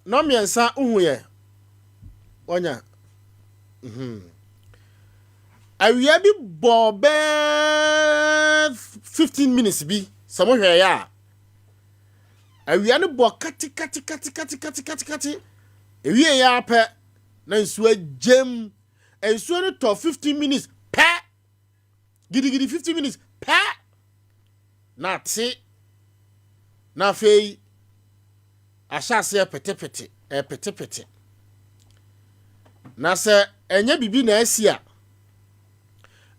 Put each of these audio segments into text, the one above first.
no miensa uhuye onya awia bi bobe 15 minutes bi samo hwe ya awia ne bo kati ewie ya pe na nsuo jem ensuo ne to 15 minutes pe gidi 15 minutes pe na ti na fei ashase pete na se enye bibi na asia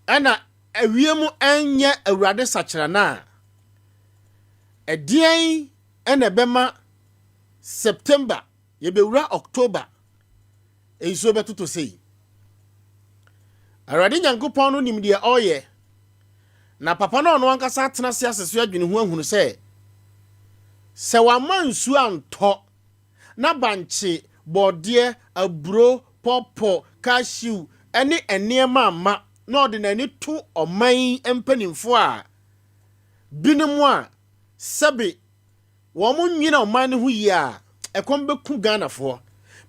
ana awiemu enye awurade sachera na edian ena bema September yebewura October enso betoto sei awurade nyankopon no nimde oye na papa no no ankasa atena se aseso adwene hu ahunu se wama nsu anto na banche bode aburo popo cashew ene enema ama na ordinary to oman empanimfo a binimu a sebe wo mo nwina oman ne hu yi a ekom beku Ghana fo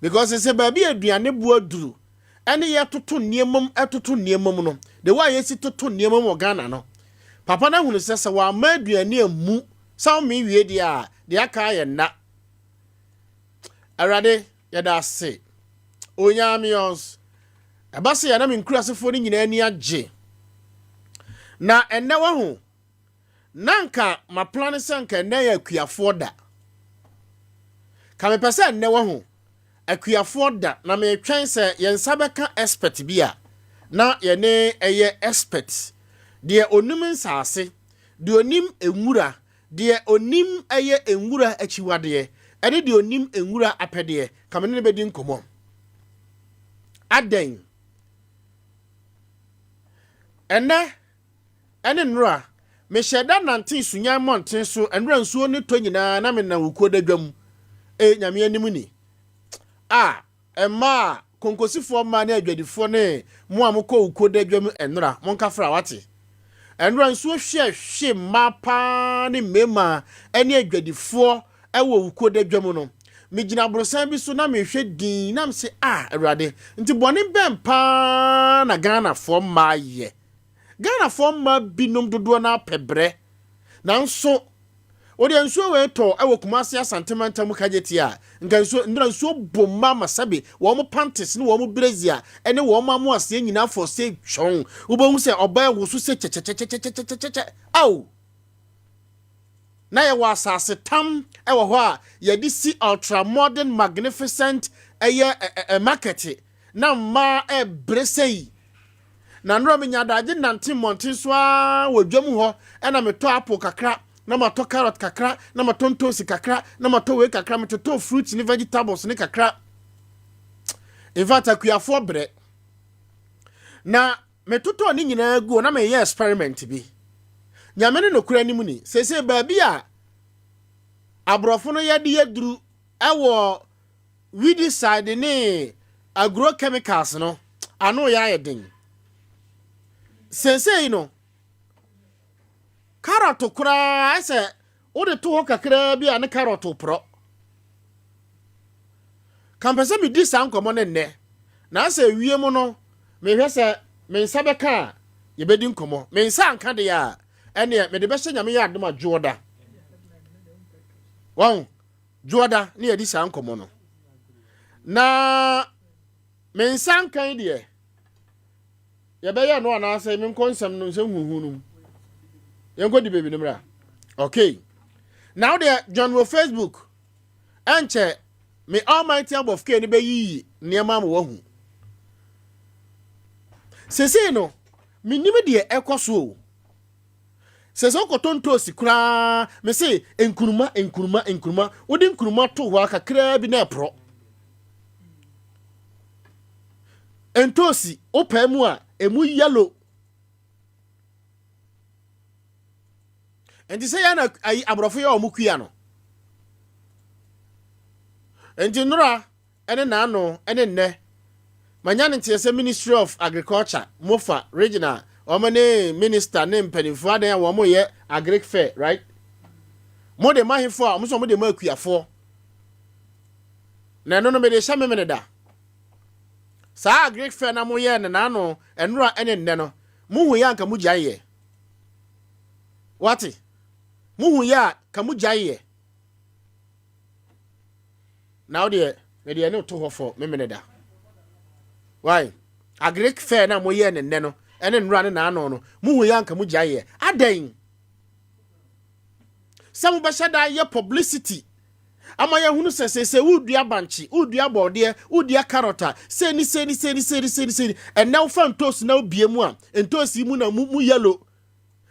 because se ba bi aduane bu aduru ene ye toto niemam no the way yesi toto niemam o Ghana no papa na hunu se wa ma aduane amu sa me wie dia de aka ye na arade ye da se onyamios abase ya na me nkurasefo ni nyina ani age na enne wa hu nanka ma plan sanka enne ya akuafo da ka me pese enne wa hu akuafo da na me twen se ye nsabeka expert bia na ye ne eye expert de onim nsase de onim enwura de onim eye enwura achiwade ene de onim enwura apede ka me ne bedi nkomo aden ene nura me sheda nantin Sunyani monten so enura nsuo ne to nyina na me na wuko dadwam nyame anim ni emma konkosifo ma na adwadifo ne mo amko wuko dadwam enura monka fra wate enura nsuo hwe mapa ne mema ene adwadifo ewo wuko dadwam no me gina brosan bi so na me hwe din na me se awurade nti bone bempa na Ghana fo ma ye Ghana fo ma binom dodo na pebre nanso odi nsuo we to ewo Kumasi Asantema mu kageti a ndra nsuo bomma masabe wo mo panties ne wo mo brazia ene wo mo amu ase nyina fo se twon ubohu se oba wusu se chechechechechecheche au na ye wa asase tam ewo ho a ye di si ultra modern magnificent market na ma bresei na nro me nyadaje nantin montin so a wodwam ho na me to apple kakra na ma to carrot kakra na ma to ntosi kakra na ma to we kakra me to fruits ni vegetables ni kakra in fact akuafo bre na me toto ni nyina gu na me ye experiment bi nyame ne nokura ni mu ni sese ba bi a abrofo no yade yaduru ewo weed side ni agrochemicals no ano ya yeden sese no carrot kura ese o de to kakra bi an carrot pro kampese mi di san komo ne nne na ase wie mu no me hwese me nsabeka ye bedi nkomo me nsa anka de ya ene me de be hye nyame ya adoma joda won joda ne ye di san komo no na me nsa anka de ye be ya no na ase me nkonsam no nse huhunum ye ngodi baby no mra okay now there John wo Facebook enche me almighty above K ni be yi niam wo hu sese no minim de ekoso sese okotonto sikura me se enkuruma wodi nkuruma to ho akakra bi na epro entosi opemu a emu yellow enti se ya na ayi abrofo ya omukua no enti nura ene na ano ene nne manya nti se Ministry of Agriculture mofa regional omane minister ne mpanimfo adan ya wo mo ye agric fair right mo de mahifo a mo so mo de makuafo na no me de hye me da saa Greek fair na mo ye ne na no enura ene nne no muhu ya nka mu gyaye wati muhu ya ka mu gyaye now de me de ne to ho fo me da why a Greek fair na mo ye ne nne no ene nura ne na no muhu ya nka mu gyaye adan some bashada ye publicity ama ya hunu se udua banchi udua bode udua carrota seni and now fan toast na obie mu a entosi mu na mu yellow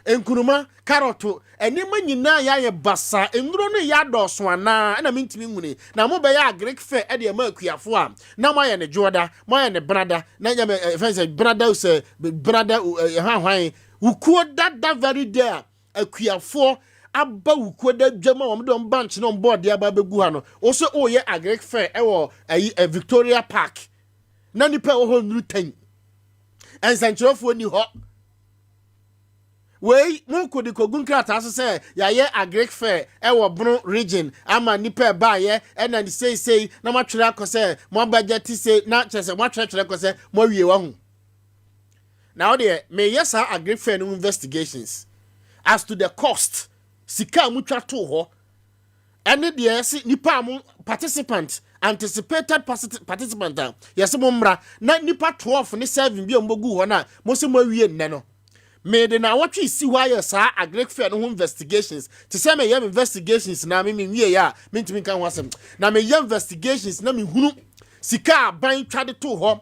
enkuruma carrot enima nyina ya ye basa enuro no ya doso ana na mintimi huni na mo be ya Greek fair e de ma akuafo a na mo ye ne joda mo ye ne brada na nya me fancy brada se brada hwan ukuo that very day akuafo aba wukoda dwama wo mdom bunch no board ya ba begu ha no also oye Greek fair e wo Victoria Park na nipa wo ho nuru tan ensanchirofo ni ho wey mo kodi kogun krata so say ya ye Greek fair e wo Bro region ama nipa ba ye e na say na matwere akose mo budget say na chese mo atwere akose mo wie wa hu now there me yes Greek fair no investigations as to the cost sika mutwa to ho ene de yesi nipa am participant anticipated participant yesi mo mra na nipa 12 ne 7 bi ombogu ho na mo se mo awie nne no me de na watwe si ho aye sa Greek fair no investigations to say me yam investigations na me wie ya mentimi kan ho asem na me yam investigations na me hunu sika ban twa de to ho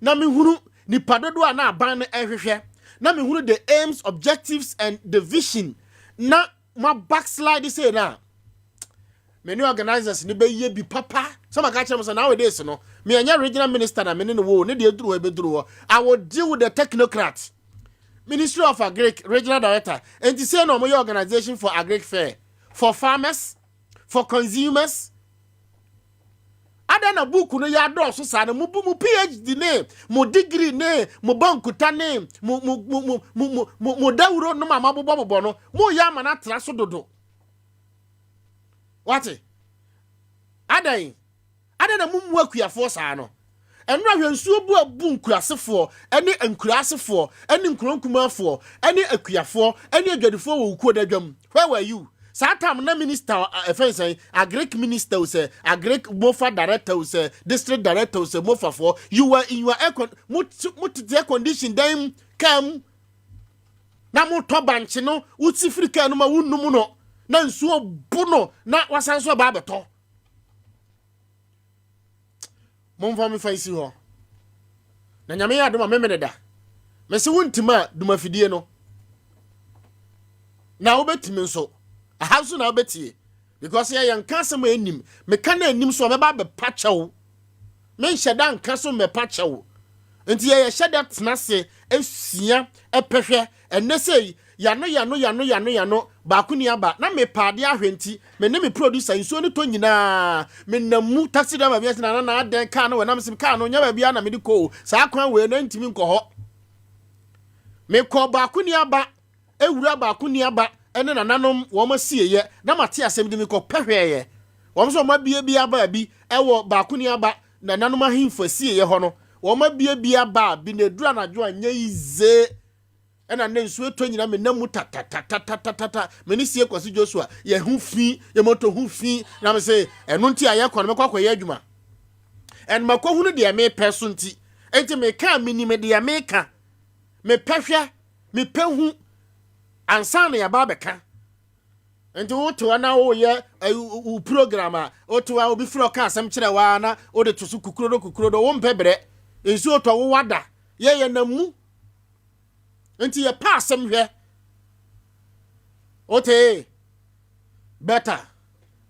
na me hunu nipa dodo a na ban na ehwehwe na me hunu the aims, objectives and the vision na my backslide say na many organizers ni be ye bi papa some ka chere so nowadays no me anya regional minister na me ne wo ne de eduru we beduru wo I will deal with the technocrat Ministry of Agric regional director and to say no more organization for agric fair for farmers for consumers ada na book no ya do so sa na mu PhD name mo degree name mo bankuta name mo dawuro no ma bobo no mo ya ma na tra so dodo what ada na mu akuafo sa no enra hwensuo bu abu nkurasefo ene nkurasefo ene nkuronkumafo ene akuafo ene adwadifo wo kuo dadwam where were you Satam na minister agric minister say agric mofa director say district director say mofa for you were in your air condition then come na mo to banchi no uti frika no ma wunum no na nsuo bono na wasanso ba beto mo mfa me faisi ho na nyame ya doma memene da me se wuntima duma fidie no na obetimi nso ahawso na obetie because ya yanka sem anim me ka na anim so meba be pachawo me hyeda nka so me pachawo enti ya hyeda tenase esia epehwe enese yano ba kuni aba na me paade ahwenti me ne me producer nso ne to nyina me namu taxi driver bi na aden ka na we na me sim ka no nya ba bia na me de ko saa kwan we na ntimi nko ho me ko ba kuni aba ewura ba kuni aba ene nananom wo ma sieye na mate asem de me ko pehweye wo so ma bie aba bi ewo ba kuni aba nananom ahimfa sieye ho no wo ma bie aba bi na dura na jo anya ize ena ne nsu eto nyina me namu ta me ni sie kwasi Joshua ye hu fi ye moto hu fi na me se enu nti aye ko no me kwakoye adwuma en makwa hunu de me person nti enti me ka me ni me de me ka me pehwe me pehu ansa na ya ba beka enti wo to na wo ye u program a wo to obi fro ka asem kire wa na wo de to su kukuro do wo mpebre ensu oto wo wada ye namu enti ye pa asem hwe ote better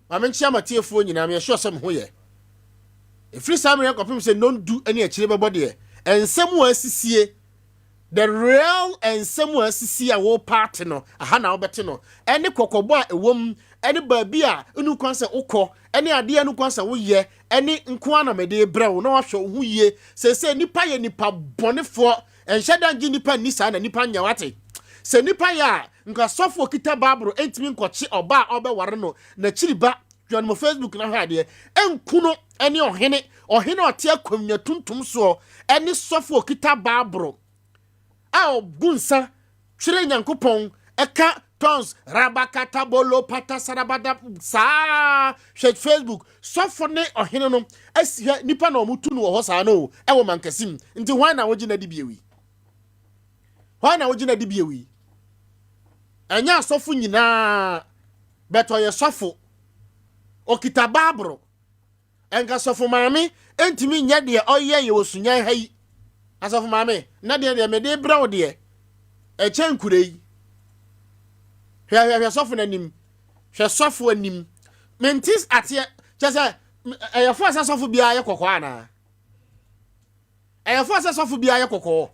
mamenchia matiefo nyina me hwe sem ho ye efri samre kopim se non do ani akire bebo de ensem wa sisie the real ensem wa sisie a wo part no aha na wo bete no ene kokobo a ewom ene baabi a enu kwanse ukọ ene ade enu kwanse wo ye ene nko ana mede brew na wahwe wo ye se nipa ye nipa bonefo enhyeda ngi nipa ni sa na nipa nya wate se nipa ya nka sofo kita babro entimi nkochi oba obeware no na chiriba join mo Facebook na ha de enkuno ene ohene ote akwamnya tuntum so ene sofo kita baabro a ogunsa twire nyankopon eka tons rabakata bolo pata sarabada sa shit Facebook sofo ne ohene no asia nipa na omutu no ho sa no e wo mankasim nti hwan na wogina di biewi enya sofo nyina beto ye sofo okita baabro enga sofo maame entimi nya de oyeye ye Sunyani hai asofo maame na de me de brawo de e chenkurei hwe sofo nanim hwe sofo anim mentis atie chese e fo asa sofo bia ye kokko ana e fo asa sofo bia ye kokko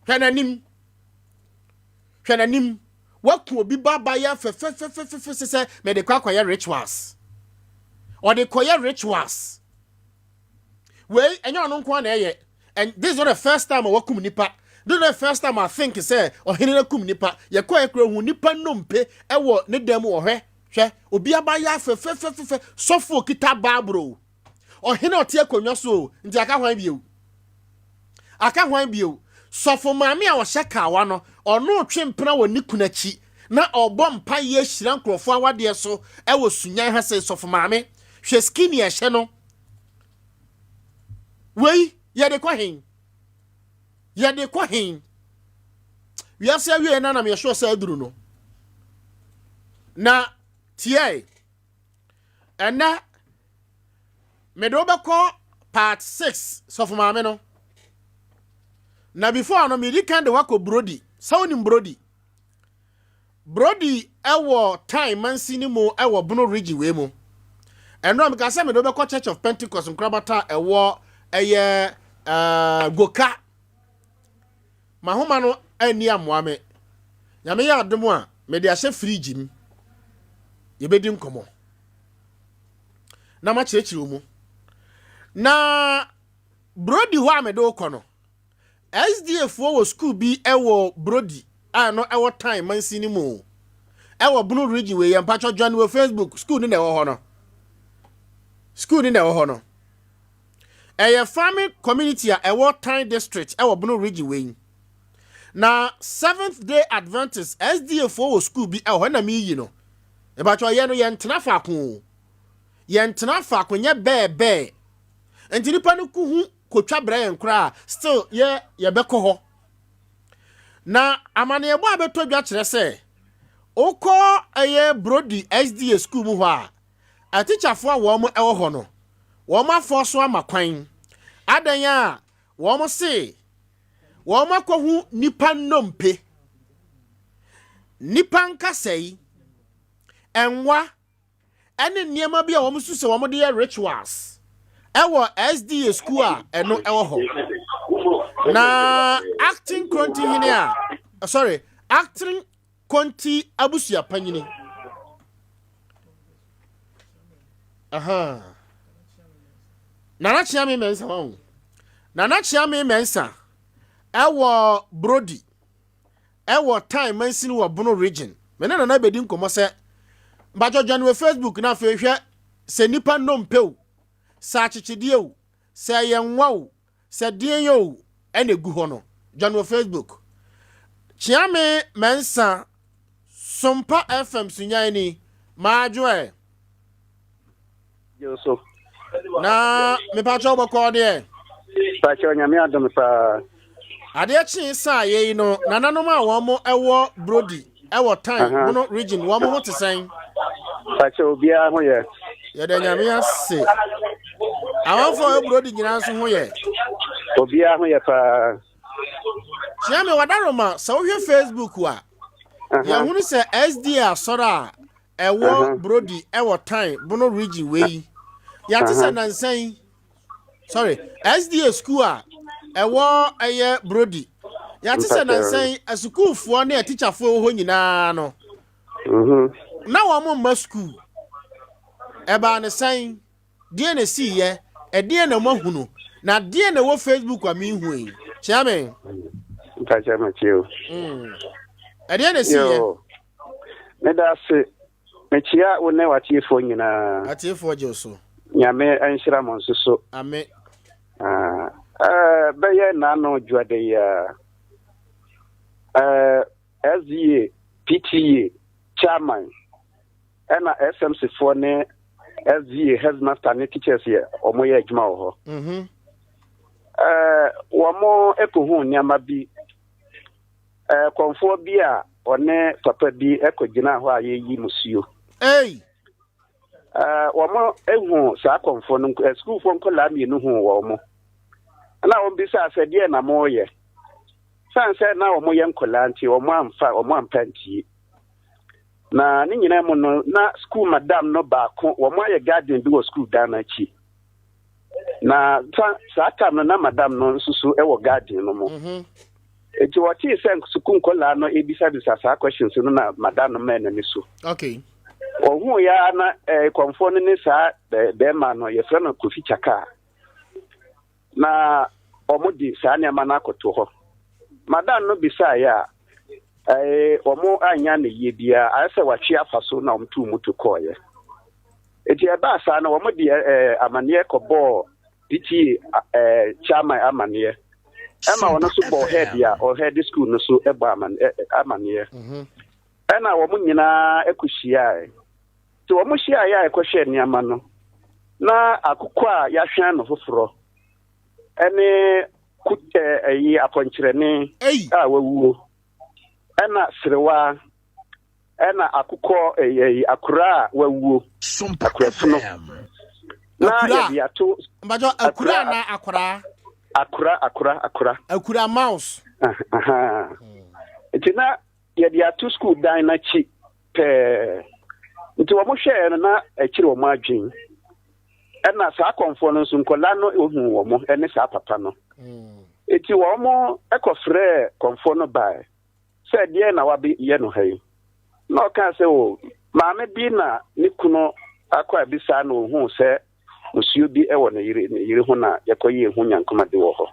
hwe nanim waku obi baba ya fe se me de kwa ya rituals or the koya rituals we enyo no nko na eye and this is not the first time I wakum nipa this is the first time I think say ohene na kum nipa ye kwa ekra hu nipa nompe ewo ne dam wo hwe obi aba ya fe sofo kita babro ohene ote akonwa so nti aka hwan bio sofo maame a wo hyeka wa no ono twempena woni kunachi na obọ mpa ye hira nkrofo awade so ewo Sunyani ha se sofo maame hwe skin ye hye no wei ye de kwa hin wi ase awie na me sure say aduru no na tie ena me do beko part 6 sofo maame no na before no me di kan de wako brody sawni brody ewo time mansini mo ewo Bono region we mo eno am ka say me do be Church of Pentecost nkrabata ewo eye goka mahoma no ani amoame nyame ya adom a me de ahye fridge mi ye bedi nkomo na ma chirechiro mu na brody ho a me do kono SDF wo school bi ewo brody no ewo time mansini mo ewo Bono region we yam pacho join we Facebook school ni na ewo ho no farming community a ewo time district ewo Bono region we na 7th day Adventist SDF wo school bi ewo na mi yi no e pacho ye no ye ntena faako nye bebe enti nipa no ku hu kotwa brayen kra still ye beko ho na amane ebo abeto dwa kire se oko eye brody SDA school mu ho a teacher fo a wo mo ewo ho no wo ma fo so amakwan adanya wo mo se wo ma ko hu nipa nompe nipa nkasai enwa ene niema bia wo mo su se wo mo de rituals ewo SDA school a eno ewo ho na acting konti hini acting konti abusia panyini nana chiame mensa won nana chiame mensa ewo brody ewo time mansini wo Bono region mena nana bedi nkomo se mbajo January Facebook na fe hwe se nipa nompeu sa chichidie o se yenwa o se die yo ene gu ho no January Facebook chiame mensa Sompa FM Sunyani majoe yo so na me pacho boko de pacho nyame adom sa ade chi sa ye no nananom a wo mo ewo brody ewo time Bono region wo mo ho tesen pacho bia ho ye ye de nyame ase awon fo brody nyina so ho ye obia ho ye pa chiame wadaroma sa wo hwe Facebook wa ye hunu se SD asora ewo brody ewo time Bono region we ya tisa nansan sorry SDA school a ewo eye brody ya tisa nansan school fo na teacher fo ho nyina no na wo mo ma school eba ne san die na si ye e die na mo hunu na die na wo Facebook a mi hu yi chiame pacho ma chiu e die na si ye me da se Mechia one watifo nyina. Atifo Joso. Nyame anhira mo nsoso. Amen. Beye na no dwade ya. SDA, PTA, chairman. Ena SMC for ne SDA headmaster ne teachers here omoye adwuma ho. Wamo ekohu nyama bi konfo bi a one papa bi ekogina ho ayeyi musuo. Wamo ehu sa konfo no school fo nkola mi no hu wamo. Na won bi sa afede na moye. Sanse na omoye nkola nti omo ampanti. Na ni nyina mu no na school madam no ba ko omo aye garden bi wo school dan na chi. Na sa time na madam no susu e wo garden no mo. Eti wati sen school nkola no ebisa sa questions no na madam no men ni so. Okay. Ohu ya na konfo ni sa be ma no ye fra no kofi chaka. Na omudi sa ne ma na akoto ho. Madam no bisa ya omo anya ne ye bia ase wachi afaso na omtu mutu koye. Eti eba sa na omudi amane kobo diti chairman amane. Ema wono so bo head ya or head school no so eba amane. Ena wo nyina ekuhia ti wo hia ya ekohwe niama no na akukwa ya hwan no foforo ene yi aponkyerene a wawuo ena serewa ena akukọ akura wawuo akura funo na ya biato mbajo akura na akura mouse etina ya biato school dan na chi pe nti wo hwe na akire wo madwen ena sa konfo no nkola no ohu wo mo ene sa papa no eti wo mo ekofre konfo no bai se die na wabi ye no hayi no ka se o maame bi na nikuno akwa bi sa na ohu se musuo bi ewo na yire ho na yakoye hu nyankoma de wo ho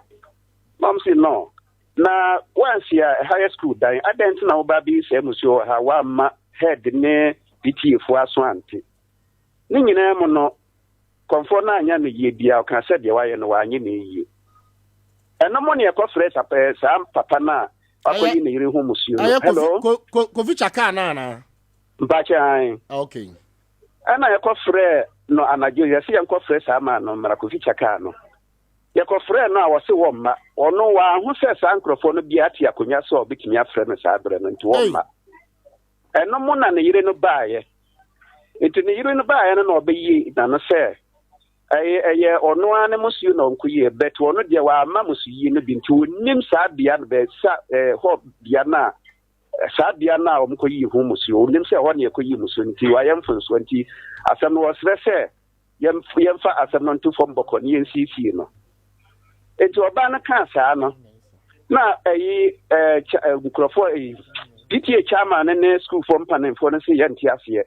mam si no na once ya high school dan adent na oba bi se musuo ha wa ma head ne BTF aso anti ni nyina mo no konfo na anya no ye bia o ka se de waye no wa anye na yi eno mo ne ekofre sa papa na akoyi na yire hu musuo hello ko fichaka na Mbacha. Okay. Ana ekofre no anajo yesi ekofre sa ma no mara ko fichaka no. Ekofre no awose wo mma ono wa hu se sa nkrofo no bia ati akonya so obitimi afre no sa abre no nti wo mma. Eno mo na ne yire no baaye. Enti ne yire no baaye no obeyi na no se eye ono ane musu no nkuye bet ono de wa ama musu yi no bi nti onim sa bia no be sa ho bia na sa bia na omkoyi hu musu onim se ho ne ekoyi musu nti wa yemfunso nti asem no wasrese yemfa asem no ntu fom boko ne Sisi no enti oba na kan sa no na nkrofo PTA chairman ne school form panel for no se yanti afie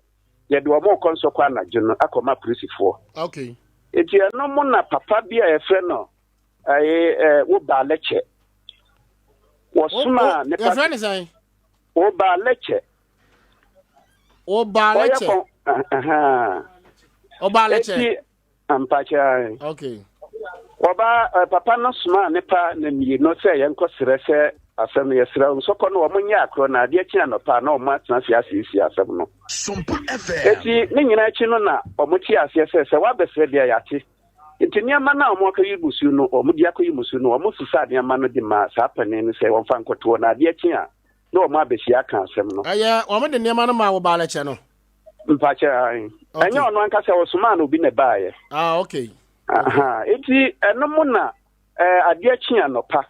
ye do mo konso kwa na juno akoma prisifo. Okay. Eti no mo na papa bia e fre no wo ba leche wo suma ne pa friend say wo ba leche o ba leche eti ampacha. Okay. Oba papa no suma ne pa na mi no se yenko srese asem yesra nsoko no omunya akro na de akina no pa na omu atena fi asisi asem no Sompa FM eti ne nyina achi no na omuti asese se wa besre dia yate enti niama na omu akayi busu no omu dia akayi musu no omu sisa niama no di ma sa pane ne se wonfa nkoto na de akina na omu abesi aka asem no aya omu de niama no ma wo ba leche no mpacha anya ono anka se osuma na obi ne baaye okay. Eti enomo na ade akina no pa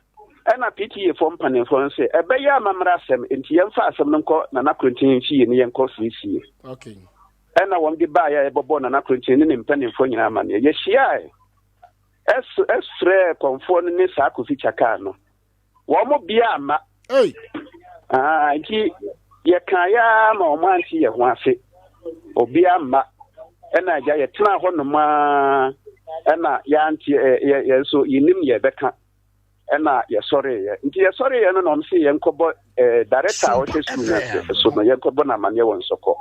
ena PTA form panel for say ebeya mamra asem enti yemfa asem no nko na na krontin fi ne yenko Sisi. Okay. Ena won de ba ya ebobo na krontin ne panel for nyina ma ne ye hia esre konfo ne sa kofi chaka no wo mo bia ma nti ye kan ya ma o manti ye ho afe obi ama ena ja ye tena ho no ma ena ya anti ye so yinim ye beka ena ye sorry ye nti ye sorry ye no no msi ye nkobo director o te school so no ye nkobo na manye won soko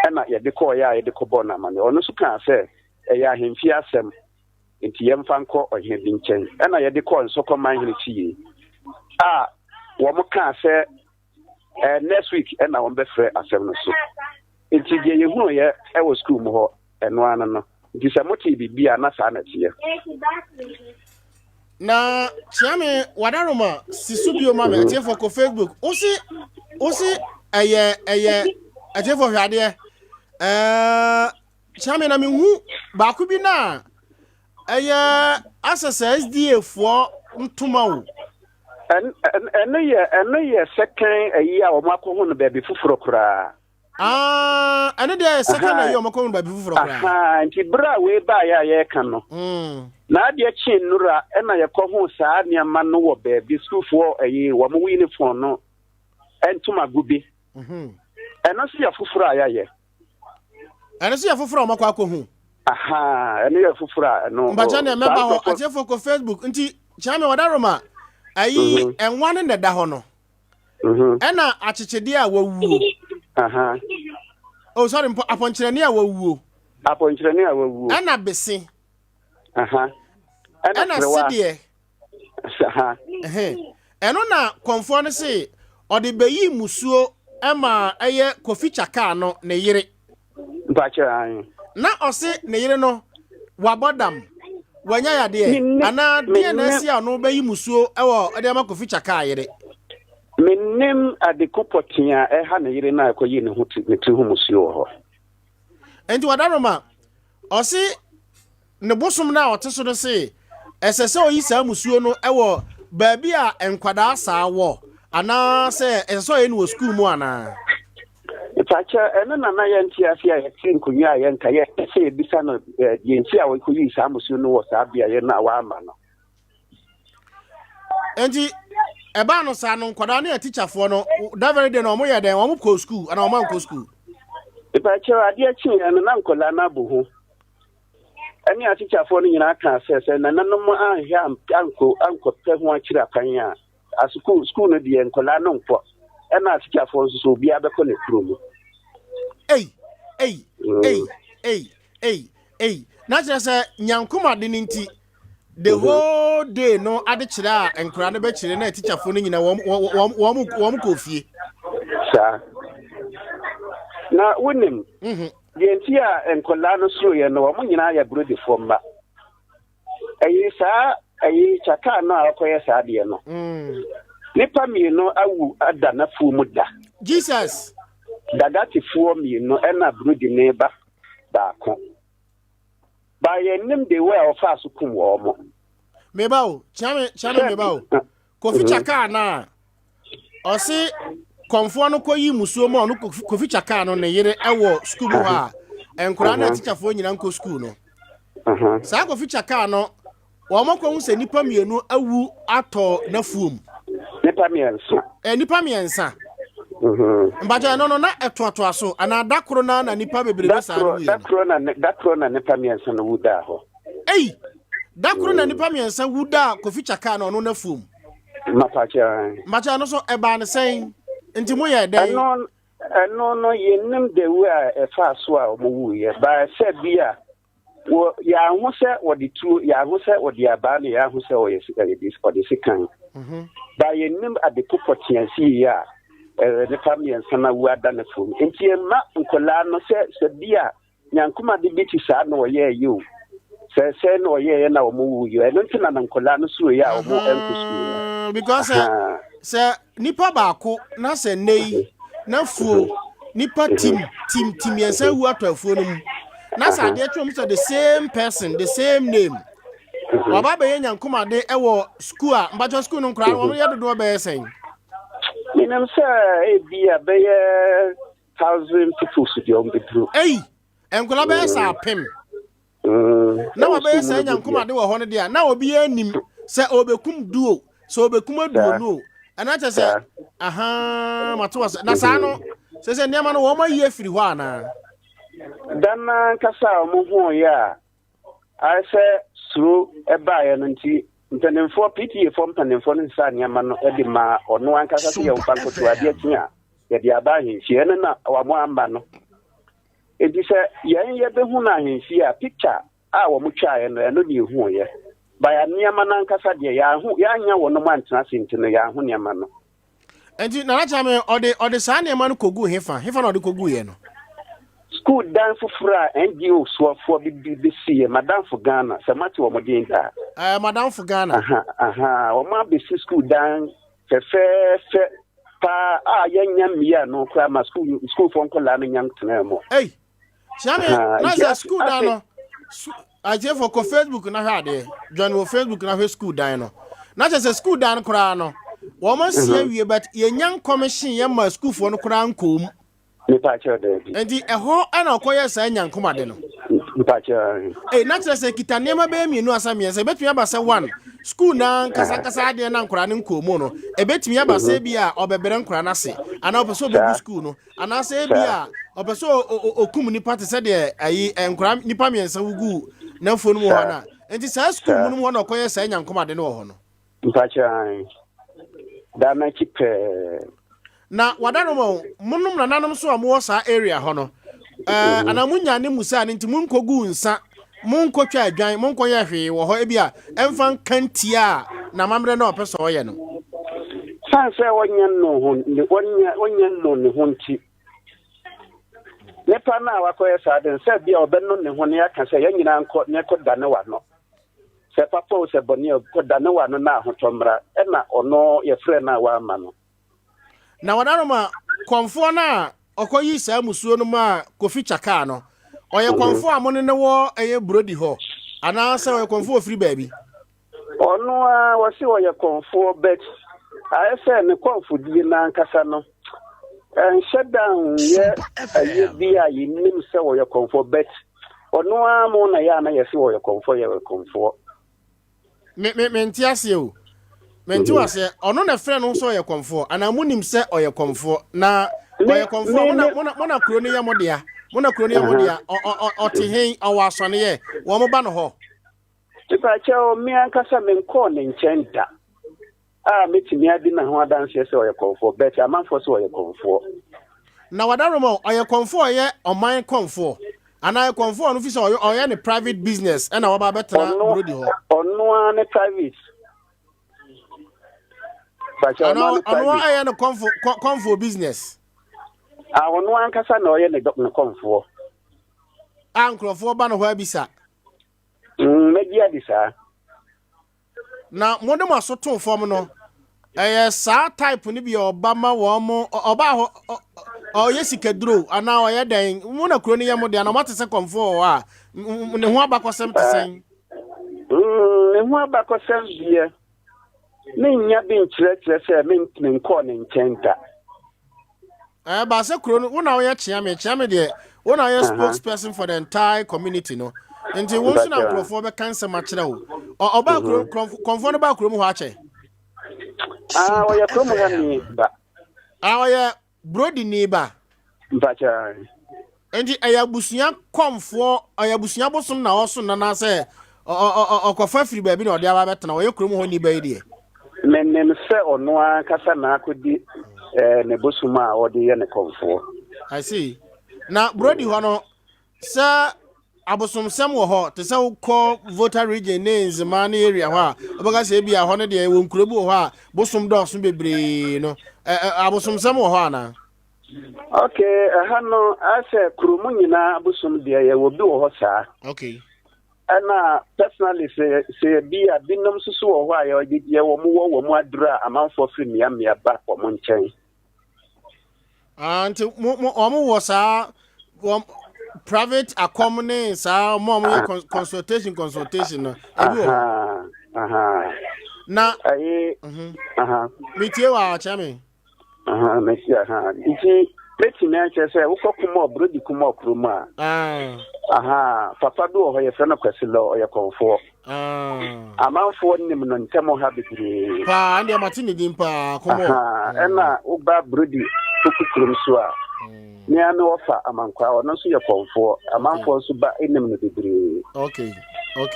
ɛna yɛde kɔɔ yɛ a yɛde kɔbɔ na amane ɔno nso kaa sɛ ɛyɛ ahemfi asɛm nti yɛmfa nkɔ ɔhene bi nkyɛn ɛna yɛde kɔɔ nsɔkɔman hene fie a wɔn kaa sɛ next week ɛna wɔn bɛfrɛ asɛm no so nti deɛ yɛhunu yɛ ɛwɔ school mu hɔ ɛno ano no nti sɛ mote biribi a na saa na teɛ na chiame wadaroma sisubio mama atiefo ko Facebook osi ɛyɛ atiefo hwade chiame na mehu baako bi na ɛyɛ asesa SDA fo ntoma wo ɛno yɛ second ayi a wɔn akɔho no baabi foforɔ koraa ɛno deɛ second ayi a wɔn akɔho no baabi foforɔ koraa nti bra we ba ya yɛka no na adeɛ kye nnura ɛna yɛkɔho saa nneɛma no wɔ baabi sukuufoɔ ayi wɔn uniform no ɛntoma gu bi ɛno so yɛ foforɔ a yɛayɛ ɛno so yɛ foforɔ a wɔn akɔ akɔho ɛno yɛ foforɔ a ɛno mbakyɛ ne mɛba hɔ atiefo ko Facebook nti chiame wadaroma ayi enwa ne da ho no ɛna akyekyedeɛ a wawuo oh sorry aponkyerene a wawuo ɛna bese ɛna sidie ɛno na konfo no se ɔde bayi musuo ɛma ɛyɛ kofi chaka no ne yere na ɔse ne yere no wabodam wanya yade ana de na sia no bayi musuo ewo ade ma kofi chaka yere menim ade kopotia ha ne yere na akoyi ne hu ne ti hu musuo ho enti wadaroma osi ne bosom na oteso no se esese oyi sa musuo no ewo baabi a enkwada saa wo ana se esese oyi no school mu ana Pacha eno na yɛnti afia yɛte nkunya a yɛnka yɛsɛ ebisa no yɛnti a wɔkɔyi saa musuo no wɔ saa bia yɛ na waama no enti eba no saa no nkwada na teacherfoɔ no that very day na ɔmo yɛ den ɔmo kɔ school ana ɔmo ankɔ school Pacha adeɛ kyi eno na nkola na bohu ɛne a teacherfoɔ no nyina ka sɛ na nanom anhwɛ ankɔ pɛ ho akyira kan a school no deɛ nkola no nkɔ ɛna teacherfoɔ nso so obi abɛkɔ ne kuro mu na kyerɛ sɛ nyankoma de ninti the whole day no ade kyerɛ a enkora no bɛkyerɛ na teacherfoɔ no nyina wɔm kɔ fie saa na wonim deɛ nti a enkola no soro yɛ no wɔn nyinaa yɛ brodifoɔ mba ɛyi saa ɛyi chaka no a ɔkɔyɛ saa deɛ no nipa mienu awu ada na fumu da Jesus dagatifoɔ mienu ɛna brodi ne ba baako ba yenim de we ofa so kum wo mo meba o chame meba o kofi chaka na osi konfo no koyi musuo mo no kofi chaka no ne yere ewo school mu ha enkura na teacherfoɔ nyina nko school no saa kofi chaka no wo mo ko hu se nipa mienu awu atɔ na fuom nipa miensa mbaja no na etoato aso ana dakoro na nipa bebrebe sa no dakoro na nipa miensa no wuda ho dakoro na nipa miensa wuda kofi chaka no na fuom mbaja no so eba ne sen nti mo ye den no yenim de we a efa so a mo wu ye ba se bia wo ya hu se wodi tu ya hu se wodi aba ne ya hu se o ye odi sikan ba yenim ade popotiansi ya ne family nsana wu ada na fom enti ma nkola no se bia nyankuma de biti saa no ye yo se no ye na o mo wu yo eno ntina na nkola no so ya o mo enku school because se nipa baako na se nei na fuo nipa tim yensa wu atwafuo no mu na sa de twom so the same person the same name waba be nyankuma de ewo school a mbajo school no nkra wo ye dodo be sen minam say be a be 1000 people so dey on the group enkola be sa pem na wa be say nyankuma de wo ho no de na obi anim say obekum duo so obekum aduo no ana cha say mato was na sa no say niam no wo ma yi afiri ho ana dan kasa mo ho ya I say suru eba ya nti mpanimfo PTA fo mpanimfo no nsa niam no e ma ono ankasa se ye mpanko to ade atia ye de aba hinhie na wa mo amba no It is a Yabehuna in here picture. Our Mucha and no new who ye. By a near Manankasa, Yahu, Yanya, one man translating to the Yahunia man. And you know, or the Sanya man could go Hefa or the Kogu. School dance for Fra and you swap for BBC, Madame for Ghana, Samatu or Modinta. Madame for Ghana. Or my busy school dance, fair, young no cram school from Colani young Tenemo. Hey, Sammy, that's school down. I tell for Facebook and I had it. John will Facebook and I have school dino. Not just a school down crown. Woman see you, but your young commission, young school for no crown comb. And the a whole and I'll call your young commandino. Hey, not just a kitanema baby, no, some years. I bet me about one. School now, Casacasadi and Uncranin Kumono. I bet me about Sabia or Beberan Cranasi, and I'll pursue the school. And I say, Bia, or pursue Okumuni party said, I am Cram Nipami and Sawu, no phone one. And this high school, one or call your young commandino. That make it. Na wadano munum na nanom so amwo sa area ho no anamunya ne musa ne ntimun kogu nsa mun kotwa adwan mun koye hwe wo ho ebia emfan kantia na mamre na opeso oye no sanse wonyen no ho wonyen no ne ho nti ne pa na wakoye sa den se bia obenno ne ho ne aka se yanyina nko ne ko dane wa no se papa o se boni ko dane wa no na ho tomra e na ono ye frɛ na wa ama no na wadano ma konfo na okoyi sa musuo no ma kofi chaka no oye konfo amone ne wo eye brodi ho ana se oye konfo free baby ono a wasi oye konfo bet I say ne konfo di na nkasa no and shut down ye aye bia yi nim se oye konfo bet ono a mo na ya na ye se oye konfo me ntiase o Menti wase ono na frɛ no so oye komfo ana munim se oye komfo na oye komfo mona kroni ya modea mona kroni ya modea ɔte hen ɔwɔ asɔne ye wo mo ba no ho tipa chao mi ankasa me nko ne nkyenda metimi adi na ho adanse se oye komfo bet amanfo se oye komfo na wadaromo oye komfo oye ɔman komfo ana oye komfo no fi se oye ne private business na wo ba betena brodi ho ono ne private ano aye no comfort business ono ankasa na oye ne comfort ankrofo ba no ho abisa media disa na modem asoto form no sa type ni bi obama wo mo oba ho oye sikaduro ana oye den mu na kro ni ye mo de na mate se comfort wa ne ho abakosem tesen ne ho abakosem bia Nya bin chire se men nko ne nkyenta ba se kro no wona wo ye chia me de wona ye spokesperson for the entire community no nti won so na nkrofo be kanse ma kire wo oba kro konfo no ba kro mu ho ache wo ye kro mu ha ni ba wo ye brodi ni ba mpacha nti ayabusuya konfo ayabusuya bosom na wo so na se okofa free ba bi na ode aba betena wo ye kro mu ho ni ba ide menem se ono akasa na akodi ne bosuma ode ye ne konfo I see na brody ho no se abosom sem wo ho te se ko voter region names man area ho a obaga se bia ho ne de wo nkurobu ho a bosom do so bebre no abosom sem wo ho ana okay hano ase kurumu nyina abosom de ye wo bi wo ho saa okay ana personally say be a binom susu wo ho ayo ye wo mu adura amanfo fi mia ba wo mo nchen anti mo wo sa private accommodation sa mo consultation no ebi wo na metie wa chame metie iki peti me anche se wo kokuma brodi kuma okroma papa do ho ye fe na kwasilo o ye konfo amanfo nim no ntemo ha bibiri pa ande matini dimpa komo ena wo ba brodi kukurum so a ni ame ofa amankwa ono so ye konfo amanfo so ba enim no bibiri okay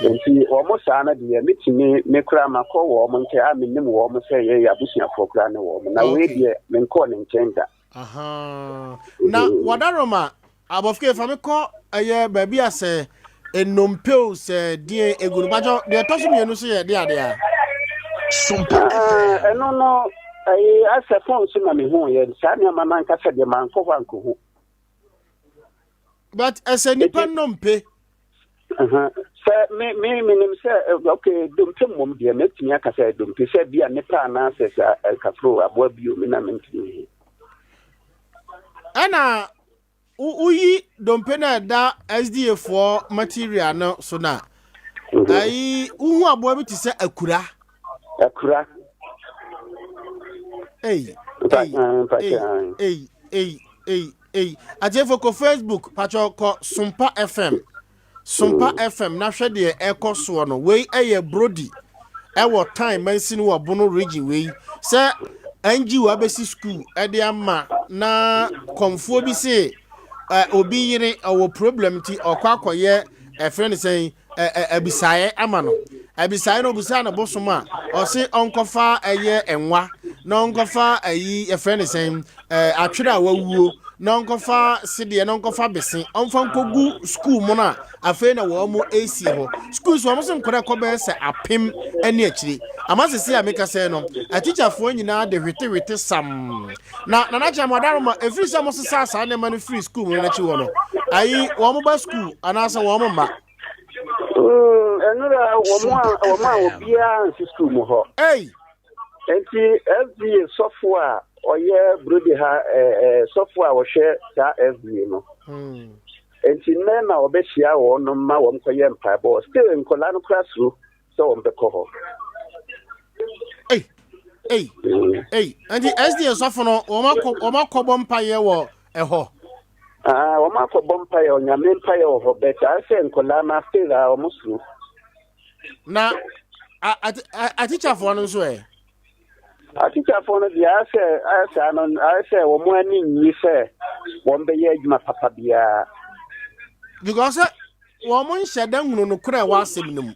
nti o mo sa na de metimi me kura makọ wo mo nke a menim wo mo se ye abusuafo kura ne wo mo na we de me nko ne nkenda na wadaroma abofke fa me ko eye baabi ase enompeo se die egunu bajo de toso mienu so ye de ade a Sompa FM. No I asa phone so na me hu ye sa ne ma man kasa de man ko wanko hu. But as a nipa nompe Sir, me nim say okay dumpe mom de metimi aka say dumpe say bia nipa na say kafro abo bio me na mentimi. Ana uyi dompe na da SDA for material no so na ai uhu abo bi ti se akura hey ajefo ko Facebook pacho ko Sompa FM na hwe de ekoso no we eye brody e wo time mansin wo bono region we se anji wa besi school e de ama na komfo bi se obi yire owo problem ti okwakoye e friend say abisaye ama no abisaye no busa na bosoma o se onkofa eye enwa na onkofa ayi e friend say atwere awuo na onkofa sede na onkofa besen onfa nkogu school mo na afi na wo mo AC ho school so mo se nkora ko be se apem ani akiri amasese ya meka se no a teacher fo nyina de hwete sam na cha madaro ma every sam so sa na man free school mo na chi wo no ayi wo mo ba school anasa wo mo ma enura wo ma obia nsi school mo ho enti FBA software oye brody ha software wo hwe ta FBA no enti na obehia wo no ma wo mkoye mpa bo still nkola no classroom so on the cover and the SDA software no wo ma kobo mpa ye wo eho wo ma kobo mpa ye onyame mpa ye wo bet I say nkola na still a omusu na a teacher for no so I think I found the I say, one morning, you say, one day, you papa bia. Because woman said, no cry was him.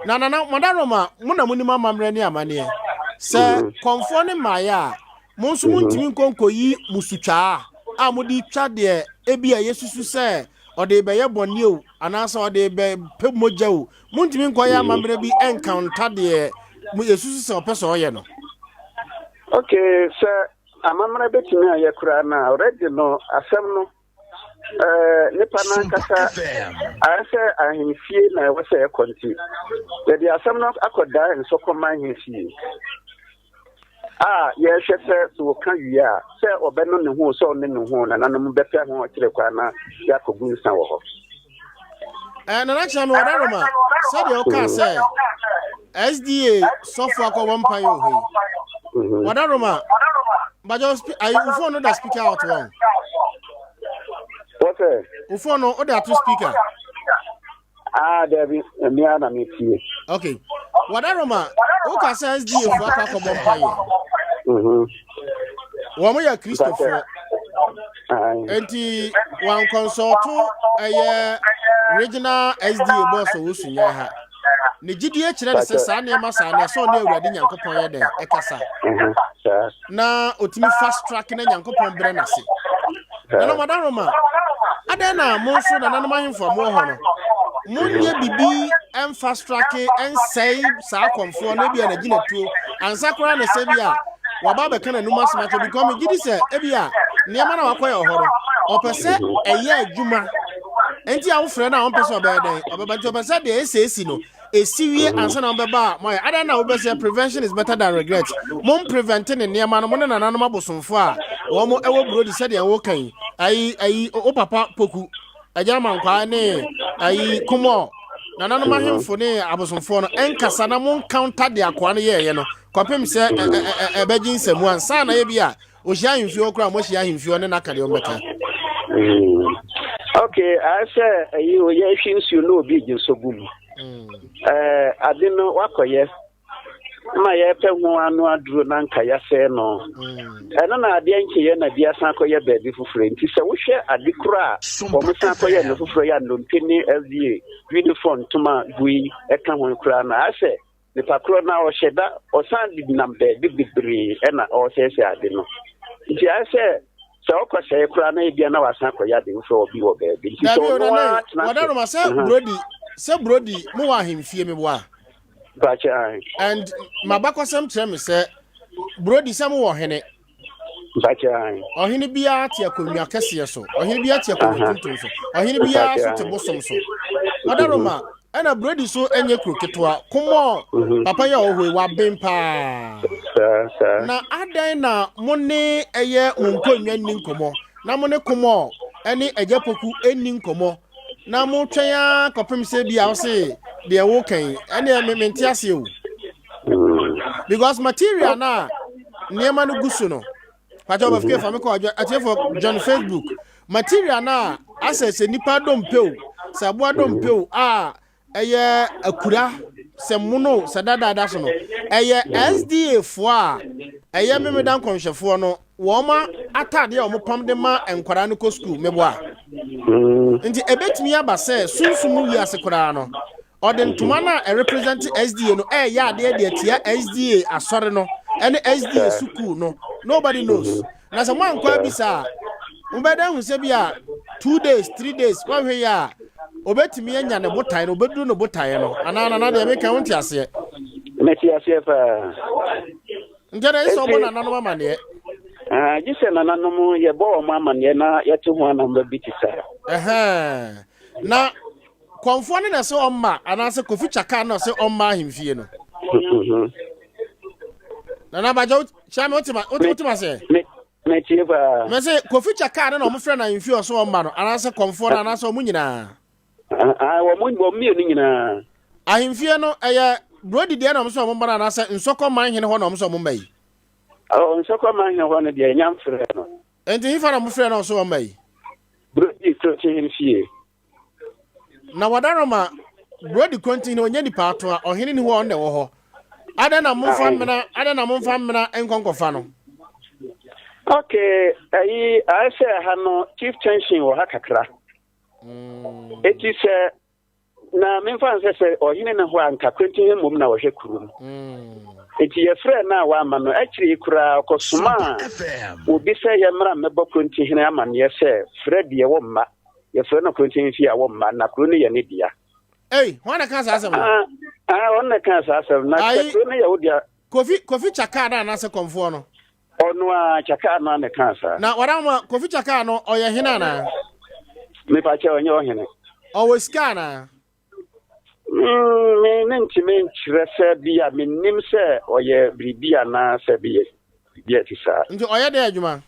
Na Madaroma, Muna Munima Mamrenia Mania. Sir, conforming Maya, Monsumun Conco ye Musucha, Amudi Chadia, Ebia Yesu say, or they be a bonio, and answer they be Pimojo, Muntimin Koya Mamrebi encounter the. No. Okay, sir. I'm a bit near your crown now. Already no, asem no. Nipana kasa. I say I am fear na was a country. There are some not I could die and so come my see. Yes, sir. So can you ya? Sir, or Ben on the who saw in the home and I'm better than what you require. Jacob Gunsan. And an action what I said your car say. SDA software ko one pay o he Madaroma but just I phone no that speaker out wrong what say phone no other two speaker there be me ana me tie okay Madaroma o ka say SDA for aka ko one pay wo mo ya Christopher enti one consult regional SDA boss o Sunyani ha ne gidie kire de sa na ma sa na so na awurade nyankopon ye den ekasa na otimi fast track na nyankopon bre na se na Madaroma ada na mo so na nanam ahemfo mo ho no munye bibi en fast track en say sa konfo na bia na gina tuo ansa kora na se bia wa ba be kana numa sma to become gidi se e bia niam na wakoye ohoro opese eye adwuma enti a wo frɛ na wo pese obeden obeba nti opese de esesi no esiwie ansa na mbeba my ada na obese prevention is better than regret mom preventing niam no mo na nanom abosomfo a wo mo ewo brodi se de wo kan ai o papa poku ajama nkwa ne ai kumo na nanom ahemfo ne abosomfo no enkasa na mo counter de akwa no ye no kopem se ebegin semu ansa na ye bia o hia ahemfio okra mo hia ahemfio ne nakade ombeka. Okay, I say you you know big so boom. I didn't know what yes. My epemo anu adru na nka ya se no. Eno na ade anke ye na dia san koye baby fufure nti se wo hwe ade kura o mo san koye no fufure ya no mpini FVA uniform tuma gui eka hon kura na ase ne pakro na o sheda o san di nambe bibiri ena o se ade no. Nti ase So okwa say kura na ebia na wasan koya de so obi wo baby. So no wadaro ma say Brody mo wa himfie me boa. Bacha. And mabakosam kire me say Brody say mo wo hene. Bacha. Ohene bia te akonwa kese so. Ohene bia te akonwa tuntun so. Ohene bia so te bosom so. Wadaro ma ana Brody so enye kroketwa komo papa ya ohwe wa bempa. Na adan na mo ne eye monkonwa ni nkomo. Na mo ne komo ene eje poku eni nkomo. Na mo twea kopem se bia wo se de wo kan ene mementi ase o. Because material na niema no gusu no. Pato of care for me ko for John Facebook. Material na access nipa dompeu. Sabo dompeu eye akura semuno sadada so no. Eye SDA fo eye memedan konhwefo no. Woma atade a omopam de ma enkwara no ko school meboa. Nti ebetimi aba se sunsumu wi asekora no. Ode ntuma na represent SDA no ya ade de tia SDA asore no. Ene SDA school no. Nobody knows. Na so man kwa bisa. Mbeda hu se bia 2 days, 3 days kwa hwe ya obetimi anya ne botai no obedu no botai no. Ana na de meka wonti ase. Meti ase fa. Ngere iso mo na no mama ne. Jise na nanomu ye bo mama ne na yetu ho anamba bitisa. Na konfo ne na se omma ana se kofi chaka na se omma himfie no. Na bajo chama otima se. Me tieba. Me se kofi chaka na omfre na himfie so omma no ana se konfo na ana se omu nyina. Wo mi ni nyina. Ahimfie no eye Brody de na omso omba na ana se nsoko man hene ho na omso omba yi. Nsoko man hene ho na de nyam frɛ no. Enti hifa na mfre na omso omba yi. Brody to himfie. Na wadaroma Brody continue onye di pato a ohene ni ho on de wo ho. Ada na momfa mena enkonkofa no. Okay, I say ha no chief tension wo ha kakra. Eti se na memfa se ohene ne ho anka kwentin mom na wo hwe kuru. Eti ye frɛ na wa ama no akiri kura kosuma. Obi se ye mra mebo kwentin hene ama ne se Fred ye wo mma. Ye frɛ na kwentin fi a wo mma na kuru ne ye ne dia. Wana kan sa asem. Wana kan sa asem na kuru ne ye wo dia. Kofi chaka na se konfo no. Onu a chaka na ne kan sa. Na warama kofi chaka no oye hina na. Me pa che onye ohene. O weska na. Me ntime nkyerɛ sɛ bia menim sɛ ɔyɛ bribia na sɛ bia ti saa. Nti ɔyɛ de adwuma.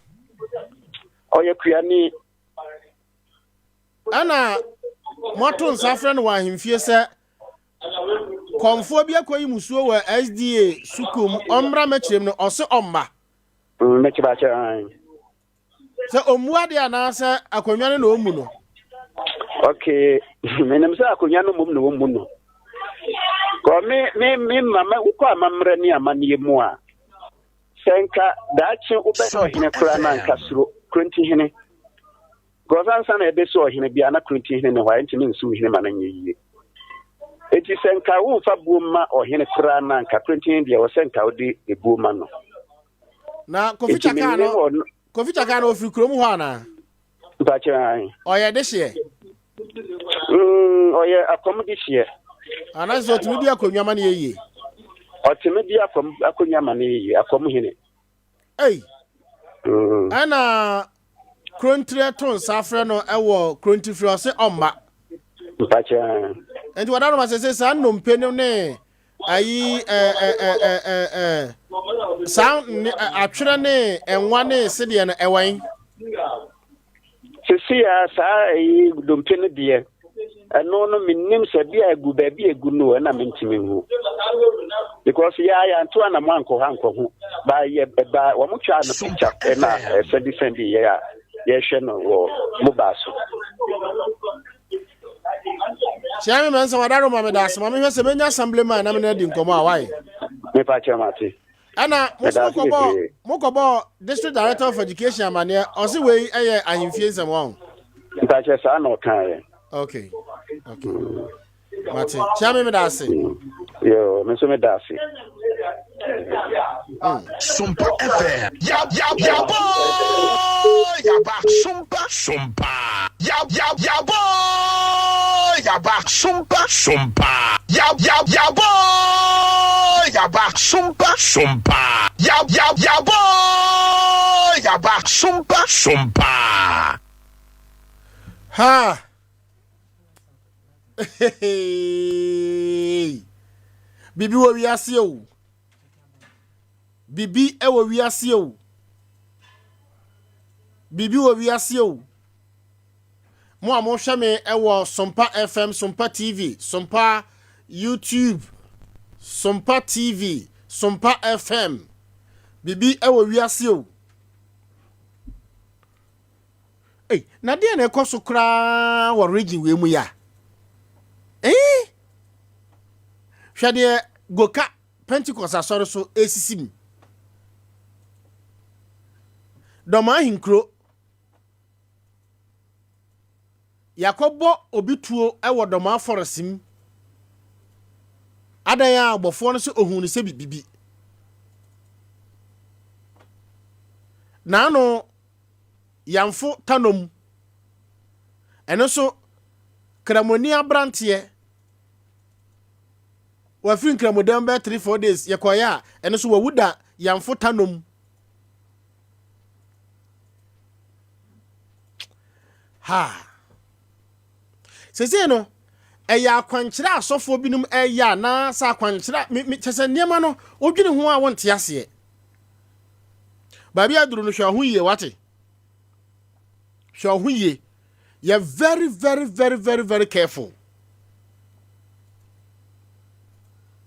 Ɔyɛ kuani. Ana moto nsafrɛ no wa himfie sɛ konfo bia koyi musuo wa SDA sukum omra machirem no ɔse ɔmba. Mechiba che an. Sɛ omua de ana sɛ akonwa no na omu no. Okay, menim sɛ akonwa no mum no omu no. Ko me mama ukɔ amamrɛ ni amanie mu a. Senka daachi ubɛsɛ ɔhene kura na nkasuro kronti hene. Gozansa na ebe so ɔhene bia na kronti hene ne hɔ ntimi nsu hene ma na nyeyie. Eti senka wo fa buoma ɔhene kura na nka kronti hene dia wo senka wo de ebuoma no. Na kofi chaka no ofiri krom ho ana. Bacha. Oye de hye. Oye akomdi hye. Ana zo tumi dia konwa ma na yeye. Otimi dia akonwa ma na yeye akom hene. Ana krontre ton safre no ewo kronti fri ose omma. Bacha. Enti wadaro ma se sa no mpenu ne ayi sound atwere ne enwa ne sede no ewan. Sisi ya sa ayi dompene de eno no minim se bia egu ba bia egu no na mentimi hu. Because ya nto na manko hanko hu ba ye ba wo mutwa na picture na send ya hwe no wo mubaso. Chiami mensa wadaro ma me das ma me hwe se menya assemblyman na me na di nkomo awai. Me pa chamati. Ana mokobo district director of education amane osi we eye ahimfie nsem won. Nta che sa na okan. Okay. Mate, chiami me das. Yo, me so me das. Sompa FM. Ya boy. Ya back. Sompa. Ya boy. Ya back. Sompa. Ya boy. Ya back. Sompa. Ya boy. Ya back. Sompa. Ha. Bibi wo wiase o. Bibi e wo wiase o. Bibi wo wiase o. Mo amo hwe me e wo Sompa FM, Sompa TV, Sompa YouTube, Sompa TV, Sompa FM. Bibi e wo wiase o. Na de na ekoso kra wo region we mu ya. Hwade goka Pentecost asore so esisim. Doma hinkro. Yakobo obituo ewo doma foresim. Adan ya agbofo no so ohun se bibibi. Na no yamfo tanom. Eno so kramoni abrantie. Wa fin kramodam be 3-4 days yekoya eno so wawuda yamfo tanom. Ha. Sese no eya akwankyira asofo binum eya na sa akwankyira me chese niema no odwene ho a wonte ase. Babi aduru no hwa ye wate. Hwa ye. You're very, very, very, very, very careful.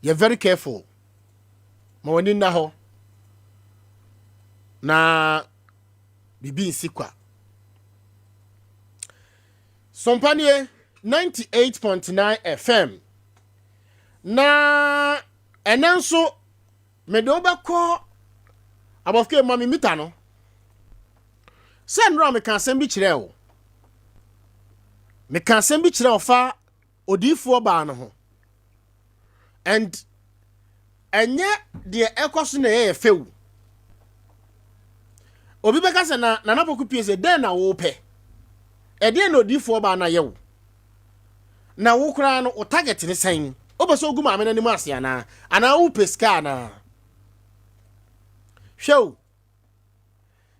You're very careful. Mawani na ho. Na bibi nsikwa. Sompanie 98.9 FM. Na enanso medoba ko abofke mami mita no. Senra me kan sembi kire o. Me kan sembi kire ofa odifo ba no ho. And enye de ekoso na ye fewu. Obi beka se na Poku Piesie den na wo pe. E de na odifo ba na yewu. Na wo kura no o target ni sen. Obeso ogu ma me na ni mu ase ana wo peska na. Show.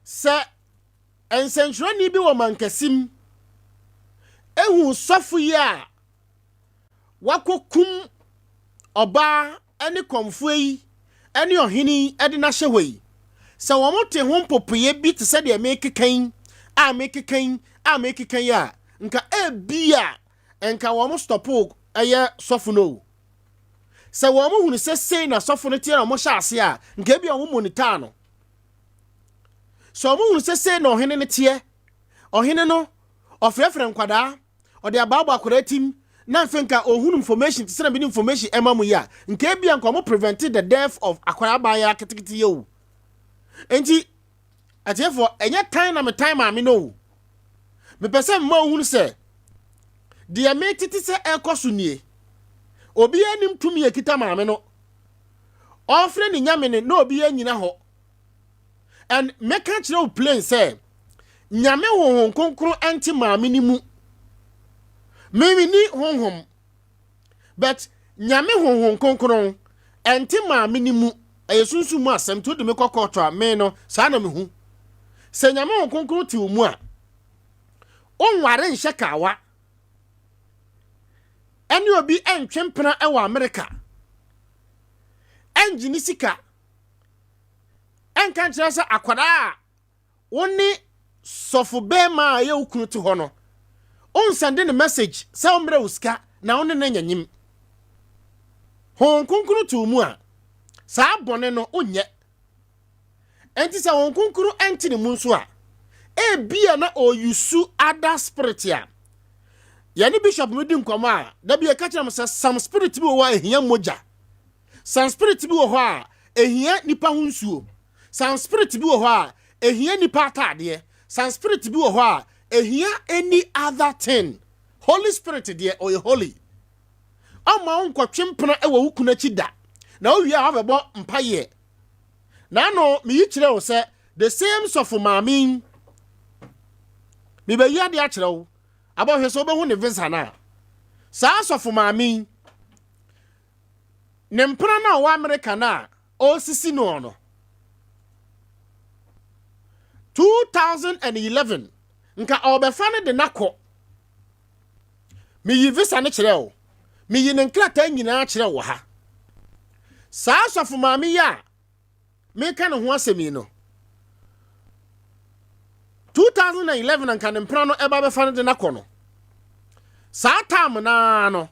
Se ensenchro ni bi wo mankasim. Ehu sofu ya wakokum oba eni komfo yi eni ohini edi na hyewe se wo mote ho mpopoye bi te se de mekekan ya nka ebia enka wo mo stopo eye sofu no se wo mo hunu se sei na sofu no tie na mo hya ase a nka ebia wo monitor no so mo hunu se sei na ohini ne tie ohini no ofrefre nkwada ode ababo akoratim na mfenka ohunu information tsena bi information emamu ya nke bia nko mo prevented the death of akwara ya kitikiti yo enti atefo enye time na me time ami no me pese mma ohunu se de ametiti se ekoso nie obi anim tumi ekita maame no ofre ni nyame ne na obi anyina ho and me kan kire o plain say nyame honhon konkro anti maame ni mu mimi ni honhom but nyame honhon konkro anti maame ni mu eyesunsu mu asem to de me kokoto a me no sa na me hu se nyame honhon konkro ti mu a onware nhye kawa eni obi entwempena e wa America enjini sika enkan kire sa akwada woni sofu be ma ye ukunu ti ho no on send the message say omre uska na on na nyanyim hon kunkuru tu mu a sa bone no onye enti sa hon kunkuru enti ne mu nso a e bia na oyusu other spirit ya yani bishop medi nkomo a da bia ka kire say some spirit bi wo ehia moja some spirit bi wo ho a ehia nipa hunsuo some spirit bi wo ho a ehia nipa atade some spirit bi wo ho a ehia any other thing Holy Spirit there or holy ama unkwa twempena e wo wukunachi da na owie a bebo mpaye na no me yi kire wo se the same sofo maami me be yi ade a kire wo abahwe so obehu ne visa na saa sofo maami ne mpra na wa America na o sisi no 2011 nka obefa ne de nakọ me yi visa ne kire wo me yi ne nkrata nyina kire wo ha saa sofo maami ya me ka ne ho asemi no 2011 nka ne mpra no eba befa ne de nakọ no saa time na no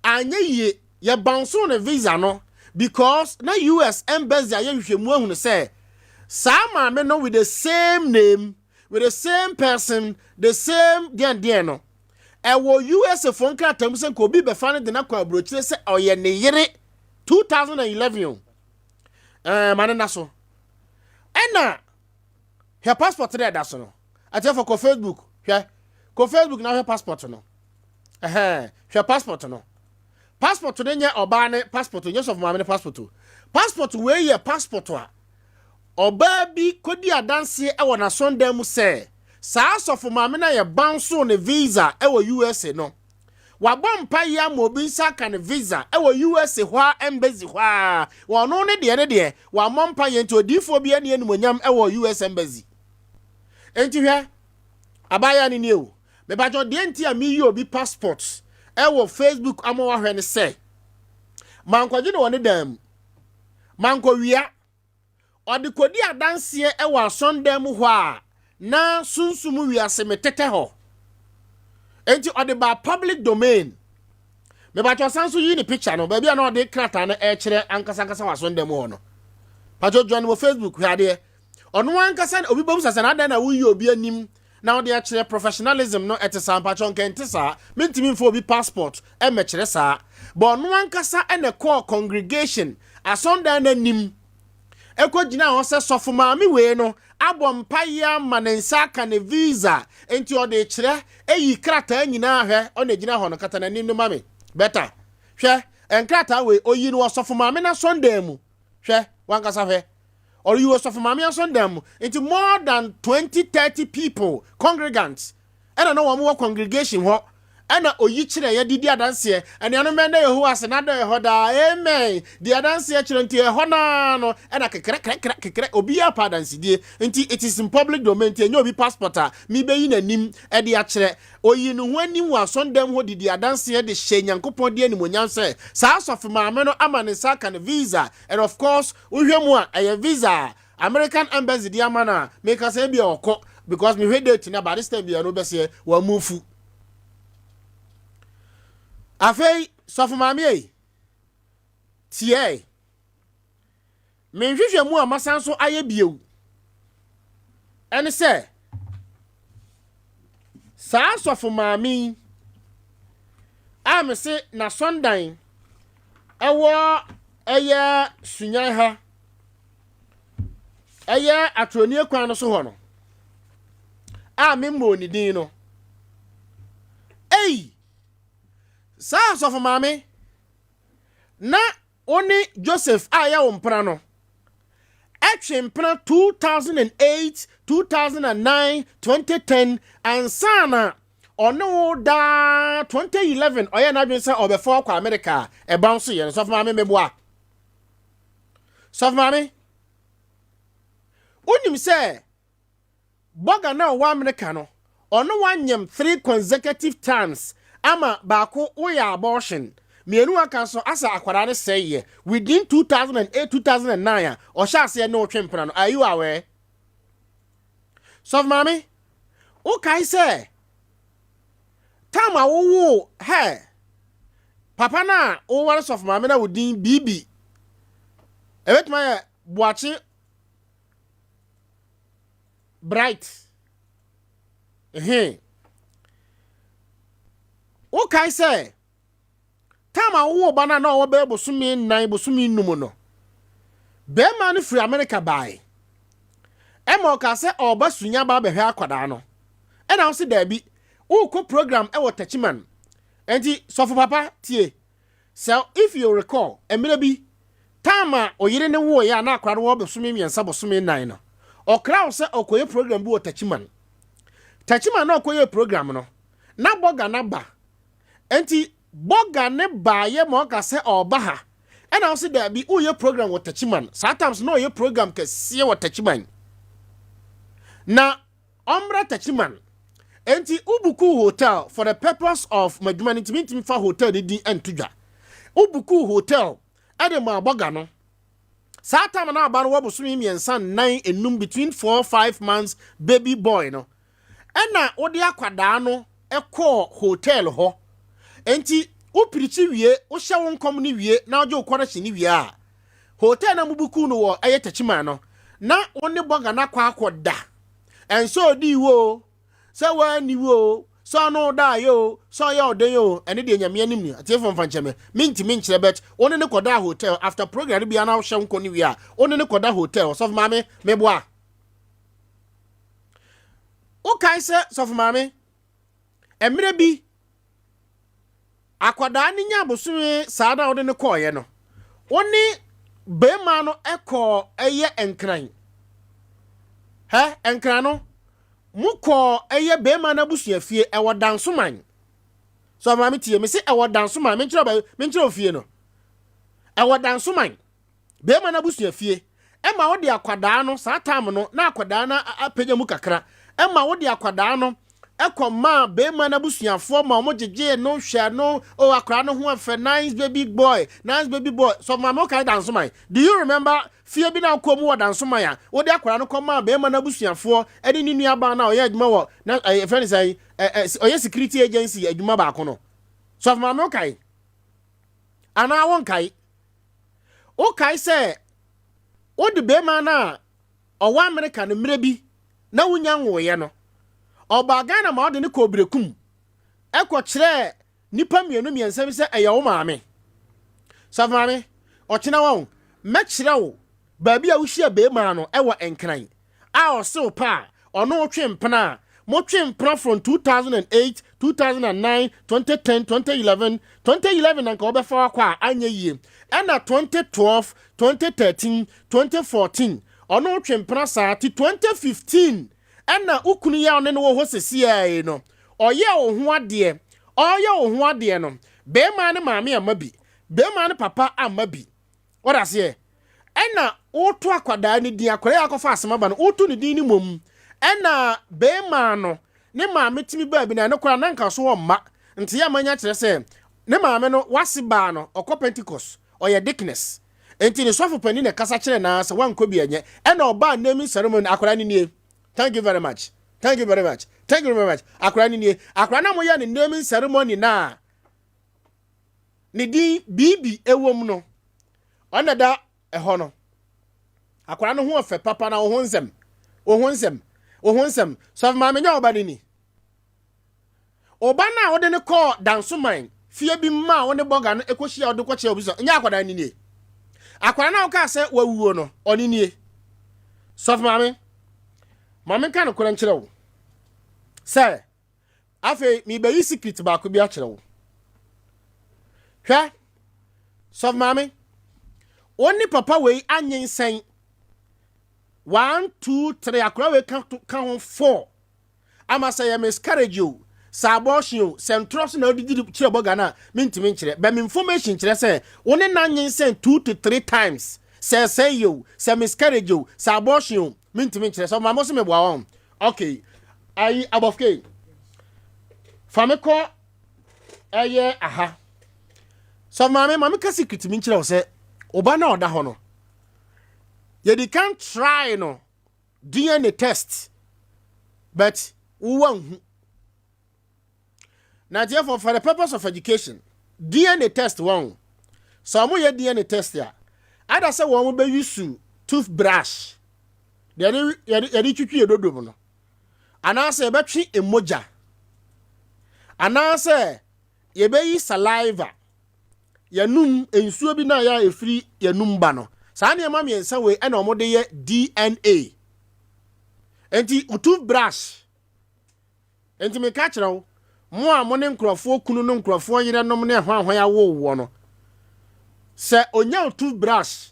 anye ye ye bounce on a visa no because na US embassy aye hwehwemu ahunu say sama me no with the same name with the same person the same den no ewo US phone card tam se ko bi be fa ne de na kwa brochire se oye ne yere 2011 mane na so ena her passport there da so no ate for ko Facebook hwe ko Facebook na her passport no hwe passport no passport no nya oba ne passport nya so mama ne passport we ye passport a oba bi kodi adanse e wona sonda mu se saa sofo mama na ye bounce ne visa e wo USA no wabom pa ya mo bi saka ne visa e wo USA hwa embassy hwa wono ne de wa mom pa ye nto difo bi ane enumonyam e wo US embassy enti hwe abaya ni o me ba jo de enti a mi yi obi passport ewo Facebook amo wa hwe ne se mankwaje ne woni dam manko wia odi kodi adanse ewo asondam ho a na sunsumu wiase metete ho enti odi ba public domain me ba cho sanso yi ni picture no ba bia na odi krata na e kire ankasa wa asondam ho no pa jo join mo Facebook hwa de ono ankasa obi bom sasa na dan na wo yi obi anim now they actually professionalism no at Sampa Chonkenti sa mentimi mfo bi passport e mekire sa but no ankasa e ne core congregation asonda na nim ekogina ho se sofo maami we no abom paya manensa ka ne visa enti o de kire eyi krata nyina hwe o na gina ho no kata na ninu mame better hwe enkrata we oyi no sofo maami na sonda mu hwe wankasa hwe or you was of Mammy on them into more than 20-30 people, congregants. And I know one more congregation what and oyichire ya didi adanse and the man there who has another hoda amen the adanse children to hona no and I kekere obi apadanse die nti it is in public domain tie nyo bi passporta mi be yin anim e de akere oyi no ho anim wa sondam ho didi adanse de hye nyankopon de animonyam se sa asof maame no amane sa kan visa and of course uhwemu a visa American embassy di amana make us be okọ because me hwe date na ba this time be no be se wa mufu afei sofo maami ei tie me hwehwe mu amasan so aye biew ene se sa sofo maami amese na sondan ewo eye Sunyani ha eye atroni kwan no so ho no mo ni din no ei sa sofo maami na oni Joseph aya wompra no etwempra 2008 2009 2010 and sana ono da 2011 oya na dwen say obefo kwa America e bounce ye sofo maami meboa sofo maami onim say boga na wa America no ono wanyem 3 consecutive times ama baako oya abortion mienu aka so asa akwara ne sey within 2008 2009 o sha ase na otwempena no are you aware so mami o kai say tama wo he papa na o ware so mami na wodin bibi ebetuma boachi bright o kai say tama wo bana na wo be bosumi nan bosumi num no be man free America bai e mo ka say oba sunya ba be hwe akwada no e na wo se da bi wo ko program e wo tachiman enti sofo papa tie so if you recall emire bi Tama oyire ne wo ya na akwara wo besumi miensa bosumi 9 no okra se okoye program bi wo tachiman na okoye program no na boga na ba enti boga ne ba ye mo ka se oba ha e na wo se da bi uye program wo tachiman sometimes no ye program ke sie wo tachiman na omra tachiman enti ubuku hotel for the purpose of madhumanity mean fa hotel di entudwa ubuku hotel ade ma boga no Satam na aba no wobosumi miensa 9 enum between 4-5 months baby boy no ena odi akwada no ekọ hotel ho enti upirichi wie wo hye wo nkom ni wie na oje ukora hye ni wie a hotel na mubuku no wo ayetachima no na woni boga na kwa akoda enso di wo se wa ni wo so no da yo so ya oden yo ene de nyame anim ni atiefo mfancheme minti minchire bet woni ne koda hotel after program bia na wo hye nko ni wie a woni ne koda hotel so mame meboa o kai se so mame emre bi akwada ni nya bosumi saada woni ne koye no woni bema no ekọ eye enkran enkran no muko eye bema na busuafie ewo dansoman so ma metie me se ewo dansoman menkyere ofie no ewo dansoman bema na busuafie ema wo de akwada no saa tam no na akwada na apenya mu kakra ema wo de akwada no ekoma bema na busuafo ma mo jeje no hwa no o akwada no ho afa nice baby boy so ma mo kai dansoman do you remember fie bi na akomu wo dansoman ya wo de akwada no koma bema na busuafo edi ni nuaba na oye adwuma wo na friend say oye security agency adwuma ba ko no so ma mo kai ana won kai o kai say o de bema na owa America no mre bi na wunya nwoye no oba Ghana ma ode ne ko brekum ekọ kire nipa mienu miensa se eya wo maame so maame o kina won me kire wo ba bia wo hia be ma no ewo enkran a o se pa ono twempena mo twempena from 2008 2009 2010 2011 nanka obefa akwa anya yie ena 2012 2013 2014 ono twempena sa ti 2015 ena ukunu ya one no wo sesi ai no oye ohun ade no be ma ne maame amabi be ma ne papa amabi oda se ena otu akwada ni din akwara akofa asema ba no otu ni din ni mom ena be ma no ne maame timi ba bi na ne kwara nanka so wo ma nti ya manya kire se ne maame no wase ba no okọ Pentecost oye Dickness enti ne sofo pani ne kasa kire na se wanko bi enye ena oba naming ceremony akwara ni nie. Thank you very much. Akwara ni akwara na mo ya ni naming ceremony na ni di bibi ewom no. Ona da eho no. Akwara no ho ofe papa na ho nsem. So ma me nya oba ni. Oba na wo de ne call dansoman. Fie bi ma wo ne boga no ekohia wo de koche obi so. Nya akwara ni. Akwara na wo ka se wawuo no. Oni ni. So Mame kan ko nkire wo say afi mi be yi secret ba ko bi a kire wo hwa so mame oni papa we anyensen 1 2 3 akra we kan ho 4 ama say miscarriage o sa abortion o centros na odidi kire boga na mintimi nkire be me information kire say oni na anyensen 2 to 3 times say yo say miscarriage o sa abortion mintimi nkire so mama so me bua won okay ai abofke fameko eye aha so mama ka secret mi nkire o say oba na oda ho no ye they can try no DNA test but won na therefore for the purpose of education DNA test won so mo ye DNA test ya ada say won be use toothbrush yari twitwi edodo no anase ebetwi emoja anase yebeyi saliva yanum ensuo bi na ya efiri yanum ba no saa ne ma miensa we na omode ye DNA enti toothbrush enti me ka kyerɛw mo a mo ne nkrofo kunu no nkrofo yire nom ne hwanhwan ya wo no se onya toothbrush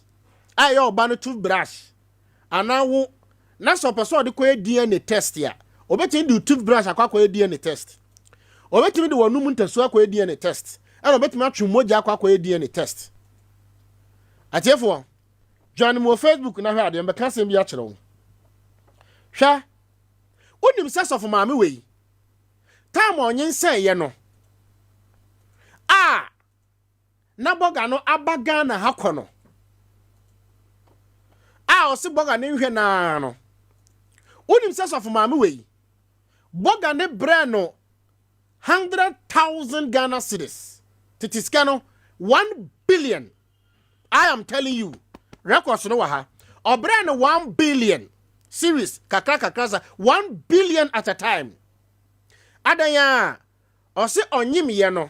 aye oba no toothbrush anawo na so person de koye DNA test ya obetimi de toothbrush akwa koye DNA test obetimi de wonum ntasu akwa DNA test and obetimi atwe moja akwa koye DNA test atiefo join mo Facebook na hwe ade mbeka sem bi a kire wo hwa onim sense of maame we time onye nsen ye no na boga no abaga na hakono osi boga ne hwe na no onim sense of maame we boga ne bre no 100,000 Ghana cedis titiska no 1 billion. I am telling you records no wa ha obre no 1 billion series kakra 1 billion at a time adanya osi onyim ye no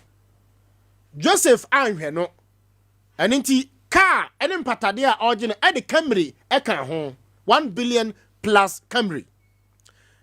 Joseph anhwe no aninti car ene mpatade a ogene e de Camry e kan ho 1 billion plus Camry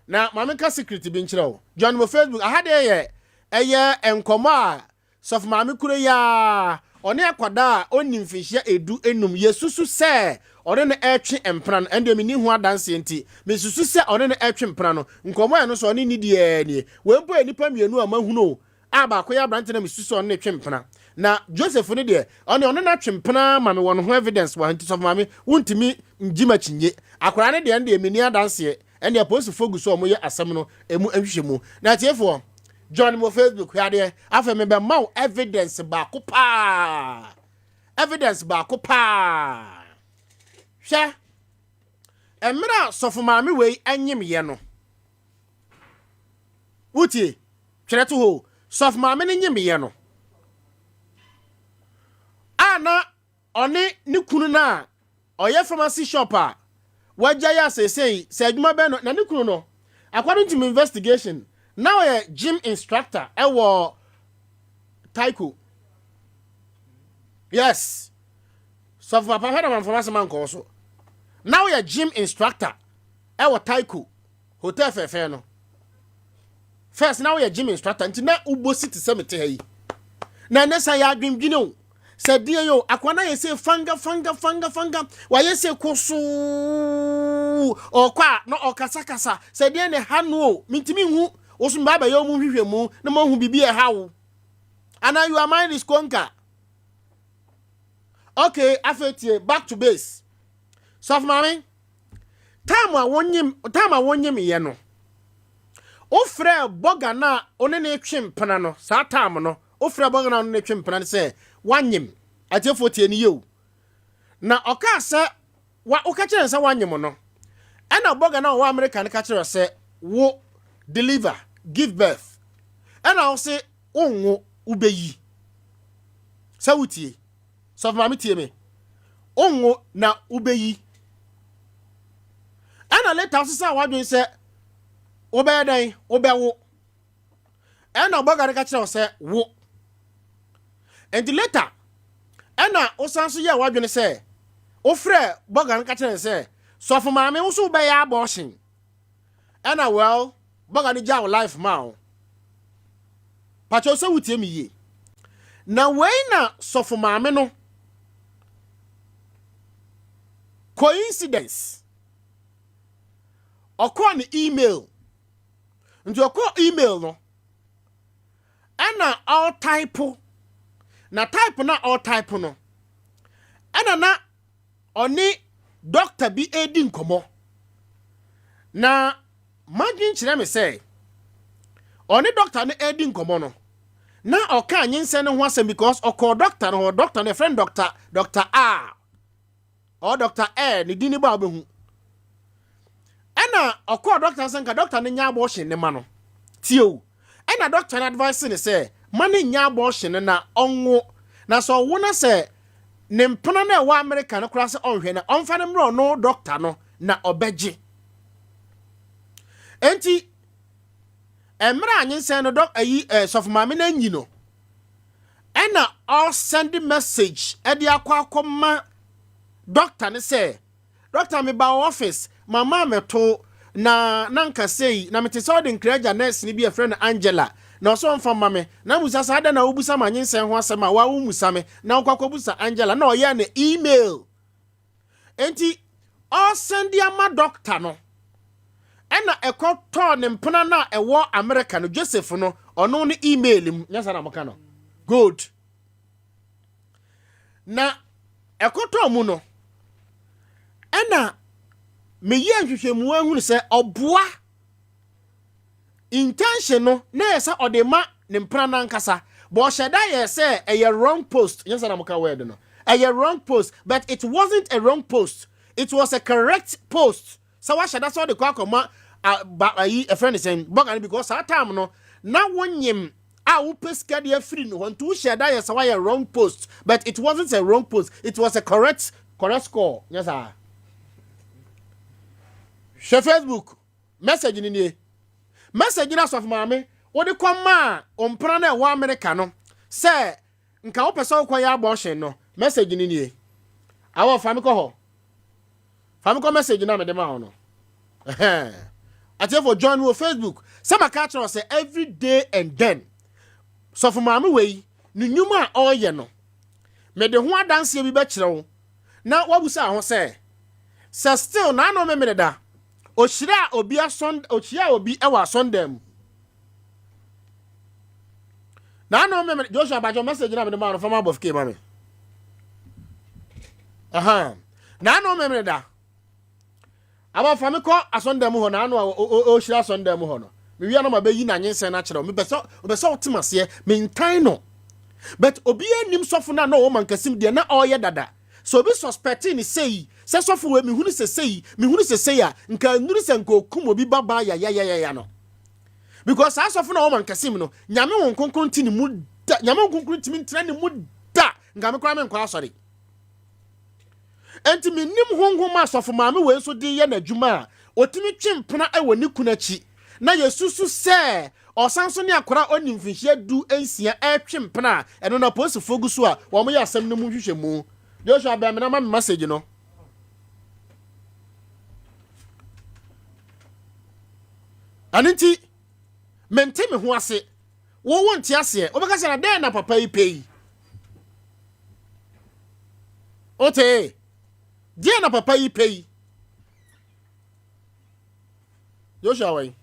na mameka secret bi nkyerɛ John mo Facebook ahade eye enkomo a sof mame kure ya one akwada a onim fihia edu enum yesusu se one ne etwe empran ende me ni hu adanse enti me susu se one ne etwe empran no nkomo ya no so one ni die ni we mpo enipa mienu a mahuno aba akoya brante na me susu one ne etwe empran na Joseph ne de one na twempena ma me won ho evidence wa nti sof mame wuntimi njima chinye akora ne de ende me ni adanse ende apost focus o mo ye asem no emu ahwehwemu na tiefo John mo Facebook yade afa me be maw evidence ba ko pa hwe emra sofu maame we anyim ye no wuti twere to ho sofu maame ne nyim ye no ana one ni kunu na oye pharmacy shop a wagya ya sesei se adwuma be no na ni kunu no according to my investigation now a gym instructor ewo taiko yes so for papa head of information man ko so now a gym instructor ewo taiko hotel fefe no first now a gym instructor ntina ubo city semete hayi na nesa ya adwendwene o said yo akwana yese fanga wa yese koso o kwa no okasakasa said ne hanu o mintimi hu osum baba yo mu hwehwemu na ma hu bibi e hawo ana your mind is conquer okay afetie back to base sof mami time a wonyem ye no o frɛ boga na one ne twempena no saa time no o frɛ boga na one ne twempena ne sɛ wanyem atefo tie ne yo na oka sɛ wa o ka kyerɛ sɛ wanyem no ɛna boga na wo America ne ka kyerɛ sɛ wo deliver give birth ɛna wo sɛ onwo ubeyi sɛ wutie so mama tie me onwo na ubeyi ɛna later wo sɛ wadwen sɛ obedan obewo ɛna boga ne ka kyerɛ sɛ wo and later ɛna osanso yɛ wadwene sɛ ofrɛ boga ne ka kyerɛ sɛ so for mama wo so be ya abortion ɛna well boga ne jaw life ma o pacho so wutie me ye na wei na so for mama no coincidence okọ ne email nti okọ email no ɛna all type na type na all type no ɛna na oni doctor bi edi nkomo na magin kyerɛ me sɛ oni doctor ne edi nkomo no na oka anyense ne ho asɛm because okɔ doctor no doctor ne friend doctor A or Dr. A ne dini ba obehu ɛna okɔ doctor sɛ doctor ne nya abortion ne ma no tio ɛna doctor ne advice ne sɛ mane nya abortion na onwo na so wo na se ne mpana na wa America no kura se onhwe na onfa ne mro no doctor no na obegye enti emra anyense no doc ayi sof mame na nyi no ɛna all send message e de akwa doctor ne se doctor me ba office mama meto na nanka sei na mete so de nkreja nurse ni bi a friend Angela na so mfa mame na musa sa ada na obusa ma nyensen ho asema wa wo musa me na kwakọ busa Angela na oye na email enti o send ya ma doctor no ena ekoto ne mpena na ewo America no Joseph no ono ne email mu nyasa na maka no good na ekoto mu no ena meyi ahwehwemu ahunu se oboa intention no na yesa odema ne mpena na nkasa bo sheda yese a wrong post nyasa na maka word no a wrong post but it wasn't a wrong post, it was a correct post. So what sheda so de kwa koma a friend is saying because that time no na wonyem a wo peska de free no want to share that yes why a wrong post, but it wasn't a wrong post, it was a correct score. Yes sir. She Facebook message ni message of mama wo de kwama ompra na wa America no say nka wo pesa wo kwaya abortion no message ni awo fami ko message na me de ma ho no I tell for join me on Facebook. Some catch us say every day and then. So for mama way, ni nyuma all ye no. Me de ho dance ye bi be kire wo. Na wa busa ho say. Say still na no me da. Ochira obi ason ochia obi e wa sondem. Na no me Joshua ba jo message na me de ma from above ke mama. Na no me da. Aba fami ko asonda mu ho na anu o hira asonda mu ho no me wi anu ma be yi na nyensen na kire o me beso otimase me ntan no but obi anim sofo na no wo man kasim de na oye dada so obi suspect ni sei se sofo we me hunu se sei a nka nuru se nka okum obi baba ya no because as sofo na wo man kasim no nyame won konkon ti ni mu da nyame won konkon ti mi ntra ni mu da nka me kwa me nkwa sorry. Enti minim honhom asofo maame we so de ye na dwuma otimi twempena e woni kunachi na yesusu se osanso ne akora onim finhia du ensia e twempena eno na post fogusu a wo mo ya asem ne mu hwehwe mu Joshua ba me na ma message no anenti mente me ho ase wo wonti ase obeka se na den na papa yi pei ote dia na papa yi pay Joshua way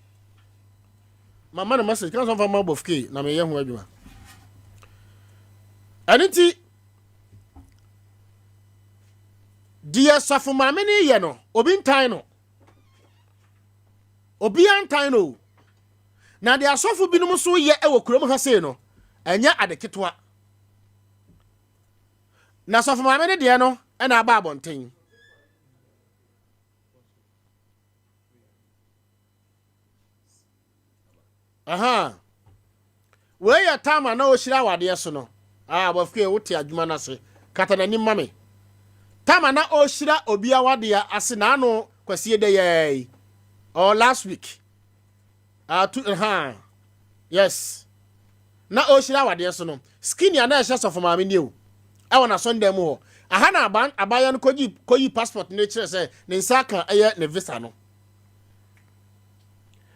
mama na message kan so from above k na me ye ho adwuma aniti dia safo mama ni ye no obi ntan no obi antan no na dia safo binum so ye e wokurom ha sei no enya adeketwa na safo mama ni dia no e na aba abonten we ya tama na o shira wade so no abofke wote adwuma na se kata na nim mame tama na o shira obi awade ase na ano kwasie de ye or last week yes na o shira wade so no skin ya na ehye so for mame ni o e wona Sunday mu ho aha na abaya no koyi passport ne kire se ne nsaka eye ne visa no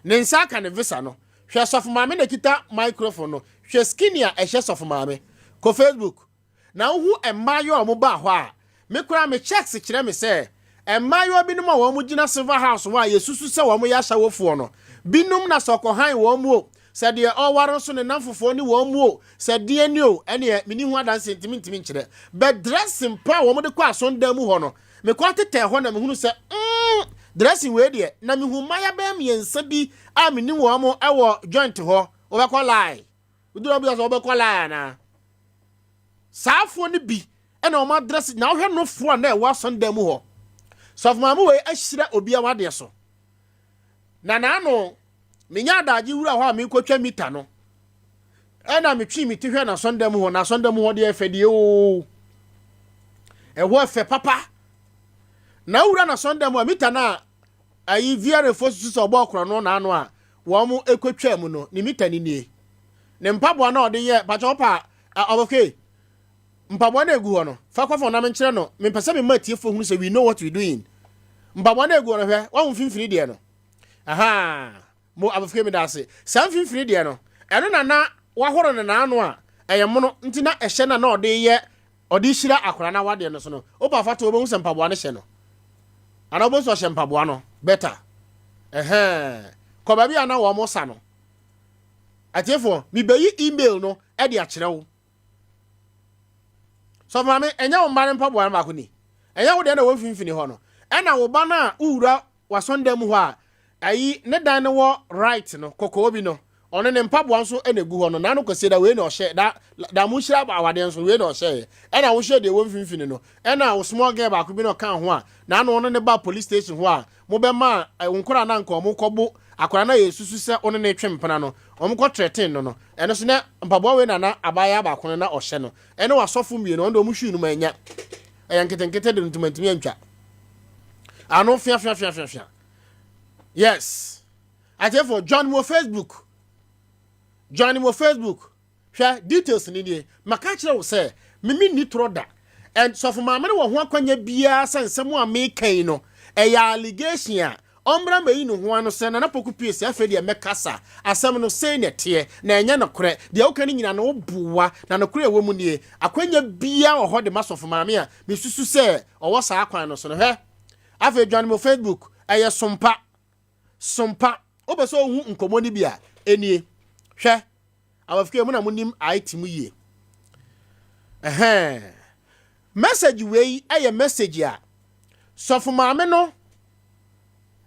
ne nsaka ne visa no hwe sof maame na kita microphone no hwe skinia ehye sof maame ko Facebook na hu emayo omo ba ho a me kura me checks kire me se emayo binum a wo mu gina silver house wa yesusu se wo mu ya hya wofuo no binum na soko han wo mu o se de o waro so ne namfofo ni wo mu o se de ni o ene meni hu adan sentiment kire but dressing pa wo mu de kwa sonda mu ho no me kwa tete ho na me hunu se dressing we de na me hu maya ba miensa bi a meni wo mo ewo joint ho wo be ko lie uduro bi so wo be ko lie na saafo ni bi ena o ma dress na wo hwe no fo na e wa sonda mu ho so of mamu we ahira obi a wade so na no menya adaji wura ho a me kwatwa mita no ena me twi miti hwe na sonda mu ho de efede o e ho efe papa na wura na sonda mu mita na ayi viare fosu so obo okro no na anu a wo mu ekwatwa mu no ni mita ni nie ne mpabo na ode ye ba chopa obofke mpabo na egu ho no fa kwafo na menkyere no me pese me matie fo hunu se we know what we doing mpabo na egu no hwe wa mfimfini de no aha mo abofke me da se sam mfimfini de no eno na wahoro ne na ano a eyemono nti na ehye na ode ye ode hira akora na wade no so no opa fato obo hu mpaboa ne hye no ana obo so hye mpaboa no better ko ba bia na wo mo sa no atiefo mi beyi email no e de akire wo so mama enya wo mare mpaboa ma ko ni enya wo de na wo finfini ho no e na wo ba na ura wasondam ho a ayi ne dan ne wo right no kokoo bi no ono ne mpaboa nso e na gu ho no na no kwese da we na o hye da mu hira ba awade nso we na o hye e na wo hye de wo finfini no e na wo small girl ba ko bi no kan ho a na no ono ne ba police station ho a mo be ma wonkora na nka mo kobo akora na yesusu se ono ne twempena no omko threaten no eno so ne mpaboa we na abaya ba ko na o hye no ene wasofo mie no ndo mu hwi no manya eyanketenkete de ntumantimi antwa ano fia yes atefo join mo Facebook hwa details ni die maka kire wo se mimi ni troda and so for ma me wo ho akwanya bia sensem a me kan no eya allegation a ombra mayi no ho ano se na Poku Piesie afa de mekasa asem no sei ne te na enya no kore de okani nyina no buwa na no kore ewo mu nie akwanya bia ho de masofu ma me a me susu se owo sa akwan no so no he afa join mo Facebook eye sompa obeso hu nkomo ni bia enie hwe awafike mu na munim item yie message we eye message a sofu ma me no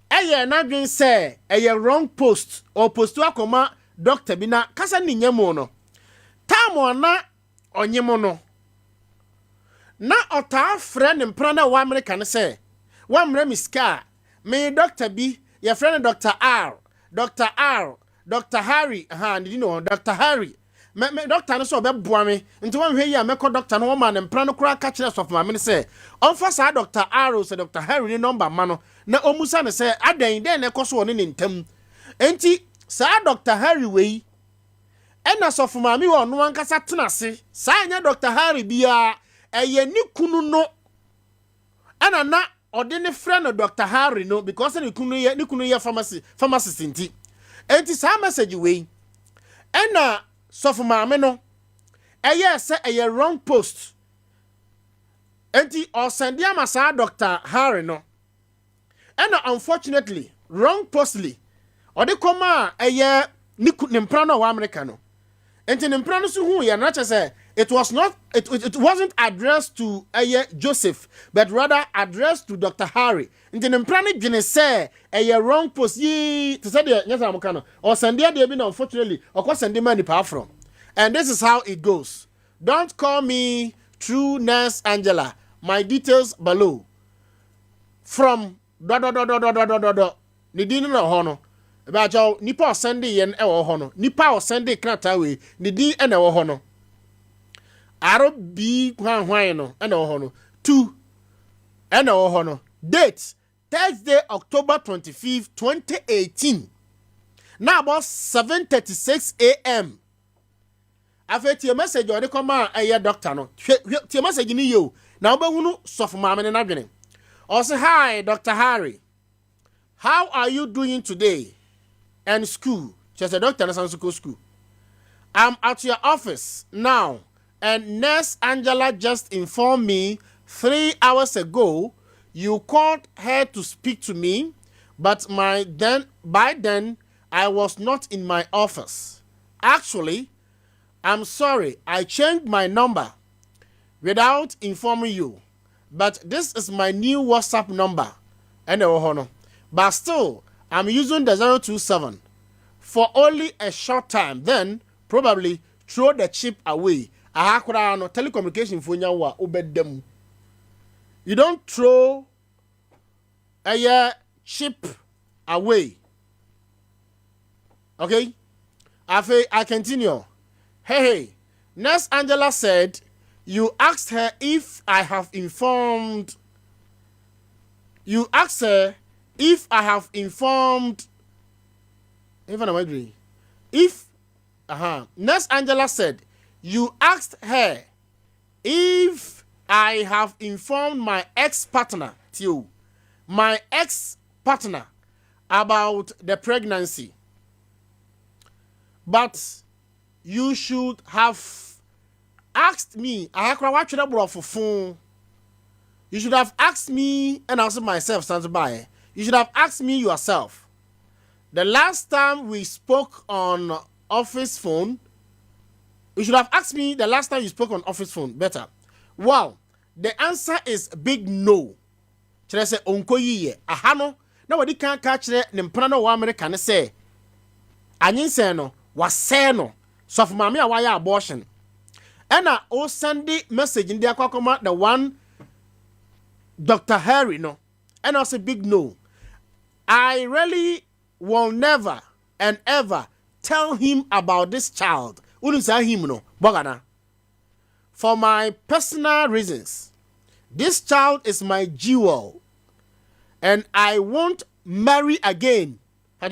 eye na dwen se eye wrong post or post akoma doctor bi na kasa ni nyemo no tamo na onyemo no na ota friend mpra na wa America ne se wa mra miska me doctor bi your friend Dr. Harry did you know Dr. Harry me doctor no so be boa me nti wan hwe ya me ko doctor no wo ma ne mpra no kura ka kire sof ma me se onfa sa Dr. R so Dr. Harry ni number ma no na omusa ne se adan den ne koso ne ntam enti sa Dr. Harry we ena sof ma me wo no ankasa tenase sa anya Dr. Harry bia eye ni kunu no ana na ode ne friend Dr. Harry no because ni kunu ye pharmacist nti enti sa message we ena sofu maame no eye se eye wrong post enti o send ya masa Dr. Harry no ena unfortunately wrong postly ode koma eye ni mpra no wa America no enti ni mpra no so hu ya na che se it wasn't addressed to Joseph but rather addressed to Dr. Harry enti ni mpra no dwene se eye wrong post yi to say the nyasa amka no or send there be no unfortunately or ko send money power from and this is how it goes. Don't call me True Nurse Angela. My details below. From ni din no ho no ba jaw nipa send yen e wo ho no nipa send krata we ni din e na wo ho no aro bi hwan no e na wo ho no 2 e na wo ho no date Thursday October 25th 2018 now about 7:36 a.m. afeti message odi koma eye doctor no tie message ni yo na obehunu sof maame na dwene o say hi Dr. Harry, how are you doing today and school? Just a doctor na school. I'm at your office now and Nurse Angela just informed me 3 hours ago you called her to speak to me, but by then I was not in my office. Actually, I'm sorry, I changed my number without informing you, but this is my new WhatsApp number. But still, I'm using the 027 for only a short time, then probably throw the chip away. Telecommunication phone. You don't throw a chip away. Okay? I continue. Hey, Nurse Angela said you asked her if I have informed. You asked her if I have informed. Even I'm agree. Nurse Angela said you asked her if I have informed my ex-partner, about the pregnancy. But you should have asked me. You should have asked me and also myself, stand by. You should have asked me yourself. The last time we spoke on office phone, you should have asked me the last time you spoke on office phone. Better. Well, the answer is big no. Chere say onko yiye. Aha no. Na wadi kan ka chere ne mpana no wa America ne say. Anyinse no, wase no. So for mama a waya abortion. Ena o send message in the akwa the one Dr. Harry no. And also big no. I really will never and ever tell him about this child. Wouldn't say him no. Bogana. For my personal reasons, this child is my jewel. And I won't marry again. I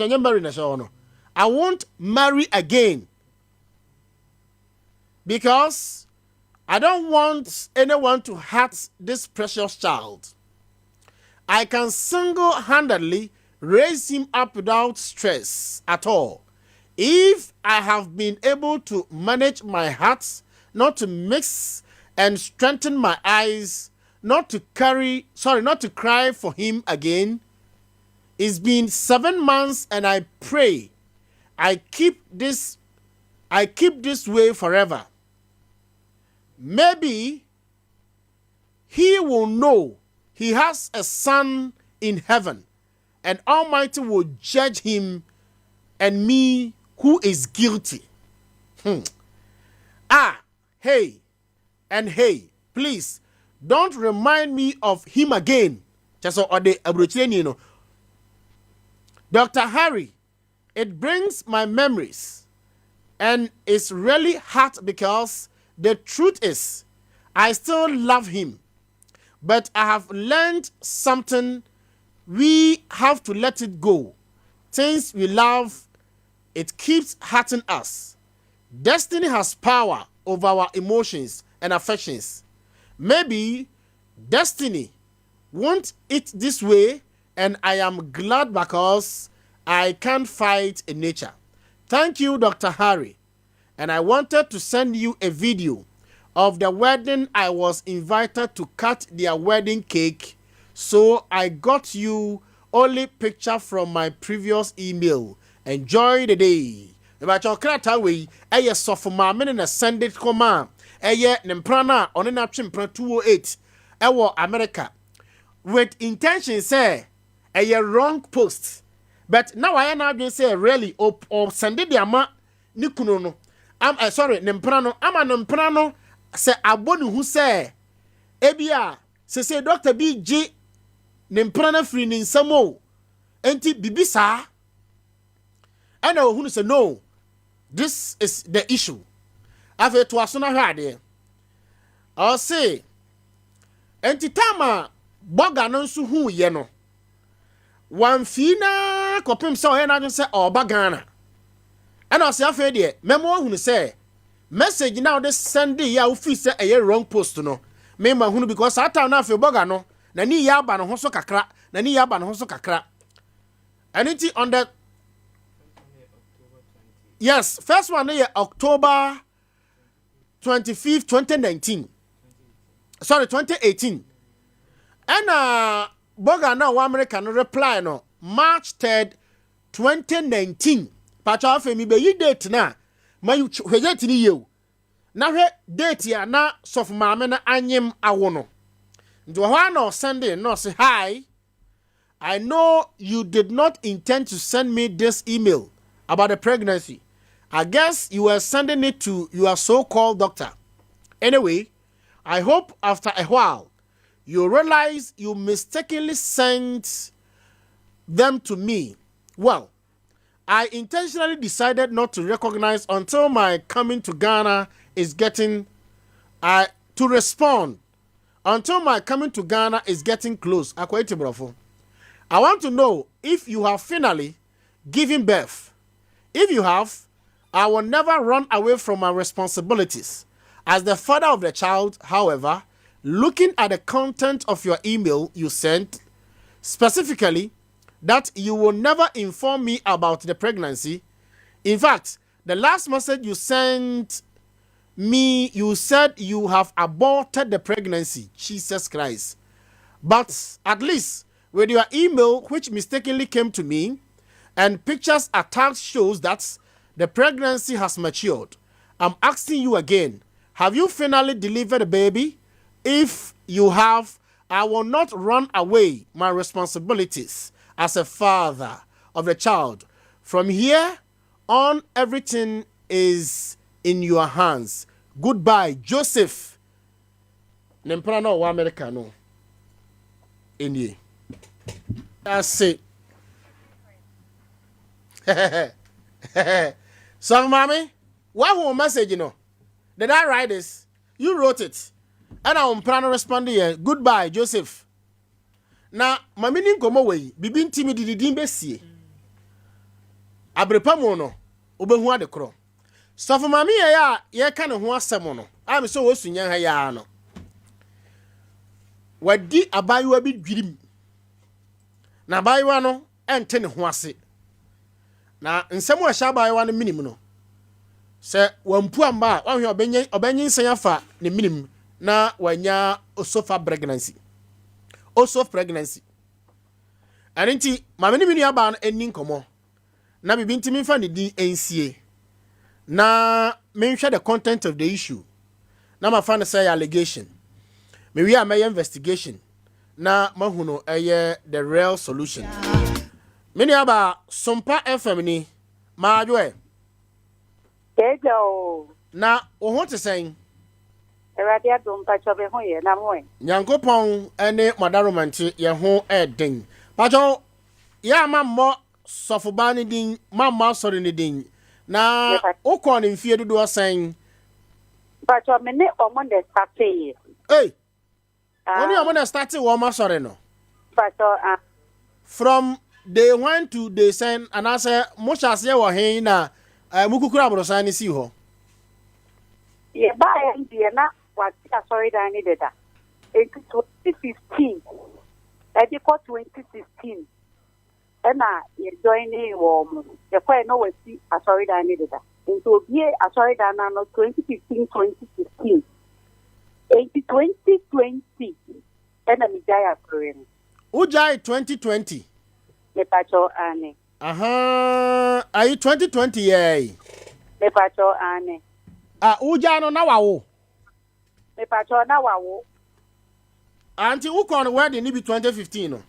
won't marry again. Because I don't want anyone to hurt this precious child. I can single-handedly raise him up without stress at all. If I have been able to manage my heart, not to mix and strengthen my eyes, not to cry for him again. It's been 7 months and I pray I keep this way forever. Maybe he will know he has a son in heaven and Almighty will judge him and me who is guilty. Hey, please don't remind me of him again. Just or the Dr. Harry, it brings my memories and it's really hard because the truth is I still love him, but I have learned something. We have to let it go. Things we love, it keeps hurting us. Destiny has power over our emotions and affections. Maybe destiny wants it this way, and I am glad because I can't fight in nature. Thank you, Dr. Harry. And I wanted to send you a video of the wedding. I was invited to cut their wedding cake, so I got you only picture from my previous email. Enjoy the day. About your character way, a sophomore man and send it command. Nemprana on an option 208. America. With intention, say, a wrong post. But now I am not say really or send it the ama Nikuno. I'm sorry, Nemprano. I'm a Nemprano. Say abonu who say Ebia say Dr. B.G. Nemprana free in Samo. Enti Bibisa. I know who say no. This is the issue. I've to asuna hade. I'll say enti tama boga no nso hu ye no. Wan fina kopim se o he na se oba Ghana. And I say afa de memo hu say message now this Sunday ya ofi say a wrong post no. Me ma hu because that time na afa boga no na ni ya ba no ho so kakra, na ni ya ba no ho so kakra. And it on the yes, first one is October 25th, 2019. Sorry, 2018. And Boga now American reply no March 3rd, 2019. Pacha fe mi be yi date na ma yu hweye tini ye. Na hwe date ya na sof maame na anyem awo no. Nti ho na Sunday no say hi. I know you did not intend to send me this email about the pregnancy. I guess you were sending it to your so-called doctor. Anyway, I hope after a while you realize you mistakenly sent them to me. Well, I intentionally decided not to recognize until my coming to Ghana is getting to respond until my coming to Ghana is getting close. I want to know if you have finally given birth. If you have, I will never run away from my responsibilities. As the father of the child, however, looking at the content of your email you sent, specifically that you will never inform me about the pregnancy. In fact, The last message you sent me, you said you have aborted the pregnancy. Jesus Christ. But at least with your email, which mistakenly came to me, and pictures attached shows that the pregnancy has matured. I'm asking you again, have you finally delivered the baby? If you have, I will not run away my responsibilities as a father of the child. From here on, everything is in your hands. Goodbye, Joseph. Nempra no wa America no. Inye. That's it. So, mommy, what whole message, you know? Did I write this? You wrote it. And I'm planning to respond here. Goodbye, Joseph. Now, my meaning come away. Bibin timid did imbecile. Abrepa mono. Ubehuwa de kro. So for mommy, ya kind of one semono. I'm so Sunyani ya no. Wadi abayu bit grim. Na bayu no, and 10 huase. Na Nsem wa shaba ya minimum no. Se wampu amba, wa hwe obenye nsan afa ne minimum na wanya osofa pregnancy. Osof pregnancy. Anenti mame ni minu aba no eni nkomo. Na bibi ntimi fa ne di ensie. Na menhwe the content of the issue. Na ma fa ne say allegation. Me wi am investigation. Na mahuno the real solution. Many aba Sompa FM ni ma adwe. Ejo. Na o ho te sen. Erade adom pa chobe ho ye na mo. Nyankopon ene madaromanti ye ho eden. Pacho ya mammo sofoba ni din, mamma sori ni din. Na ukọ ni mfie dodo sen. Pacho me ne omo de starte. Hey. Oni omo na starte wo ma sori no. Pacho from day 1 to day 10 and I say much as ye wo hen na mukukura abrosan ni si ho. Ye ba ye na what sorry da ni deda. In 2015. Edi ko 2016. Ena ye join ni wo mu. Ye kwa no we si sorry da ni deda. Into ye sorry da na no 2015 2016. 2020 ena mi jaya program. Ujai 2020. Me pacho ane. Aha, are you 2020 ye? Me pacho ane. Uja no na wawo. Me pacho na wawo. Anti ukon wedding ni be 2015 no.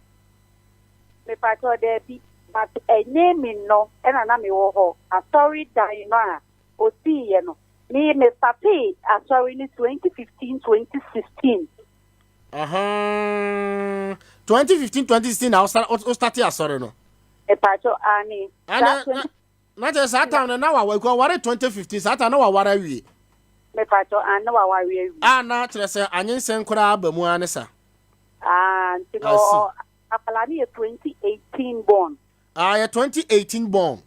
Me pacho there be but name no ena na me wo ho. A sorry die no a o si ye no. Me papi a sorry ni 2015 2016. 2015 2016 na o start asore no. E pacho ani. Na je satan na wa ko ware 2015 satan na wa ware wie. Me pacho an na wa ware wie. Na kire se anyensen kura abamu anesa. Ntino apalani 2018 born. Ya 2018 born.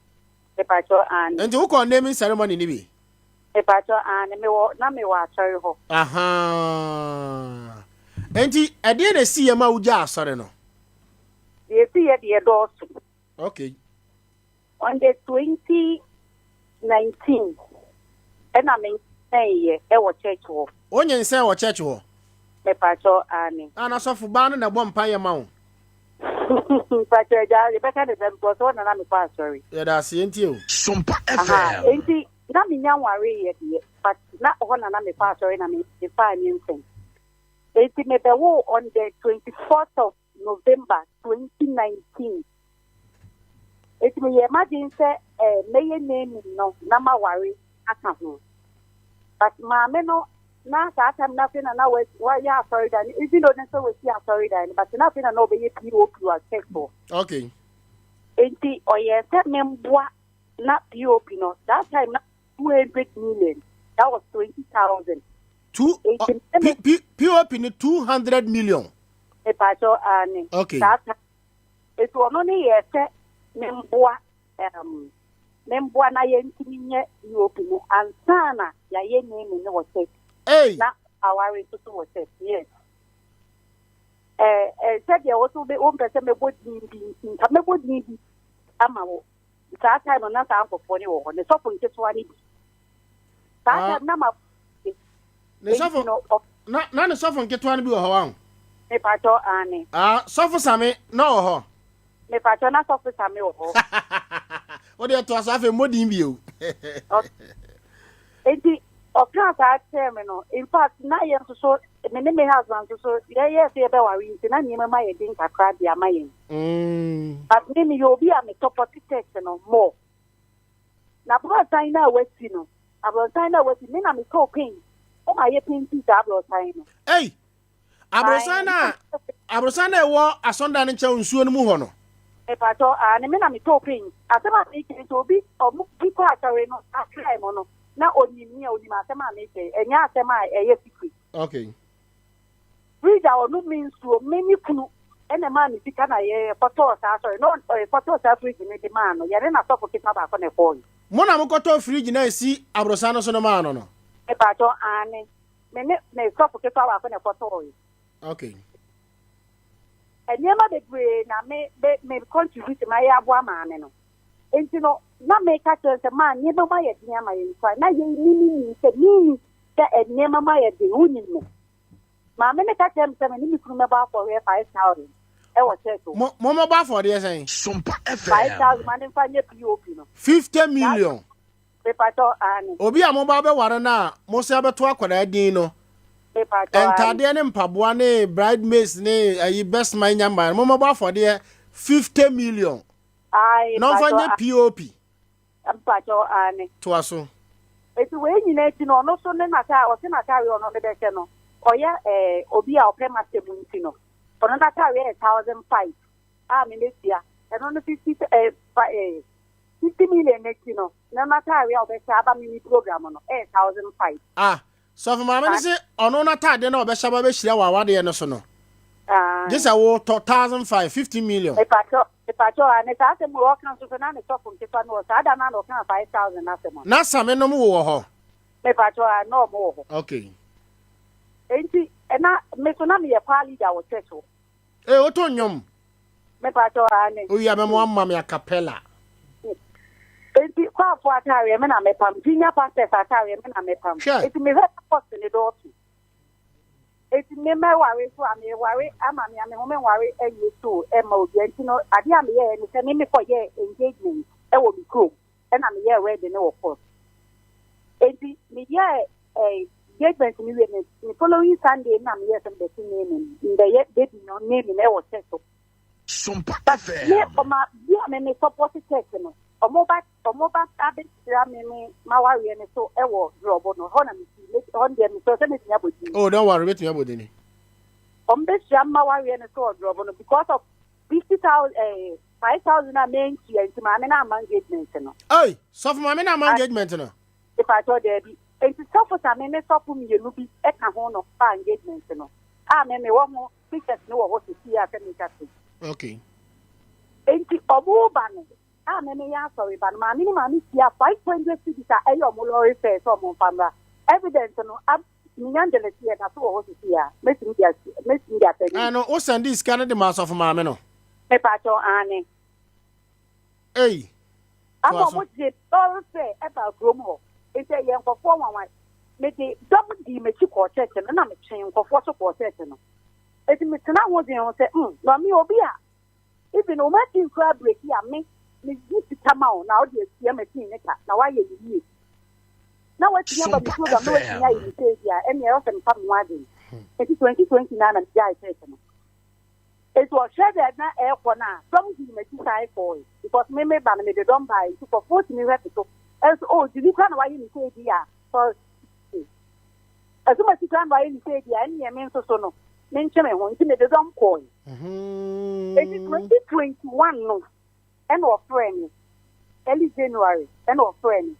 Me pacho an. Nti wo ko naming ceremony ni bi. Me pacho an me wa asore ho. Enti ade na si yema uja asore no. Ye si ye de dosu. Okay. On the 2019 and I mean say e wo church ho. Onye nsen wo church ho. Me pacho ani. Ana sofu ba no na bɔ mpa ye ma wo. Pacho ja ye better than because one na me pass sorry. Ye da se enti o. Sompa FM. Enti na me nya ware ye de but na ho na me pass sorry na me fa ni nsen. Enti me be wo on the 24th of November 2019. It may imagine say may name no nama worry aka ho. But mama no na that time nothing and now why ya sorry dan even though so we see sorry dan but nothing and no be POP was check for. Okay. Enti oye se memboa na POP no that time na 200 million. That was 20,000. POP ni 200 million. E pacho ani. Okay. That it was only yes memboa na ye ntimi nye POP no ansana ya ye name ne wo check. Hey. Na awari to wo check. Yes. Said ya also be on person me body bi ama wo That time on that uncle for you on the top of just one. That time number the suffer not the suffer get one be a me pato Annie. Suffer Sammy, no. Me pato not suffer Sammy. What do you to us have a modern view? That terminal. In fact, 9 years or so, my name husband, so yes, you better worry. I never my think I cried the Amayan. But then you'll be a top of the text and more. Now, but I know what you know. I will sign out what you mean. I'm a coping. Oh, my pin to double time. Hey, Abrosana, war a Sunday and Chow soon Muhono. A pato, and I mean, I'm a coping. As I'm making to be or people are not a mono. Now, only me, only my family, and Yasema, a secret. Okay. Read our no means to many clue, and a man is can I photos, sorry, not a photos are free in the man, or you're not talking about on a phone. Monamokoto free, you know, see Abrosano Sonomano. A pato, and may stop to our on a photo. Okay. And never the brain, I may contribute to my abwa man. And you know, not make us a man, never my near my inside. Now you mean that never my at the union. Mamma, catch them 7 about for 5,000. I was said to Mama Bafford, yes, Sompa FM. 5,000 money find you 50 million. Papato and Obi a mobile warana, Mosaba Twakwa Dino. And Tadian Pabuane, bridesmaids, nay, best my number. Mama Bafford, dear, 50 million. I no find POP. I'm Pato and Twasso. It's when you know, no sooner than I was in a carry on the decano. Or yeah, Obi our Pemaster Muntino. For another carry 1,005. I'm in this year. And on the 50 million next, you know. No matter how they have a mini program on 8,005. So for my minister, on a tad, then I'll be Shabashi, what they are no. This I will 1,005, 50 million. A patrol, and it's after more council for none of from Tiffany was I don't know 5,000 after. Not some no more. A patrol, no more. Okay. And not Mesonami a party that was settled. What on you? Me patrol, and we have one mammy a capella. It's quite for Atari, and I'm a pump, junior pastor, Atari, and I'm a pump. It's me very post in the door. It's me, my worry, so I'm a worry, I'm a woman worry, and you too, Emma, you know, I am here and send me for your engagement. It will be cool, and I'm here ready, no, of course. It's me, yeah, a engagement in the following Sunday, and I'm here some betting name in the yet baby no name in our settle. Sompa FM. Yeah, for my dear, me support the text. Or mobile habit, my worry, and so I will drop on on them. So send it to you. Oh, don't worry, wait me about any. On this jam, my worry, and so drop on because of 50,000, 5,000 main key and to my engagement. Hey, so for my engagement. If I told Debbie, and to suffer some men, stop me, you will be at a horn of engagement. I may one more pictures know what to see after me. Okay. And to Obu I'm sorry, but my minimum is here 500 cities are a Molori face or Monfamba. Evidence, I'm Nyandelet here, that's all here. Missing their I know, what's and this Canada mass of Mameno? A pato Annie. Hey, I'm what you all say about Gromo. It's a young for 4 1. Make a double D make you quartet and I'm a chain for 4 quartet. It's Mr. Nawazi say, no, me will be a. If you know what you crab break here, me. This is come out now. The CMT now. Why you now? What's the number? Because I'm not in Piesie, and you're often come wagging. It's 2029 and die taken. It was said that now air for now. Some give me 2 side for it because me ban me they don't buy it for 40 minutes. As oh, did you kind of why you say yeah? So as soon as you can why you say yeah, and you mean so no. Mention me one thing they don't call. It is 2021 no. And our friend, early January, and our friend,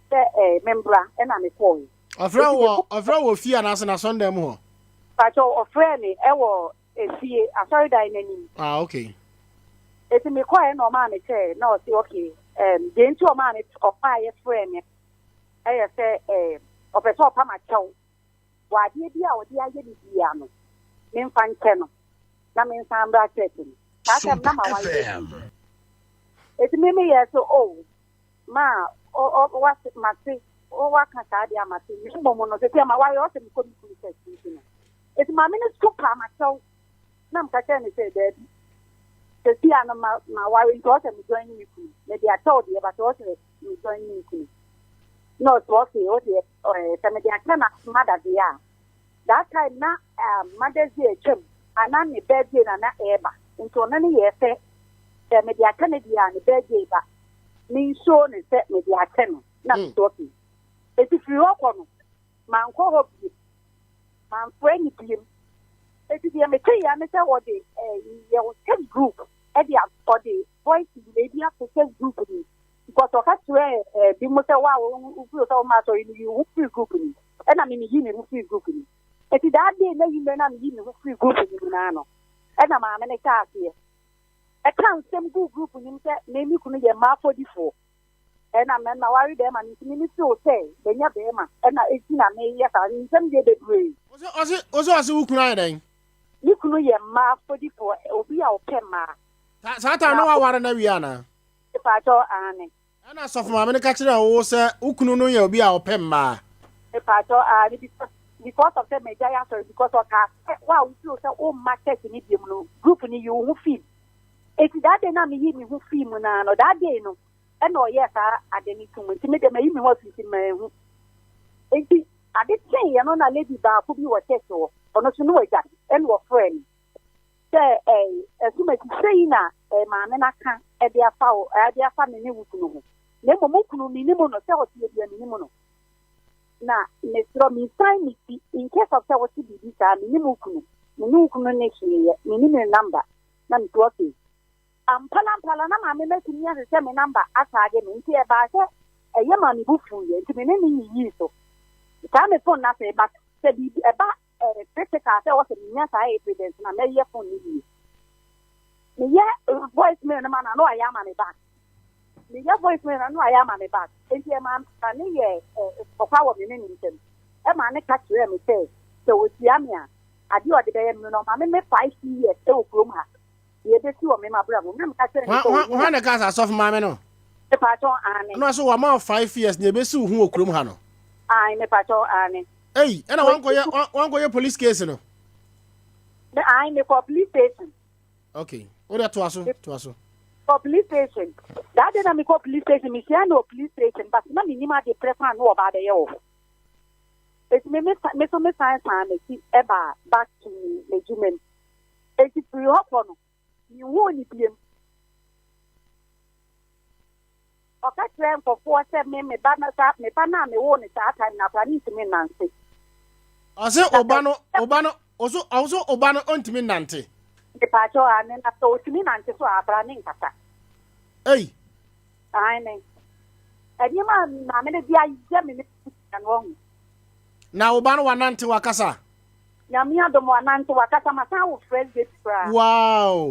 the member, and I'm a boy. A friend will fear us on a Sunday more. But your friend, I will see a sorry dining. Okay. It's me quiet no man, no, okay. The into a man of my friend, I say, of a top of my child. Why, dear, dear, dear, Min fan kennel. That means I'm bracket. That's a number 1. It's me yes oh ma what mati o wa kan sa dia mati mi mo mo no se ma wa yo se mi ko mi ku se ti no it's my minister pa ma so na m ka che ni se de se ti ana ma wa ri to se mi join mi ku me dia told you about what mi join mi ku no to se o de se me dia kana mother dia that time na mother's day chem ana ni birthday na eba into na ni ye se media Canadian birthday ba ni so ne se media ten na talking if you walk on man ko hobi man friend him if you me tell ya me say what the your group e dia for the voice lady access group ni because o ka twe bi mo say wa u fi so ma so you free group ni e na me ni ni free group ni e ti da dey na you na me ni free group ni na no e na ma me ne ka asie I can't same group in maybe couldn't get my 44. And I mean, I worry them and it's so say, then you're them, and I 18 and yes, and some day the grave. Also, as you crying, you couldn't get my 44 or be our penma. That's how I know I want to know. If I told Annie, and as of my catcher, also, who couldn't know you'll be our penma. If I told Annie, because of them, because of her, wow, you so all market in the group in you who feel. It's that day na me who feel na no that day no e no yes I dey to me me dem me what fit me hu enti I dey say you know na lady ba ko bi wo test o ono so no eja and wo friend say asuma ti say na ma me na ka e dey afa me ni wukunu ho na mo kunu ni ni mo no say o ti dey ni mo no na me stro me sign me in case of say what ti bi sa me ni mo kunu ne hie me ni number na me to okay Pala na mama make me as say me number asage me nti e ba say e ye ma ni bufu ye nti me ne yi so ta me phone na say ba say bi e ba critical say what me nya say evidence na me ye phone ni me ye voice mail na man no aya ma me back me ye voice mail na no aya ma me back nti e ma ni ye okwa wo me ne ntem e ma ne ka kire me say so otia me a ade o de be ye me no ma me 5 years e okrom ha ye be si o me ma bra mo me ka kire Why the case as of mama no? E pa to ane. No so wa ma 5 years na be si hu okrom ha no. Ai me pa to ane. Hey, and I want go police case no. I me for police station. Okay. What that to aso. For police station. That day na me for police station, me say no police station, but na me ma dey prefer no about the yo. It's me so me science me see eba back to measurement. It's free up no. You won't be okay, train for 4 me banner tap me pana me won it that time na plan to me nancy. I say Obano also Obano ontimi nante. The pacho and na so to me nancy so abraning kata. Hey. I mean. And you man na me dia yemi and wrong. Na Obano wanante wakasa. Yami adom wanante wakasa masa wo fresh get fra. Wow.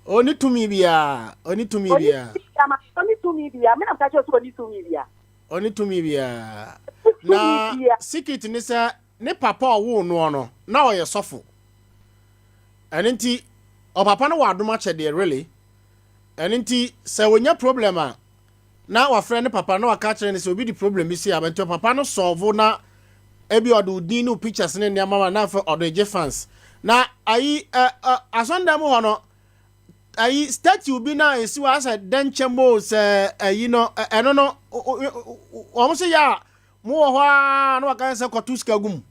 Oni to me bia. Only to me bia. Me na pacho so only to me bia. Oni to me bia. Na secret ni say ne papa wo no na o ye sofo. Enti o papa no wa adoma chede really. Enti say wonya problem a na wa friend papa no aka kire ni say obi di problem isi abento papa no solve na ebi odo din no pictures ne ne mama na fa odo je fans. Na ayi asonda mo hono ayi statue bi na esi wa asa denchemo se ayi no eno no o mo se ya mo ho a no aka se kotuska gum.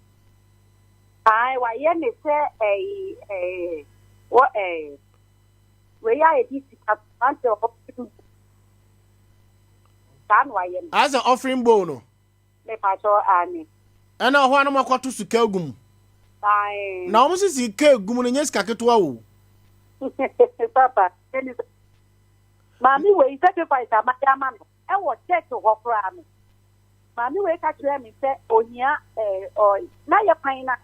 Ai wa ye ne se what we are a discount of Dan wa ye as an offering bowl no me pacho ani ena ho anu makoto suka gum. Ai Na o mo se sika gum no nyesika ketwa wo. Papa Mami we sacrifice amadama no e wo church ho kra me Mami we ka kire me se onia na ye kwan na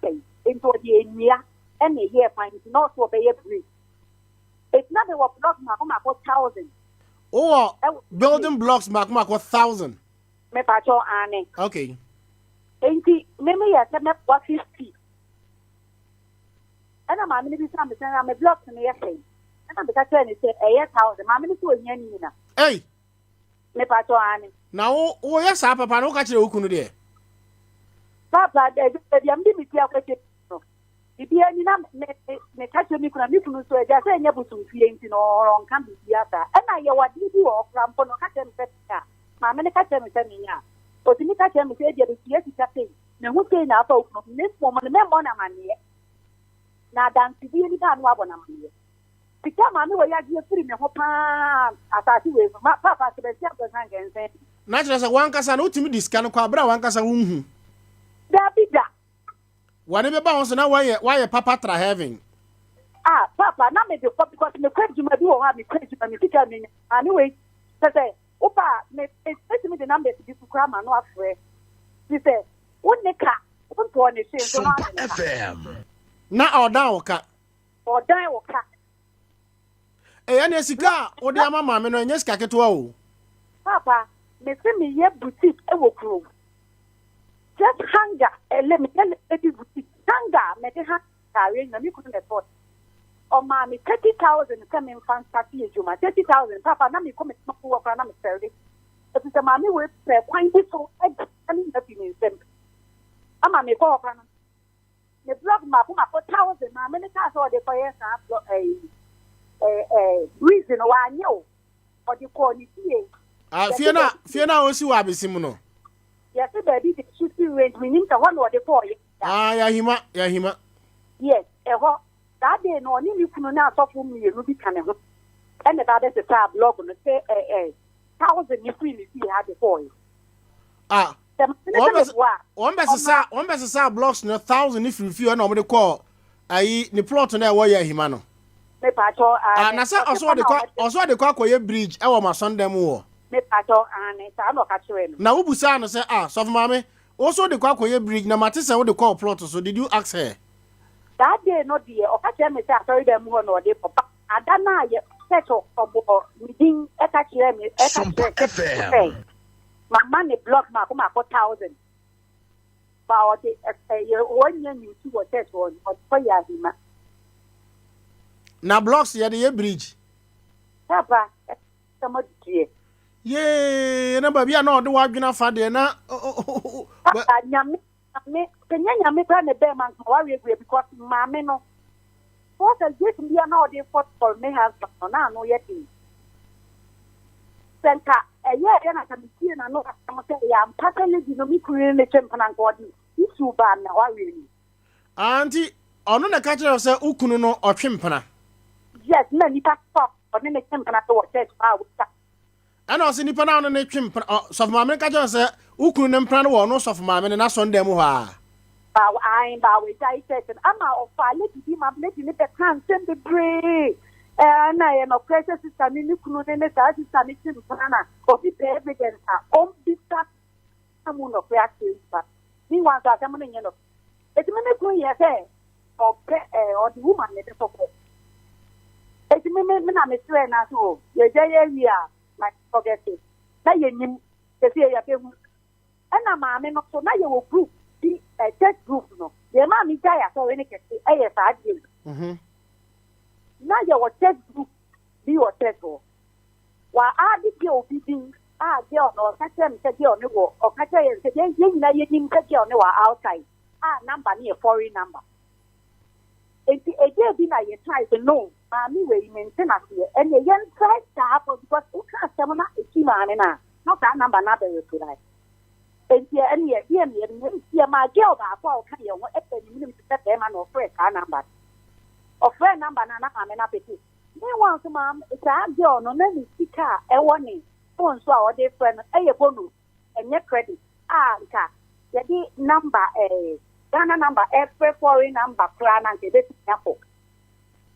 say into the enia e na ye kwan no so be ye break. It's not the block ma ko 1,000. Oh, building blocks ma 1,000. Me pacho ane. Okay. Enti me ya se me 50. And I'm going to be some blocks in the essay. na be ka tell ni say 1,000 ma me so nya ni na Hey, me pa to ani na wo ya sa papa no ka kire okunu de. papa de bi am di mi ti akwa che no bibi ani na me ka che mi kunu so eja say nya busu fie nti no ron kan bibi ata e na ye wadi bi wo kra mpo no ka che mi peta ma me ne ka che mi se mi nya o ti mi ka che mi se je bi tie ti ta pe na hu ke na fa okunu ne mo mo ne mo na mane na dan ti bi ni ka no abona mane Pika mami wo ya gie free me ho pa atati we ma papa se be sia ko san gense Na kire se wankasa na utimi diska no kwa bra wankasa wunhu. da bida Wane be ba won so na why papa tra heaven. papa na me de ko because me kwaju ma bi wo ha me kwaju ma me fika me ani we say opa me me de number ti ku kra ma no afre ti say unika unto ne se so Sompa FM. Na odan wo ka. o dan wo ka Ene sika wo de ama ma me no enye sika ketewa o. papa me se me ye boutique e wo kro just hanga ele me tell e boutique hanga me de ha carry na me couldn't afford o ma me 30,000 come in fan party ejuma 30,000 papa na me come to work na me sell it so to ma me we pre kwan bi so e na bi me Nsem ama me ko okra na me blog ma ko ma 4,000 ma me ne ka so de ko yes na reason why you or the quality. Fie na o si wa besim no. Yes, baby, the shooting range, we need to one or the boy. Ya hima. Yes, that day, no, you can now talk for me, you be coming. And that is the tab blog on the say, 1,000 you feel see had the boy. One best sa blocks no 1,000 if you feel no me call. Ayi ni plot na wo ya hima no. Me pato na say also de kwa akoye bridge e wo ma sondem wo. Me pato ane sa no ka chere no. Na wo busa no say so for mama also de kwa akoye bridge na mate say wo de call plot so did you ask her? That day no dey o ka chere me say sorry dem ho no dey papa ada na ye settle obo midin e ka chere me Sompa FM. Mama ne block ma ko ma 4,000 ba o de ye wonya ni tu wo test won o for ya hima Na blocks ye de bridge. papa samo die Ye na ba bia na ode wadwena fa de na nyame kenya me pra ne be man ko wa we because mama no what a get bia na ode for me husband na no yet senta ye na kamiti na no am say ya mpaka ne di no mi kure ne chempana ngodi isu ba na wa we ni auntie ono na ka kire say ukunu no otwempana. Yes, no, you pass off, but then they came to watch it. And also, nipa na no twem so for mama ka just say ukunu ne mpana wo no so for mama na so ndem ho a. Ba we die said ama of let be my let me the can send the pray. Na ye no precious sister ni kunu ne sa sister ni mpana of the evidence on this that amu no practice but ni wan sa am no no. Et me ko ye say or the woman ne so ko. Et me na me swear na so ye je ya my forget it. Na ye nim se se ya be hu. Na ma me no so na ye wo group di church group no. Ye ma mi ja ya so we ne kete e ye sa adi. Na ye wo church group bi wo church wo. Wa adi ke obi din a je ono ka che mi se je ono wo o ka che ye se je na ye nim ka je ono wa outside. Number ni a foreign number. Enti eje bi na ye try to know me we maintain as here and ye yen try to happen because we can't say na eki ma na not that number na be reply enti and ye ma girl ba for ka ye won e pe ni mi se pe ma no fresh ka number of friend number na na peti me wan so ma it's a girl no na ni sika e woni phone so a wo dey friend e ye bonu enye credit nka ye di number Ghana number every foreign number plan and the basic example.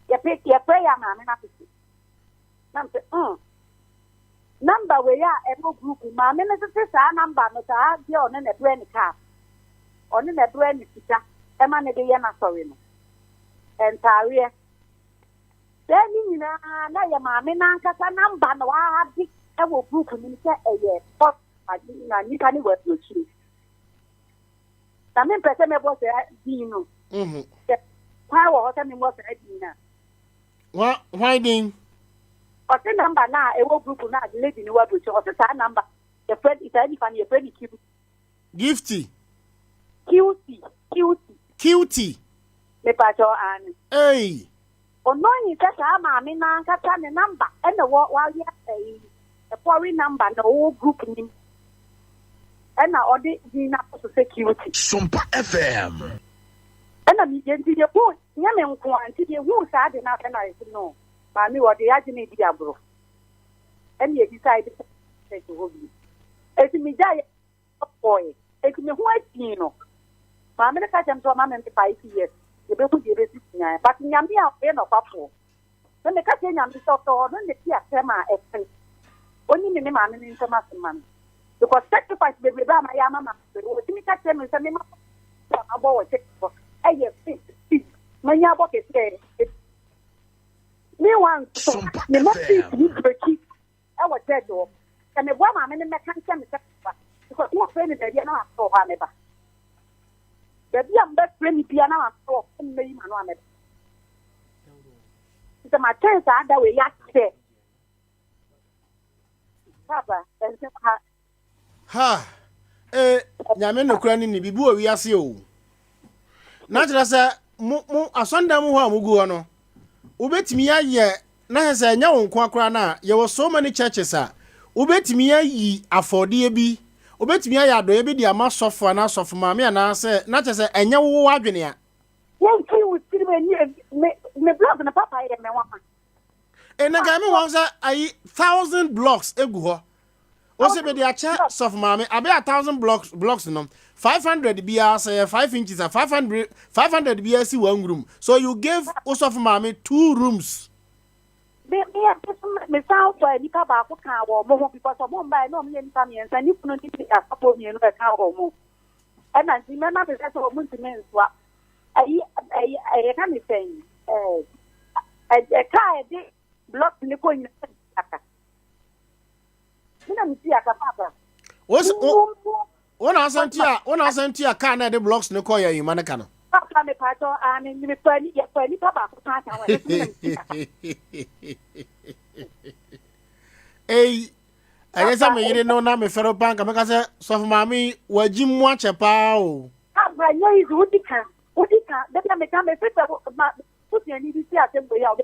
You pick your prayer, man, number where you are a group, my minister, number, not a girl on a brain car, on a brain teacher, a man a day, sorry. And Taria. Then you know, your mammy, a number, no, I have a group, and say a year, but you can't work with you. I mean, person me boss Dino. Why was I me boss Dina? Why ding? What's the number now? A work group now, the lady in the world, which was a number. The friend is any funny, a friend cute. Gifty. Cutie. The patrol and. Hey. Or no, you said, I'm in a number, and the walk while you say a foreign number, the whole group in him. And now, the not to security. Sompa FM. And I'm getting to your point. Yaman quantity, who sad enough, and I know. Mammy, what the agony diablo. And you decided to take to hold you. It's me, boy. It's me, white, you know. Mamma, catch him to a man in 5 years. The people give it, but Yammy are pain of apple. When the catching Yammy soft or when the Tia Sema expense. Only the man in some man. Because sacrifice the Rama Yamama, the Timmy catch them and send him about a check for a year. My yabok is there. Me one, the most you break our dead door. And the woman in the mechanism is because more friend that you're not so hard. The young best friend piano for me, Manuel. It's my chance that way, yes, Papa, and Ha. Nyame no kura ni bibu o wiase o. Na tira se mo asonda mo ho amugu ho no. Ubetimi aye na se nya won kwa kura na ye wo so many churches a ubetimi ayi afode bi. Ubetimi aye adoye bi dia ma sofo na sofo ma me na se na tira se enya wo adwene a. Yen ki wo tiri me blog na papa ye me wa. Na ga me won se ayi 1000 blocks egu ho. Also, be the church of mammy, I be 1,000 blocks no 500 BR say 5 inches and 500 BRC 1 room. So you gave also of mammy 2 rooms. Me sound for any papa who can't walk more because of one by no me and family and you couldn't be a couple of years account or more. And I remember the rest of months what I can't say a car block in the coin. One asantia car na the blocks no call you manakano. Papa me pato and me funny papa. Hey, I guess I'm here no na me fero bank make say so for mami waji mu achepa o. Abra nya is udika. Dem me come fit put your need to see atembo ya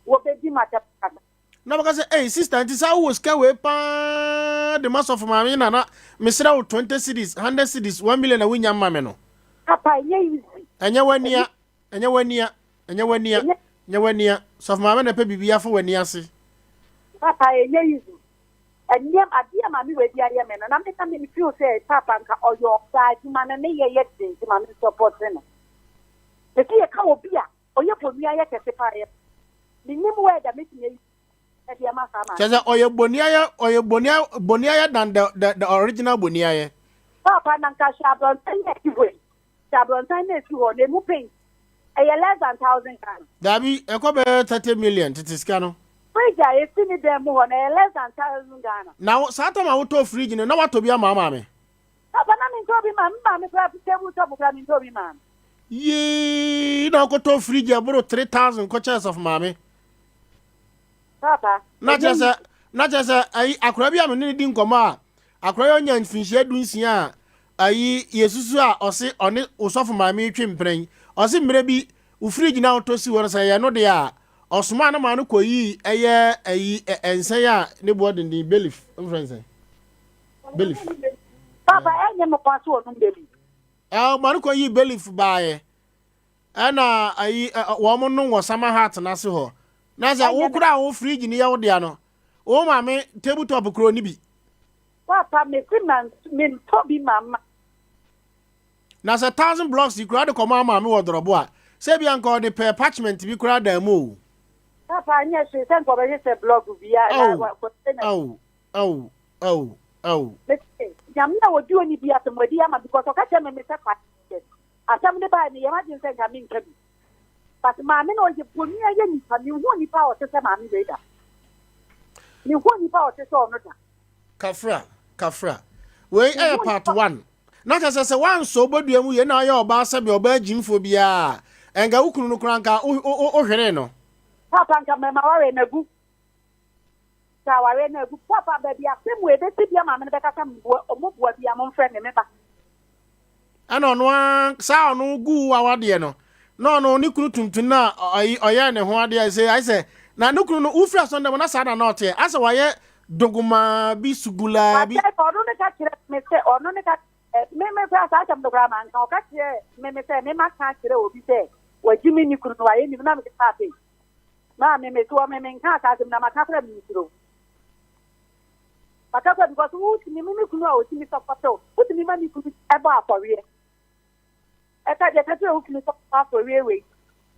wo be mata. Na because hey sister it is how was we pa the mass of mami na me sira 20 cedis 100 cedis 1 million na winya mama no. Papa nya easy. Enya wania so mama na pe bibia fo wania ase. Papa nya easy. Enyem adia mami we dia ye me na me ka me feel say papa nka oyo side man na ye dey mami support no. The tie ka obi a oye pomia ye kese pa ye. Ni nim we da me tie Chaza oye bonia than the original bonia. Papa nanka shabron tane tu ne mu pay. Less than 1,000 Ghana. Dabi ekobe 30 million titiscano. Preja e fini dem ho na less than 1,000 Ghana. Now sata ma auto fridge no what to be a mama me. Papa na mi to bi ma me pra table top pra mi to bi ma. Ye na ko to fridge abro 3,000 coaches of mommy. Papa. Na just ai akura bia me ni di nkoma akura nya nfinhia dunsia ai yesusu a ose one osofu mame twempren ose mre bi u fridge na auto si won say ye no de a osoma na ma no koyi eye ai ensen a ne boarding di belief friends belief. Papa enye mo kwaso onum belief. Ma no koyi belief baaye ana ai wo mo no wo sama heart na se ho na za wo kura wo fridge ni ya wo dia no o ma me tabletop kro ni bi papa me man me to bi mama na za 1,000 blocks di kura de koma ma me wo dorobo a se bia nka de per parchment bi kura da mu papa nya se sen ko be se blog bi ya jamna wo di oni bi atomodi ama because o ka tell me se kwa asam de ba ni ya ma jin se ga min kabi but maame no je poni aye nipa ni ho nipa o te se maame be da ni ho nipa o te se ono da kafra we part 1 na ka se one so bodua mu ye na aye oba se be oba jimfo bia enga ukunu no kranka o hwere no papa nka me ma ware na gu sa ware na gu papa ba bia semu e be ti bia ma me be kasa mbo omobua bia mo mfre ne me ba ana no sa ono gu awade no no ni kunu tumtum na oye ne ho ade say I say na no kunu no ufra so ndem na sa na not here asa waye doguma bi sugula bi ono ne ka kire me se ono ne ka me fa sa cham dogama nka o ka kire me se me ma ka kire obi se wajimi ni kunu waye ni na me ka pe ma me to me nka ka na ma ka fra mi suro Papa because who to me kunu a otimi support who to me ma ni kunu eba afori eka je ka who kunu support afori we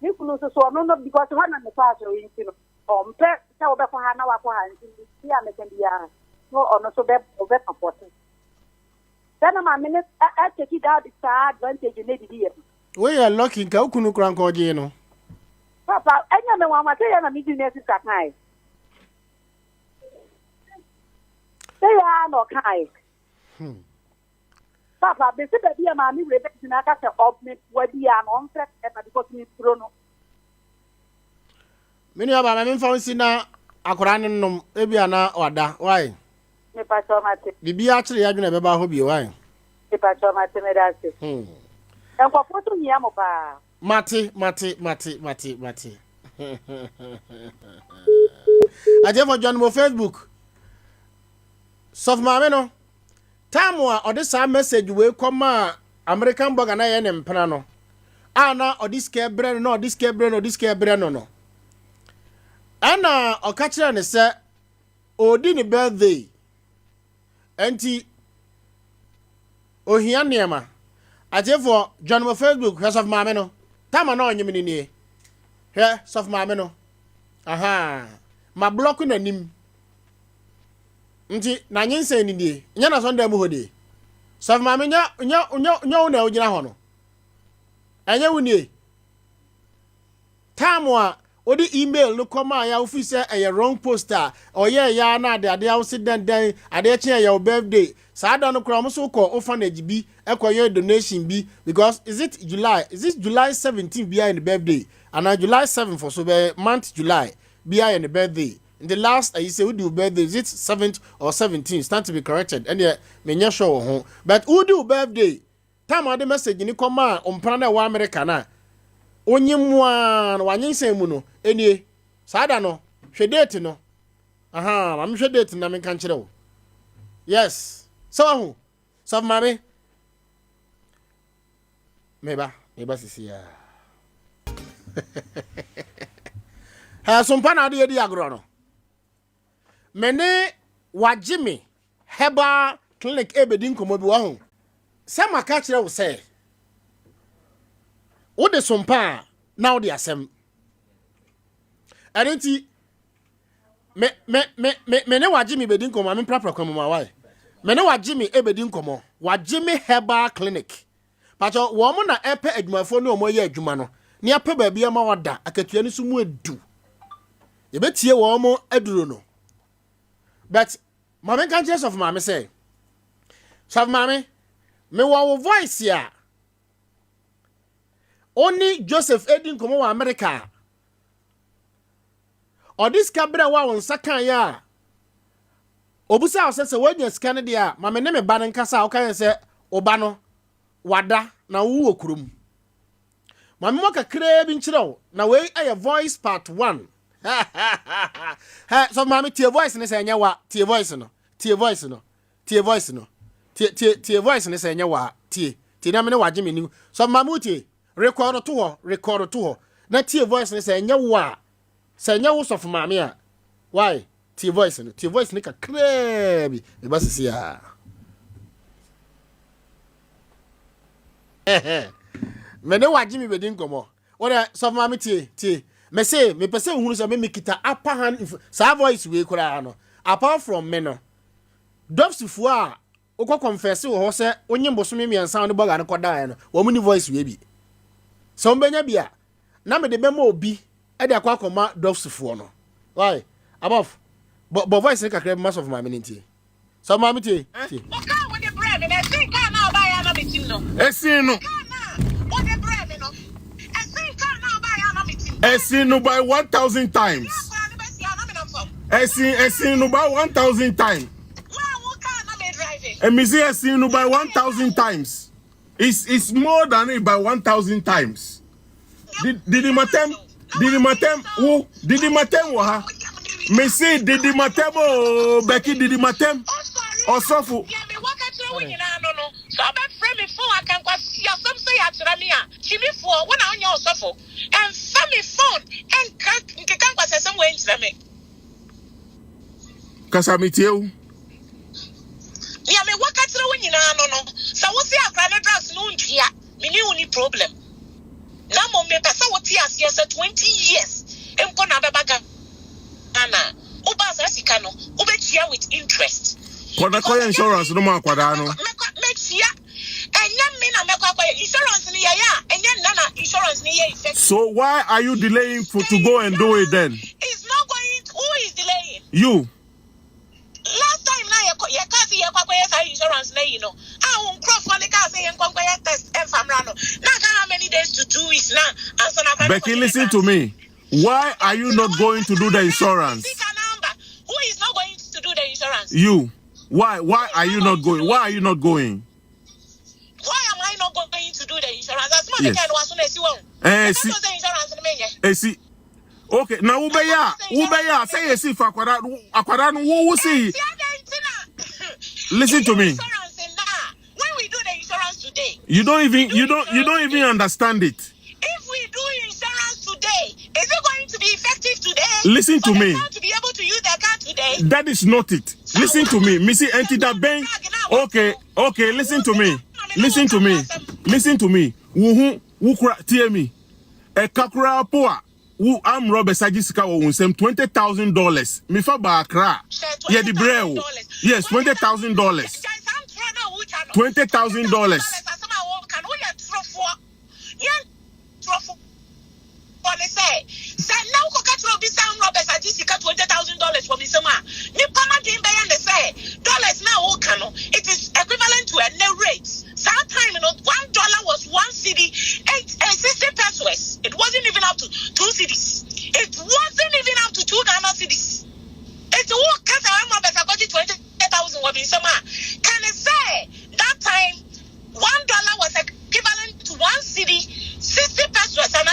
ni kunu so no because one na me pass o yin no o mpe ka obe ko ha na wa ko ha nti si a me kan bia no ono so be obe support then ma me I take it out the advantage ne di here we are lucky nka ukunu kranka oje no papa enya me wa ma say na me di ne sisa kai no kai. Papa, be se be ma mi rebe na ka se me wadi an on fret e because me no. Mini aba ma me fa na akora ne nom e bia na wada why? Me pa so mate. Bibi a kire ya dwena be ba ho bi why? Me pa so mate me da se. En ko foto ni amo pa. Mate. Aje for John mo Facebook. Sof maame no time a ode sa message we come American burger na ye ne mpena no ana ode scare brand no ode scare brand no ana o ka kire ne se odi ni birthday enti ohia niema aje for John mo Facebook he sof maame no time na onyim ni nie he sof maame no aha ma block na nim nti na nyense ni die nya na sonda mu hodi sof ma me nya na ugina ho no anya wuni tamwa odi email no koma ya office e wrong poster oye ya na ade awse den ade che ya birthday saada no kra mo so ko orphanage bi ekoye donation bi because is it July 17th be in the birthday and July 7th for so be month July be in the birthday. In the last, you say, who do birthday? Is it 7th or 17th? Stand to be corrected. And yeah, me show home. But who do birthday? Time of the message in the command on Prana wa Americana. Only one say muno. Any Sadano, she date no. Aha, I'm sure date na me can't. Yes. So mommy. Maybe Sisi ya. Ha Sompa na de agro no. Mene wajimi heba clinic ebedin komo bi wa ho. Se maka kire wo se. Wo de Sompa na wo de asem. Arenti mene wajimi bedin komo am prapra komo ma why. Mene wajimi ebedin komo. Wajimi heba clinic. Pacho wo mo na epe adwumafo ne omo ye adwuma no. Ni ape ba bia ma wada akatua ni so mu edu. Yebetie wo mo aduro no. But mama can just of mama say. So mama, me wa voice ya. Only Joseph Edin komo wa America. Or this cabra wa on sakan ya. Obusa se we scan dia, mama ne me banan kasa o kan se obano wada na wo okurum. Mama mo kakra bi nchiro na we aye voice part 1. So mommy tie voice ne say nya wa tie voice no tie voice ne say nya wa tie na me ne waje me ni so mama tie record to ho na tie voice ne say nya wa say nya wo so for mama a why tie voice ne ka krebi e ba Sisi ya me ne waje me bedin komo what so mama tie me say me pese hunu so me kita upper hand sa voice we kura no apart from me no dofsifu a okọ confess wo se onye mbosome miensa no boga no koda no wo mu ni voice we bi so mbenya bia na me de bema obi e de akwa dofsifu no why above but voice ne kakra mass of my minute so ma me tie okay with the bread and I think na buy na bitim no Esin no what the bread no I think Esin no by 1,000 times. Esin no by 1,000 times. And me say Esin no by 1,000 times. It's more than it by 1,000 times. Did the matem wa? Me say did the matem oh Becky did the matem or sofu? So I friend me phone I can go see some say at Ramia. She me for when I on your sofa and family phone and can go say somewhere in Rami. Kasamitio. Yeah, me work at the winning no. So what see a granny drugs no here. Me new only problem. Now mom me pesa what years 20 years. Em gonna be back Anna. Uba Sasikano, Ubechia with interest. Kodakoya insurance no ma kwadano. So why are you delaying to go and do it then? It's not going. Who is delaying? You. Last time now you can't see your insurance you know. I won't cross for the car saying test and famrano. Now how many days to 2 weeks now? Becky, listen to me. Why are you not going to do the insurance? Who is not going to do the insurance? You. Why are you not going? Why are you not going? Why am I not going to do the insurance? That's not the kind of one you want. See. Okay, now ubeya say yes if akwara no see. Listen to me. When we do the insurance today, you don't even understand it. If we do insurance today, is it going to be effective today? Listen to me. To be able to use the car today? That is not it. Listen to me. Missy anti that bang. Okay, listen to me. Listen to me. Wuhu wukra tie me. E kakura poa. Wu am robe sajisika wo Nsem $20,000. Me fa ba akra. Yeah the breo. Yes, $20,000. $20,000. $20,000 for me some dollars now it is equivalent to a net rate. Sometime $1 was 1 cedi, 60 pesos. It wasn't even up to 2 cedis. It wasn't even up to 2 Ghana cedis. It's what $20,000 will be some. Can I say that time $1 was equivalent to 1 cedi, 60 pesos and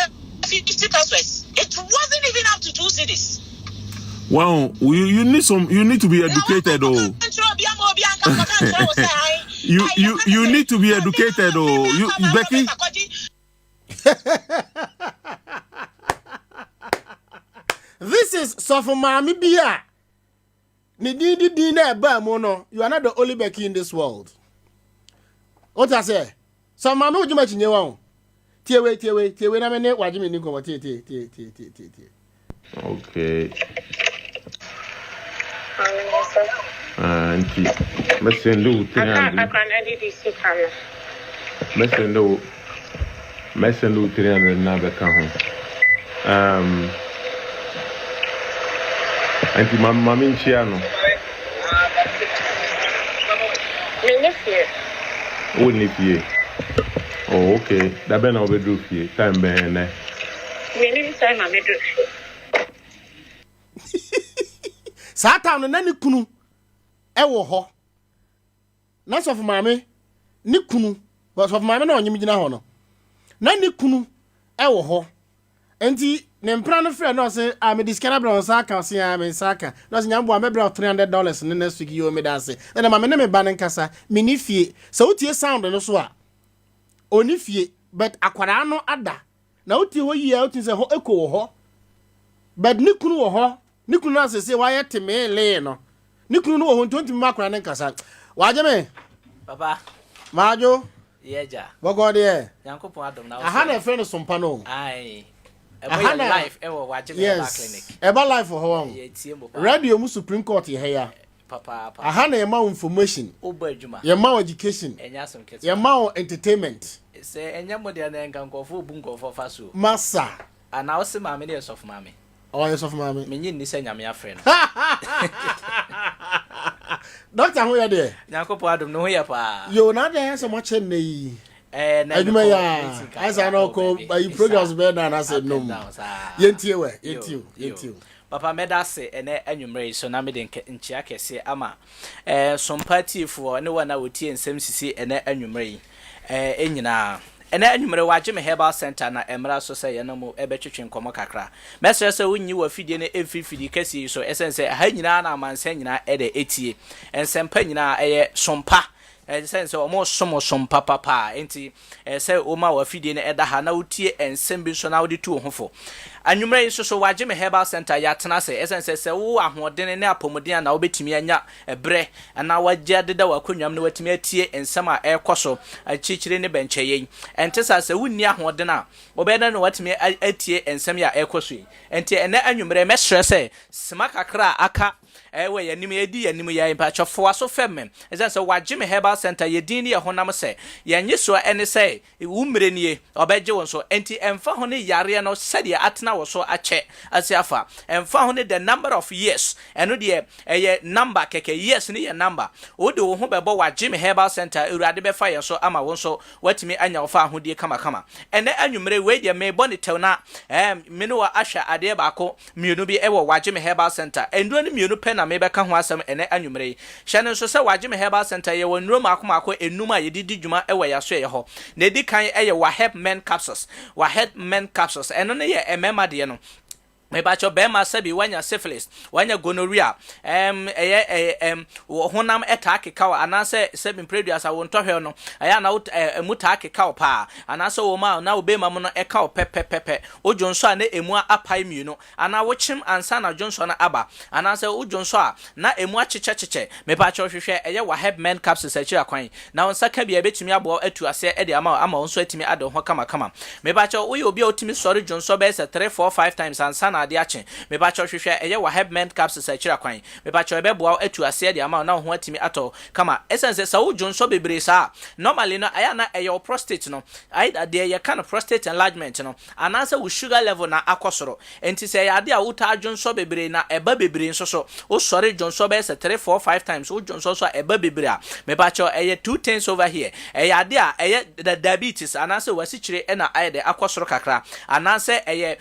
50 pesos. It wasn't even up to 2 cedis. Wow, you need to be educated oh. you need to be educated oh. You Becky. This is Sofa Mami Bia. Ni na ba mo no. You are not the only Becky in this world. What I say? So Mami wo juma chinye wa. Tiewe na me ne wajime ni ko tie. Okay. Auntie, Messenger na beka ho. Auntie mama nchia no. Me fie. Oh, okay. Da be na obedu fie. Time be na. Me time na me do. Satan no na ni kunu ewo ho na sofu maame ni kunu sofu maame na onyim gina ho no na ni kunu ewo ho enti ne mpra no frɛ no se a me diskana bra on saka se a me saka no se nyambo a me bra $300 ne next week yo me da se na maame ne me ba ne nkasa me ni fie se utie sound no so a oni fie but akwara no ada na utie ho yi a utie se ho eko ho but ni kunu wo ho Nikunu na sese wa yete me le no. Nikunu no ho 20 makra ne nkasa. Waje me? Papa. Majo? Yeja. Wogo de. Yankopon adom na wo. Aha na friend Sompa no. Ai. Eba life ewo waje me ba clinic. Eba life ho ho. Ye tie mo pa. Radio mu Supreme Court he ya. Papa. Aha na yema information. Oba adwuma. Yema education. Enya som kete. Yema entertainment. Se enya mo de na nka nkofo obu nkofo fa so. Massa. Ana wo se maame de sof maame. Oh, yes of mommy. Me nyi ni se nyame afre no. Doctor, who you there? Yankopon adom no ho ya pa. Yo na there so much na yi. adwuma ya asa na ko by programs be na na say no yentie we yentie papa medase ene anwumre so na me de nchia kese ama Sompa tifo ne wana wotie nsem sisi ene anwumre enyina ene anwumre waje me herbal center na emra so say ye no mo ebetwetwe nkomo kakra mesere se wonyi wa fidie ne emfifidi kese so esense ha nyina na amanse nyina ede etie ensempa nyina eye Sompa sense omo Sompa papa enti say oma wa fidie ne eda ha na wotie ensem bi so na wodi tu hofo anwumre so waje me herbal center ya tena se esense se wo ahoden ne apomuden na obetimi anya ebre na waje adeda wakonwam na watimi atie ensem a ekoso achichire ne bencheye entesa se wonni ahoden a obeda na watimi atie ensem ya ekoso enti ene anwumre me stress sima kakra aka ewe yanim edi yanim ya mpachofo aso femme esense waje me herbal center yedin ne honam se yenye so ene se wumre nie obeje won so enti emfa ho ne yare no sede atena wo so ache asiafa emfa ho ne the number of years eno de eye number keke years ne ye number wo de wo ho bebo waje me herbal center urade be fa ye so ama won so watimi anya wo fa ahodie kama ene anwumre we de me boni tew na me no wa ahwa ade ba ko mienu bi ewo waje me herbal center endo ne mienu pe na me be ka ho asem ene anwumre hye so se waje me herbal center ye wonro mako enuma ye didi dwuma ewo ya so ye ho na edi kan eye wa help men capsules eno ne ye emema de no mebacho bema sabi wanya syphilis wanya gonorrhea honam etake kawa anase seven previous awontohwe no aya na mutake kawa pa anase wo ma na obema mo no ekawo pepepepe ojonso a na emu apai mienu ana wochim ansa na jonso na aba anase ojonso a na emu achechecheche mebacho hwehwe eye wa help men capsules akira kwan na onsa ka bia betumi abo atu ase ede ama onso atimi ade ho kama mebacho wo ye obi otimi sori jonso be se 3 4 5 times ansa na ade ache mebacho hwehwe eye wa help men capsules akira kwan mebacho ebeboa atu ase de ama na ho atimi ato kama essence sa wojonso bebre sa normally no aya na eye prostate no either there ye kind of prostate enlargement no anasa wo sugar level na akosoro enti se ya de a wuta adwonso bebre na eba bebre nso so wo sori jonso be se 3 4 5 times wo jonso so eba bebre a mebacho eye 2 things over here eye de a eye the diabetes anasa wasichire e na eye de akosoro kakra anasa eye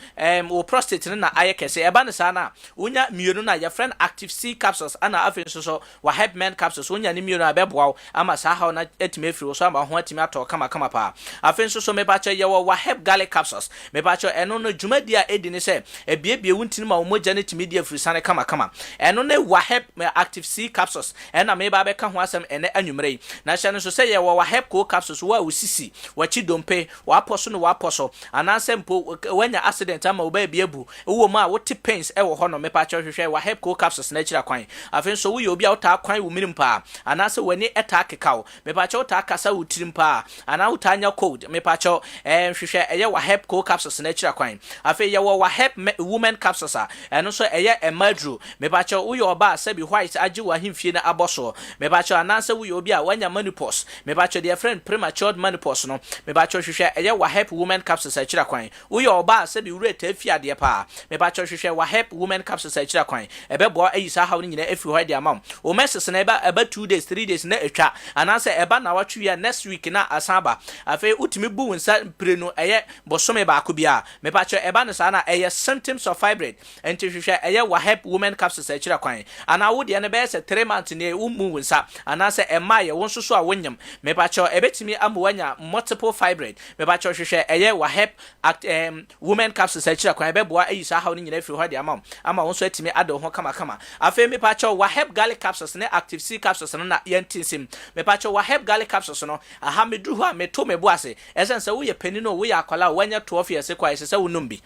wo prostate na aye kese eba ne sana unya mienu na your friend active C capsules ana afin so wa help men capsules unya ni mienu abeboa ama sa ha na etime firi so ama ho atime ato kama pa afin so me bacho ye wa help garlic capsules me bacho eno no dwumadi a edi ne se ebiebie wuntini ma omogya ne time dia firi sane kama eno ne wa help active C capsules ena me ba be ka ho asem ene anwumre na hye no so se ye wa help co capsules wa usisi wa chidompe wa aposo no wa aposo ananse mpo wanya accident ama oba ebiebu wo ma wote pains ewo ho no me pa hwehwe wa help co capsules na kira kwan afin so wo ye obi a wota kwan wo minim pa anase wani eta kekaw me pa wota kasa wotirim pa ana wota anya code me pa hwehwe eye wa help co capsules na kira kwan afin ye wa help women capsules a eno so eye emadru me pa wo ye oba sabi white agi wa himfie na aboso me pa anase wo ye obi a wanya menopause me pa their friend premature menopause no me pa hwehwe eye wa help women capsules na kira kwan wo ye oba sabi rate afiade pa me pa hwehwe wa help women capsules na kira kwan ebebo ayisa hawo nyina efi ho de amam o message na eba 2 days 3 days na etwa anase eba na watwe ya next week na asaba afi utimi bu wonsa prenu eye bosome ba ko bia me pa cho eba no sa na eye symptoms of fibroid enti hwehwe eye wa help women capsules na kira kwan ana wo de na be se 3 months na umu wonsa anase ema ye wonso so a wonyam me pa cho ebetimi amwanya multiple fibroid me pa cho hwehwe eye wa help women capsules na kira kwan ebebo ayisa hawo nyina efi ho de amam ama wonso atimi ado ho kama afi me pa cho wa help garlic capsules ne active C capsules no na yentinsim me pa cho wa help garlic capsules no aha medru ho a meto me boase esense wo ye panino wo ye akwala wanya 12 years kwa ese wonumbi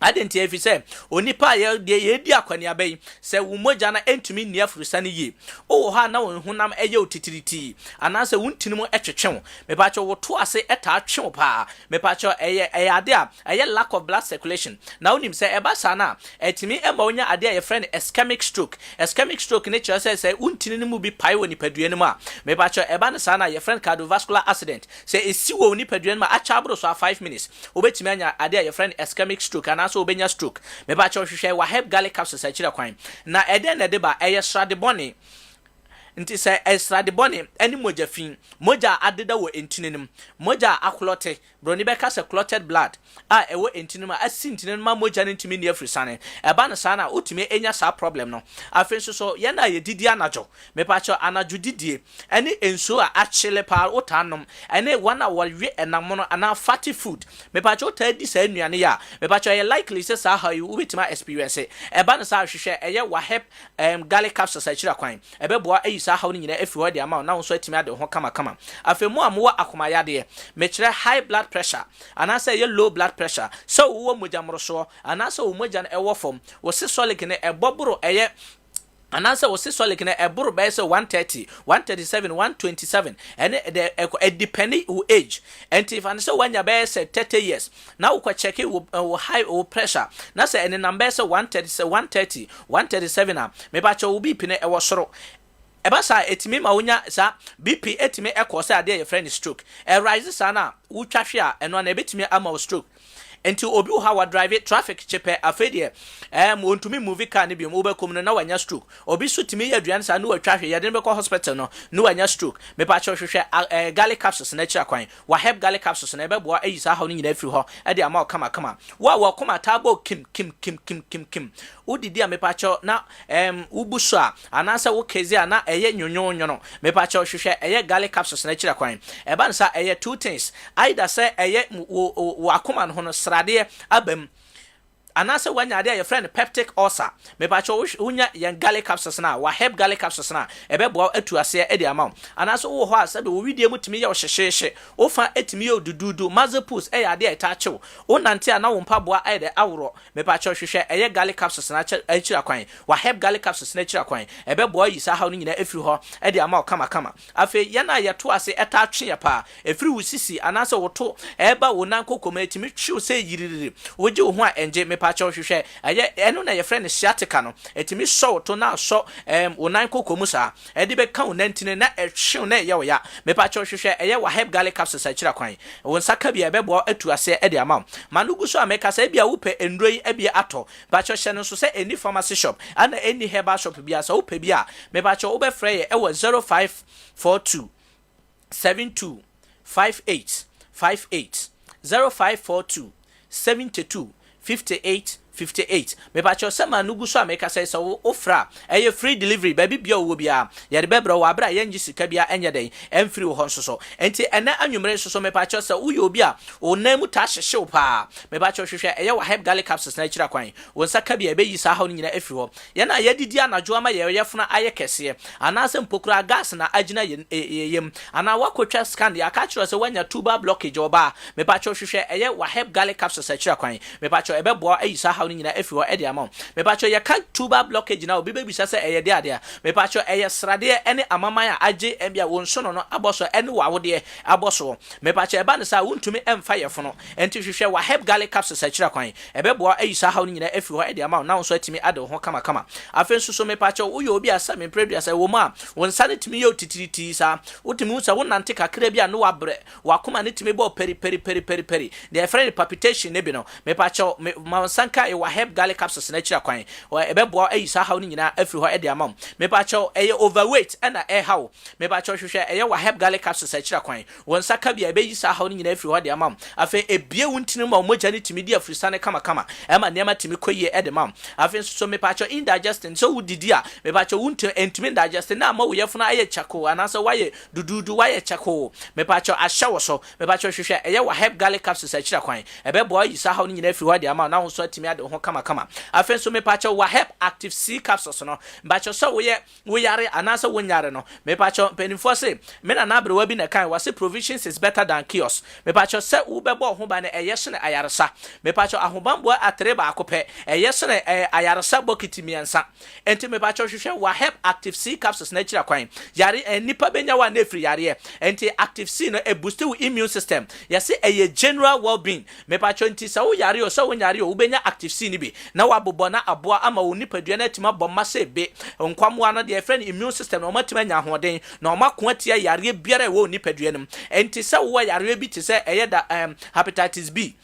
adenti efi se onipa ye di akwani abai se wo mogya na entumi nnia furusane yi o ha na wo hunam eye otitiriti anase wuntinimo etwetwe me pa cho wo to ase eta atwe pa me pa cho eye ade a eye lack of blood circulation na onim se eba sana etimi ema onya ade a ye friend ischemic stroke ne cho se wuntini mu bi pai woni paduane mu a me pa cho eba ne sana ye friend cardiovascular accident se esi wo ni paduane ma acha abro so 5 minutes obetimi anya ade a ye friend ischemic stroke so obenya stroke me ba cho hwehwe wa help garlic capsules akira kwan na eden na de ba eye srade bone nti sɛ ɛsra de bɔne ɛne mogya fin mogya adeda wɔ entinenim mogya aklote broni bɛka sɛ clotted blood a ɛwɔ entinim a asi entinim ma mogya no ntimi ne afiri sane ɛba no saa na wotumi enya saa problem no afei nso so yɛn a yɛdidi anadwo mepacho anadwo didie ɛne ensuo a akyele pa wotanom ɛne wɔn a wɔwe ɛnam no ana fatty food mepacho wota di saa nnuane ya mepacho yɛ likely sɛ saa ha yi wobetima experience ɛba no saa hwehwɛ ɛyɛ wahep garlic capsules akira kwan ɛbɛboa ayi saa ha no nyina afi hɔ de ama na wo so atimi ade ho kama afei mu a mo wɔ akomayade mekyerɛ high blood pressure anasa ɛyɛ low blood pressure so wo mogya moroso anasa wo mogya no ɛwɔ fam wo systolic ne ɛbɔboro ɛyɛ anasa wo systolic ne ɛboro bɛyɛ sɛ 130 137 127 ɛne depending wo age and if anasa wanya bɛyɛ sɛ 30 years na wo check wo high wo pressure na sɛ ɛne number sɛ 130 137 a mebakyɛ wo BP ne ɛwɔ soro eba sa etimi ma wonya sa BP etimi ekɔ sɛ ade yɛ friend stroke rise sa na wotwahwe a ɛno na ebetimi ama wo stroke enti obi wo ha wa drive traffic chepe afedie wontumi movie car ne bi mo bekom no na wanya stroke obi so timi yɛ aduane sa na watwahwe yɛ de bɛkɔ hospital no na wanya stroke me pa kyɛ hwehwɛ garlic capsules na kyira kwan wa help garlic capsules na ɛbɛboa ayi sa ha no nyina afiri hɔ ɛde ama kama wa koma tabo kim udidi a me pa kyɛ na ubuso a anasa wo kezi a na ɛyɛ nyonyo me pa kyɛ hwehwɛ ɛyɛ garlic capsules na kyira kwan ɛba nsa ɛyɛ two things either sɛ ɛyɛ wo akoma no ho srade abam anasa wanya ade your friend peptic ulcer me pa cho unya yan garlic capsules na wa help garlic capsules na ebeboa atu ase e de ama anasa wo ho ase be wo widie mutimi ye hyehyehye wo fa etimi ye dududu mazepus e ya de eta chew wo nante ana wo mpaboa e de awro me pa cho hwehwe e ye garlic capsules na achira kwan wa help garlic capsules na achira kwan ebeboa yi sa ha no nyina efiri ho e de ama kama afi ye na ye to ase eta twe ya pa efiri wo sisi anasa wo to eba wo nan kokoma etimi twe se yiriri wo je wo ho a enje me pacho hwehwe aye eno na ye friend sciatica no etimi so to na so onan kokomu sa e de be ka onantine na ehwe na ye wo ya me pacho hwehwe aye wa help garlic capsules akira kwan won saka bia be bo atu ase e de ama manugu so ameka sa bia wo pe endroi e bia ato pacho hye no so se any pharmacy shop ana any herbal shop bia sa wo pe bia me pacho wo be frɛ ye e wo 0542 72 58 0542 72 58 me ba cho sama nugu so ameka sai so ofra eye free delivery baby bia wo bia ye de bebra wo abra ye ngi sika bia enye den emfiri wo honso so enti ena anwumre so me ba cho sa uyo bia onamu ta hyehyew pa me ba cho hwehwe eye wa help garlic capsules na kira kwan wo saka bia be yi sa ha no nyina afiri ho ye na ye didi anajo ama ye yefuna aye kese anase mpokura gas na agina yem ana wakotwa scan ya ka kiro se wanya tuber blockage oba me ba cho hwehwe eye wa help garlic capsules na kira kwan me ba cho ebe bo ayi sa ha no nyina afiri ho e de ama me pa cho ye ka tuber blockage na obi bebi sase eye de ade me pa cho eye srade ene amaman a age embia wonso no aboso ene wawode aboso me pa cho eba ne sa wontumi emfa yefono enti hwehwe wa help garlic capsules akira kwan ebe bo ayi sa ha no nyina afiri ho e de ama na wonso atimi ade ho kama afenso so me pa cho uyo obi asa me predu asa wo ma won sane timi ye otitiriti sa wotimi usa wonante kakra bia no wabre wakoma ne timi bo peri the friend palpitation ne bi no me pa cho ma sanka e wa help garlic capsules na kira kwan wa ebeboa ayi sa hawo ni nyina afiri ho e de amam me ba cho eye overweight na e hawo me ba cho hwehwe eye wa help garlic capsules akira kwan won saka bia be yi sa hawo ni nyina afiri ho de amam afa ebie wuntini ma mogya ni timi di afiri sane kama ema nema timi koye e de mam afa so me ba cho indigestion so wudidi a me ba cho wuntu entimi digestion na ma wo yefuna aye chako anasa waye dududu waye chako me ba cho ahyawo so me ba cho hwehwe eye wa help garlic capsules akira kwan ebeboa yi sa hawo ni nyina afiri ho de amam na so atimi ade ho kama afenso me pacho wa help active C capsules no bacho so wo yare anasa wo nyare no me pacho penifo se me na nabre wa bi na kan wa se provisions is better than chaos me pacho se wo bebo ho ba na eyesene ayaresa me pacho ahobambo atreba akopɛ eyesene ayaresa bokiti miensa enti me pacho hwehwe wa help active C capsules na kira kwan yare nipa benya wa na free yare enti active C no e boost your immune system yase eye general well-being me pacho enti sa wo yare o sa wo nyare o wo benya active C ni bi na wabobɔ na aboa ama wo nipadua na tima bɔ mase be nkwamwa no de friend immune system no matima nya hoden na omako atia yare biara wo nipadua nim enti sɛ wo yare bi te sɛ ɛyɛ da hepatitis B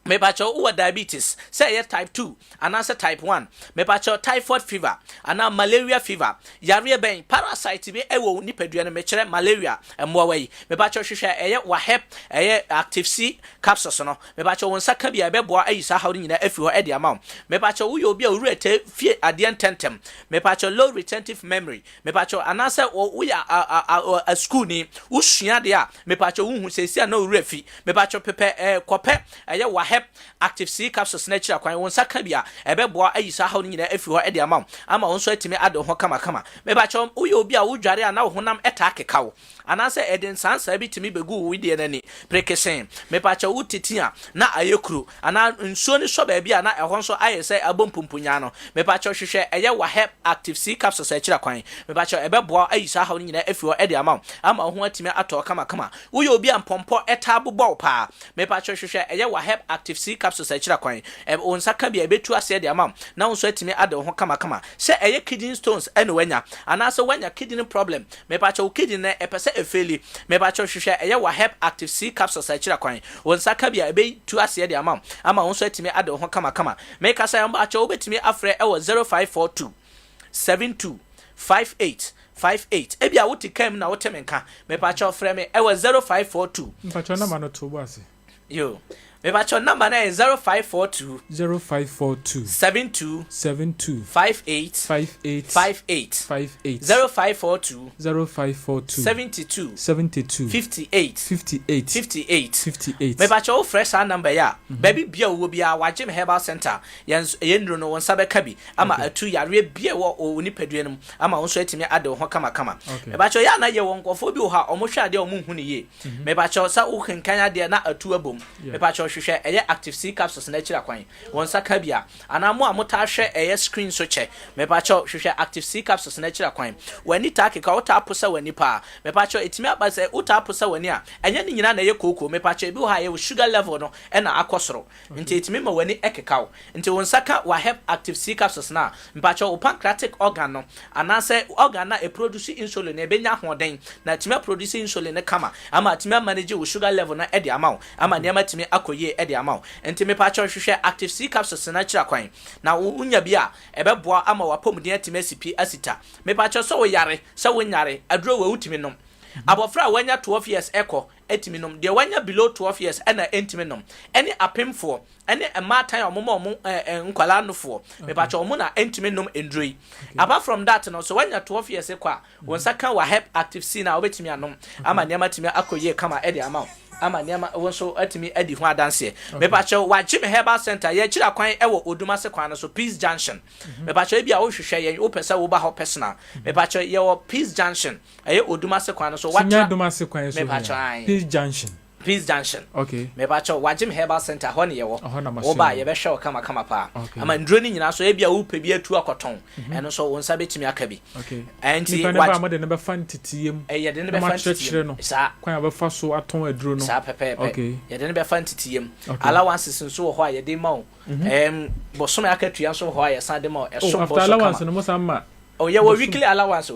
me bacho who diabetes say type 2 and answer type 1 me bacho typhoid fever and malaria fever yare ben parasite bi ewo nipadua no me kire malaria emwa wai me bacho hwehwe eye wa hep eye active C capsules no me bacho won saka bia beboa ayisa hawde nyina afi ho e de ama me bacho wo obi a urete fie ade ntentem me bacho low retentive memory me bacho anasa wo ya a school ni usua de a me bacho wo hu sesi na urefi me bacho pepe kope eye wa active C capsules nature kwan won saka bia ebeboa ayisa hawde nyina afi ho e de ama won so atimi ade ho kama me bacho wo obi a wo dware a na wo honam etake kawo anase eden sansa bitimi begu wo de nani prekesen me bacho wo titia na ayekuru ana nsuo ni so ba bia na ehon so ayese abompumpunya no me bacho hwehwe eye wa hep active C capsules akira kwan me bacho ebeboa ayisa hawde nyina afi ho e de ama ho atimi ato kama wo obi a mpompo etabobɔ pa me bacho hwehwe eye wa hep active C capsules akira kwan on saka bia betu ase de ama na won so atimi ade ho kama se eye kidney stones ene wanya ana so wanya kidney problem me bacho kidney na epese efeli me bacho hwehwe eye wa hep active C capsules akira kwan won saka bia betu ase de ama won so atimi ade ho kama me kasa yamba bacho obetimi afre ewo 0542 72 58 ebia wuti kam na wotemenka me bacho frɛ me ewo 0542 bacho na mano to base yo me bacho number na 0542 72 58 0542 72 58 me bacho fresh number ya baby bia wo bia wagem herbal center yendro no wonsa be kabi ama atu yare bia wo oni paduanum ama wonso atimi ade ho kama me bacho ya na ye wonkofo bi wo ha omohwe ade o munhu ne ye me bacho sa wo kenkan ade na atu abom me bacho hwehwe eye active C capsules na kira kwan wonsa kabia anamo amota hwe eye screen so che me bacho hwehwe active C capsules na kira kwan wani take ka wota aposa wani pa me bacho etimi abase wota aposa wani a enye ni nyina na ye koko me bacho bi wo ha ye sugar level no e na akosoro nti etimi ma wani ekekaw nti wonsa ka wa help active C capsules na me bacho o pancreatic organ no anase organ na e produce insulin e benya hoden na etimi produce insulin kama ama etimi manage wo sugar level na e de ama ama ne etimi akoye e de ama enti me pacho hwehwe active C capsules na kira kwan na unya bia ebeboa ama wapomden etimi asipi asita me pacho so wo yare so wo nyare aduro wo utimi nom abofra wanya 12 years eko etimi nom de wanya below 12 years ena entimi nom ene apemfo ene ematan omomo nkwala nofo me pacho omo na entimi nom endroi apart from that no so wanya 12 years ekwa wonsa kan wa help active C na obetimi anom ama niam atimi akoye kama ede ama ama niam wonso atimi adi ho adanse me pacho wagye me herbal center ye kira kwan ewo odumase kwan no so Peace Junction me pacho bia wo hwehwe ye wo pesa wo ba ho personal me pacho ye wo Peace Junction eye odumase kwan no so watra odumase kwan so me pacho Peace Junction okay me bacho wagye me herbal center ho ne ye wo ba ye be hwe kama pa ama ndro ni nyina so e bia wo pe bi atu akoton eno so wonsa betimi akabi okay enti wagye me de ne be fan titiem ye de ne be fan titiem sa kwan be fa so aton aduro no sa pepe ye de ne be fan titiem allowances nso ho a ye de ma bosome akatua so ho a ye san de ma e so boso allowance no mo samma ye wo weekly allowance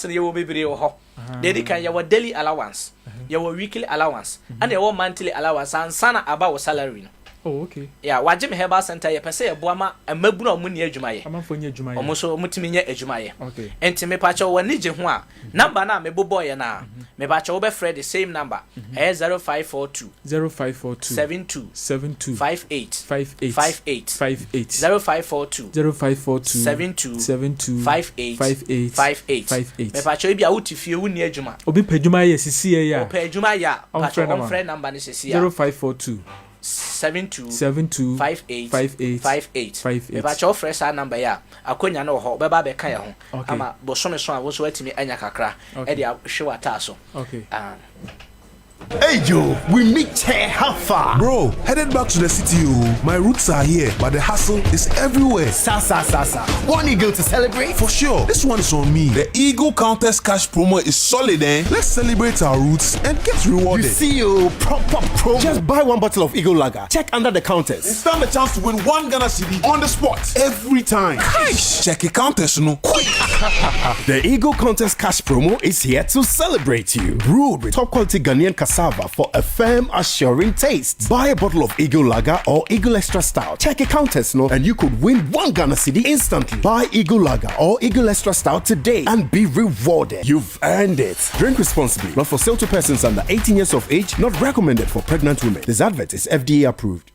ye wo bebre wo ho dey kan ye wo daily allowance ye wo weekly allowance and ye wo monthly allowance and sana about wo salary no oh okay yeah wagye me herbal center ye pese ye boama amabuna omu ne adwuma ye amafo nya adwuma ye omo so mutimi nya adwuma ye okay enti me pacho wani je ho a number na me bobo ye na me pacho wo be free the same number 0542 72 58 0542 72 58 me pacho bia wutifie wuni adwuma obi padwuma ye sisi ye ya obi padwuma ya pacho on friend number ni sisi ya 0542 72 58 me ba cho fresh number ya akonya no ho be ba be kan ya ho ama bosome so a wo so atimi anya kakra e dia hwe wata so okay Hey Joe, we meet here. How far? Bro, headed back to the city. My roots are here, but the hustle is everywhere. Sa. One eagle to celebrate? For sure. This one is on me. The Eagle Countess Cash promo is solid, eh? Let's celebrate our roots and get rewarded. You see, proper promo. Just buy one bottle of Eagle Lager. Check under the counters. And stand a chance to win 1 Ghana cedi on the spot every time. Nice. Check your counters, no quick. The Eagle Countess Cash promo is here to celebrate you. Brewed with top quality Ghanaian cassava for a firm, assuring taste. Buy a bottle of Eagle Lager or Eagle Extra Stout. Check a countess no, and you could win 1 Ghana cedi instantly. Buy Eagle Lager or Eagle Extra Stout today and be rewarded. You've earned it. Drink responsibly. Not for sale to persons under 18 years of age. Not recommended for pregnant women. This advert is FDA approved.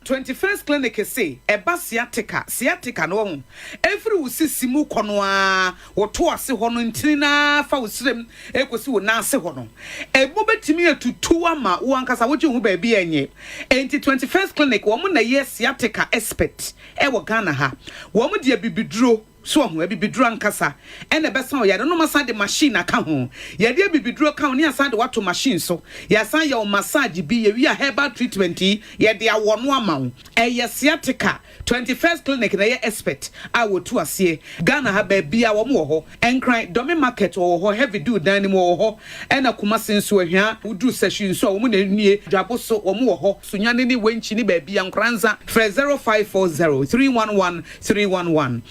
21st clinic say eba sciatica no every usisi mu kono a woto ase ho no ntina fa usrem ekosi wo na ase ho no ebo betimi atutu ama wo ankasa wo hu ba bi enye enti 21st clinic wo mu na ye sciatica expert e wo Ghana ha wo mu de bibiduro so ho bibiduro ankasa ene besa o yade no masa de machine aka ho yade bibiduro ka ho ne asa de wato machine so ya san ya o massage bi ye wi a herbal treatment yade awono ama eye sciatica 21st clinic na ye expert a wotu ase Ghana ha ba bia wo mo ho enkran domi market wo ho heavy do dan ni mo ho ena kuma senso ahia wudu session so wo mo na nie dwaboso wo mo ho Sunyani ni wenchi ni ba bia nkranza 0540 311 311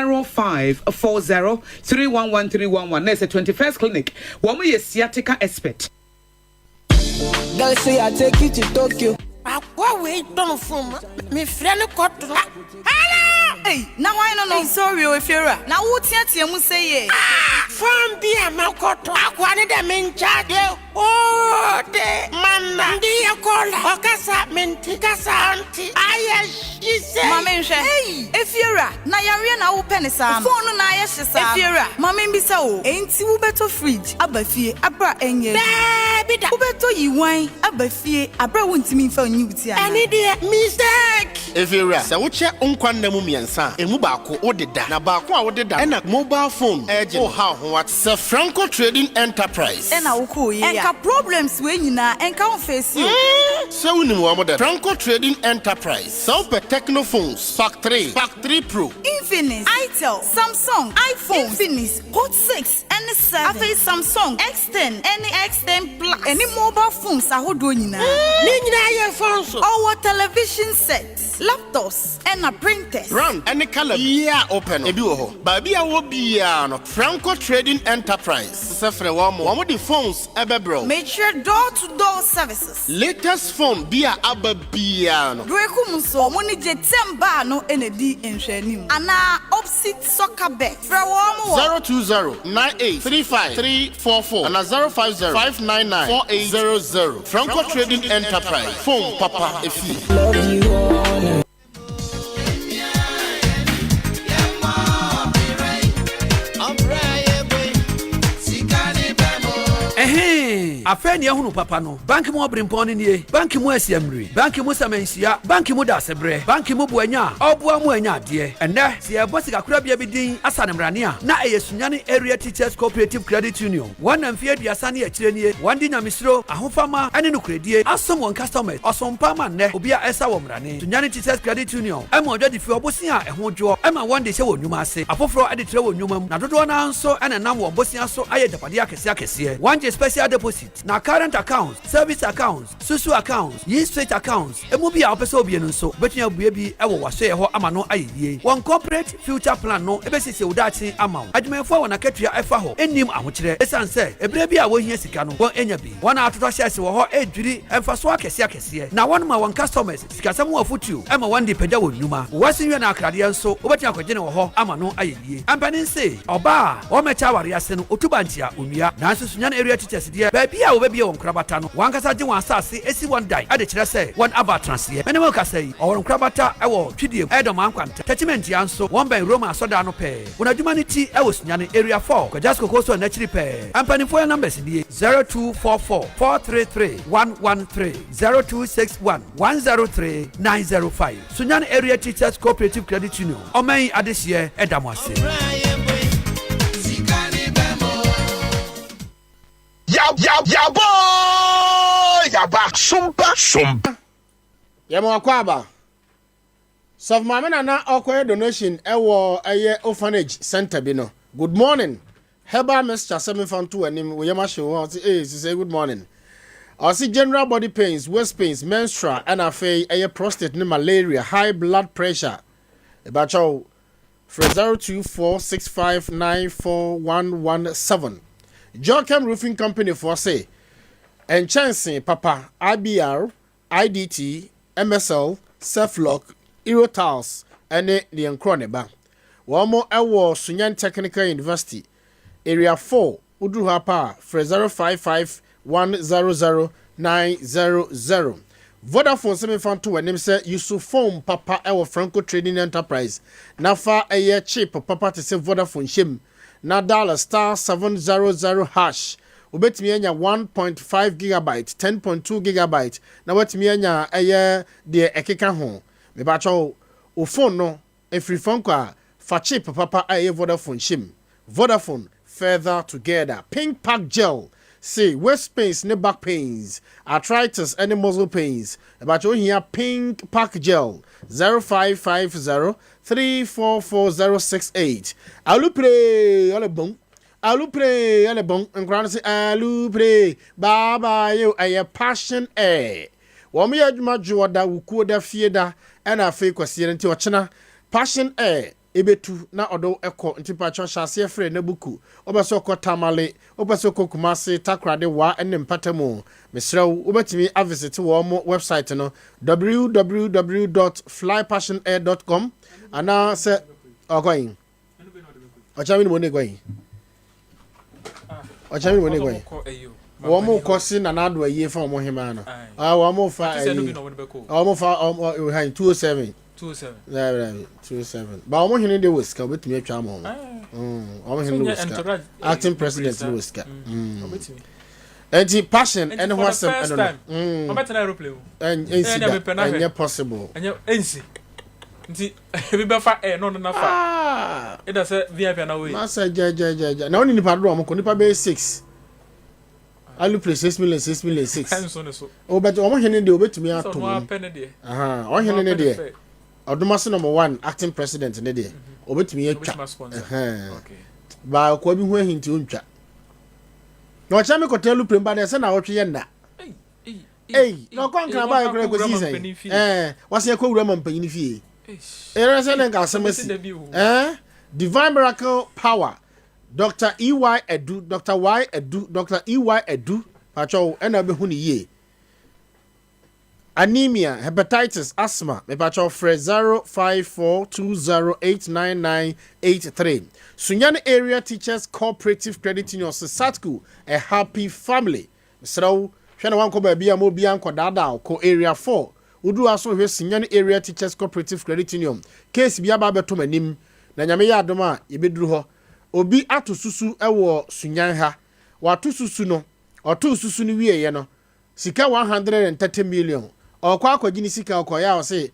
0540 311 311. There's a 21st clinic. Woman is sciatica expert. Girl say I take you to Tokyo. What we don't from me friend got hello. Hey, now I don't know. Sorry, if you're now what's your mu say? From be a makoto. I wanted them in charge. Oh, the man, dear call. Okasa mentikasa auntie. She said, Mamma, hey, if you're now you're now open a phone on if you're Mamma be so ain't you better fridge abafi abra enye baby better you wine abafi abra won't me for you any dear mistake if you're so what your unkwan na mumiansa emu baako odeda na baako a odeda na mobile phone eje oh how what Sir Franco Trading Enterprise na uko ye enka problems we nyina enka on face you so we know what Franco Trading Enterprise Sompa Technophones Pack 3 Pro Infinix Itel Samsung iPhone Infinix Hot 6 and 7 afi Samsung X10 any X10 Plus any mobile phones ahodo nyina nyina ye phones our television sets laptops and a printers run any color yeah open ebi wo ho ba bia wo bia no Franco Trading Enterprise sefre wo mo the phones ebebro make sure door to door services latest phone bia ababia no brekum so mo ni jetemba no enedi enhwanim ana opposite soccer bet fra wo mo 020983534 and 050599480 Franco Trading Enterprise phone papa efi Love you all. Afeni ehunu papa no bank mu obrimpon nie bank mu asiamri bank mu samansia bank mu dasebre bank mu buanya obua mu anya de ene se ebosi kakura bia bidin asanemrane a na Sunyani area teachers cooperative credit union wana mfie aduasa ne akire nie wandi nyamisro ahofama ene no kredie asom won customers osompa ma ne obia esa wo mrane Sunyani teachers credit union ema odwadi fi obosi a ehudwo ema wande se wonwuma ase afoforo ade tre wonwuma mu na dodo na nso ene nam wo bosi aso aye japade akese wanje special deposit na current accounts, service accounts, susu accounts, straight accounts. Emu bi a opese obi no so betunya bua bi ewo waso ho ama no ayeye. One corporate future plan no ebesese udachi ama. Adwumanfo wona katua efa ho enim ahokyere. Esan se ebre bi a wo hia sika no won enya bi. Wona atoto shares wo ho edwiri emfaso akese. Na won ma won customers sikasam wo futu ema won de pagya wo nnuma. Wasinwe na akrade nso obetunya kwagene wo ho ama no ayeye. Ampani se oba o mecha ware ase no otubantia onua. Na Sunyani area teachers de baby a obebi won krabata no wankasa je wan asase esi one die ade kire se one aba transie mene mo kasa yi won krabata ewo twidie edom ankwanta attachment ya nso won ben Roma soda no pe won adwuma ni ti ewo Sunyani area 4 kwajasko koso na chiri pe ampanifo numbers die 0244 433 113 0261 103 905 Sunyani area teachers cooperative credit union omen adehie edamwase Yaba Sompa Yama Kwaba Sof Mamena na okoye donation ewo eye orphanage center bi no. Good morning. Heba Mr. Seminfantu anim we yama show say good morning. I see general body pains, waist pains, menstrual and afei eye prostate ne malaria, high blood pressure. Ebacho 0246594117. Jokem Roofing Company for say Enchancy Papa IBR IDT MSL Selflock Erotiles ene the Encrone Bank. One more ewo Sunyani Technical University Area 4 Udruha Pa for 055-100-900. Vodafone semi fan to when say Yusuf phone Papa ewo Franco Trading Enterprise. Nafa eye cheap Papa to say Vodafone shim. Na dollar *700 hash. Ubetimi enya 1.5 gigabyte, 10.2 gigabyte. Na wetimi enya eye de ekeka ho. Me ba cho o phone no e free phone kwa fa cheap papa eye Vodafone shim. Vodafone further together. Pink Pack Gel. Say waist pains, ne back pains, arthritis, any muscle pains. About you here, Pink Pack Gel 0550-344068. Alupre, alebon, and ground say alupre, baba you a passion air. Wami adwuma joda wukuo da fieda and a fake kwasiere nti ochena passion air. Ebetu na odo eko ntipa cho hyase frɛ na buku obeso ko tamale obeso ko kumase takrade wa ene mpatamu mesrew obetimi a visit wo mo website no www.flypassionair.com ana se ogoyin ochami ni mo ne goyin ochami ni mo ne goyin wo mo ko si na na do aye fa mo hema no wo mo fa wo mo fa 207 27. But I'm here in the West. I'll bet me a charm on. I'm here in the West. Acting president in the West. And the passion and what's the first time? I'm better than aeroplane. And it's possible. And you're easy. We be far no far. It does VIP and away. Master Jaja. Now in the pardon, I'm going to pay 6. I'll play 6 million. Oh, but I'm here in the West. Me out to me. I'm here in the Odomasi number 1 acting president ne de obetumi atwa ba ko bi ho hinti ontwa no cha me kotelu premba de se na wotwe ye na no konkra ba ekure ko season wase ko wura mampanyini fie era se ne ga semasi divine miracle power Dr. EY Edu Dr. Y Edu Dr. EY Edu pacho ena be hu ni ye anemia, hepatitis, asthma. Me pacho fresh 0542089983. Sunyani area teachers cooperative credit union Satku a happy family. So, shana wanko baby mo bianko dada ko area 4. Udu aso he Sunyani area teachers cooperative credit union. Case biya ba beto manim na nyame ya adoma ibeduru ho. Obi atu susu ewo Sunyani ha. Watu susu no. Otu susu ni wiye ye no. Sika 130 million. Okwa akogini sika okoya o say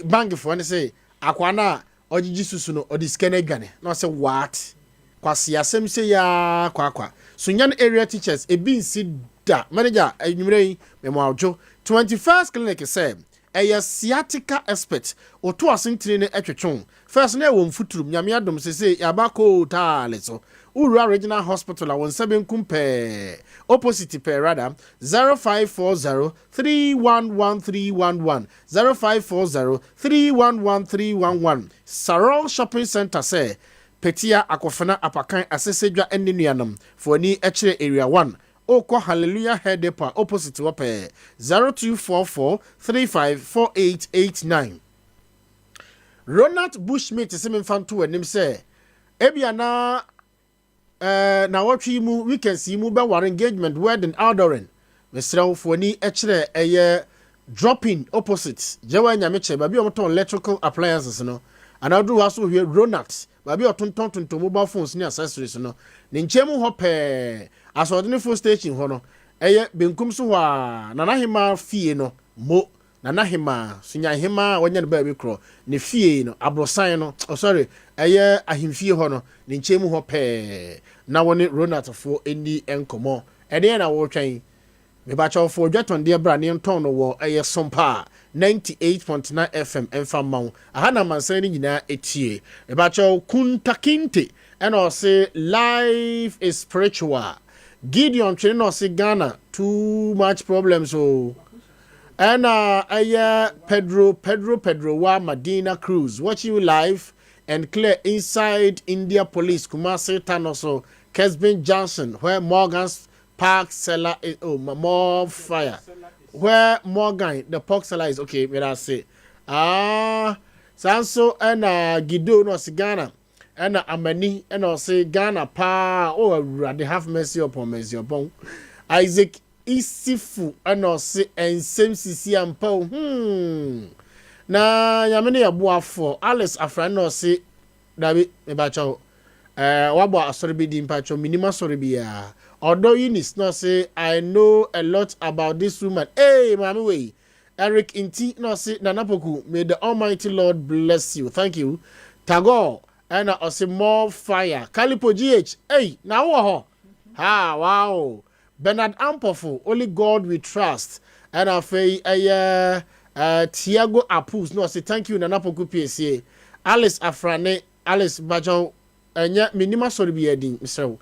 bank for ne say akwa na ogigi susu no odiske na dwane na say what kwase asem say ya kwa Sunyani area teachers ebi nsi da manager enyumre me mo awjo 21st clinic say a sciatica expert oto asentire ne etwetwon first na wo mfuturum nyame adom say yabako taaleso Uru Regional Hospital awon seben kumpe opposite pe rather 0540-311-311 0540-311-311 Sarol Shopping Center say Petia akofana apakan asesedwa ennuanam for ni echere area 1 Oko Hallelujah Head Depa opposite wape 0244-354889 Ronald Bushmeat semen fantu enim say Ebiana na watchi mu we can see mu be war engagement wedding outdooring mesraw foni echere eye dropping opposite jewa nyameche ba bi omoton electrical appliances no anadu waso hwe Ronald ba bi otonton mobile phones ni accessories no ne nchemu ho pe asodene phone station ho no eye benkum so wa nanahima fie no mo nanahima sunyahima wanya ne ba bi kro ne fie no abrosan no sorry eye ahimfie ho no ne nchemu ho pe na woni Ronald fo eni enkomo ede na wo twan me ba chaw fo dwaton de bra ne nton no wo eye Sompa 98.9 FM emfa maw aha na mansan ni nyina etie me ba chaw kuntakinte and o say life is spiritual Gideon twene no say Ghana too much problems so and Pedro wa Medina Cruz watching you live and clear inside India Police Kumasi Tanoso Kesbin Johnson, where Morgan's Park Seller is more fire. Where Morgan the pork seller is okay, when I say. Sanso and Gido no Ghana. And Amani and I say Ghana pa they have mercy upon Isaac Isifu and I say Nsem Sisi and Po. Na yamene yaboa for Alice afra no say David Ebacho wabo asori bi di mpacho minima sori bia. Although Eunice no say I know a lot about this woman. Hey, mami way. Eric Inti no say Nana Poku, may the Almighty Lord bless you. Thank you. Tagore and I say more fire. Calipo GH. Hey, now ho. Ha, wow. Bernard Ampofo, only God we trust. And I say Tiago Apus no say thank you Nana Poku Piesie. Alice Afrane, Alice Bajo enya minima sori bi edin so.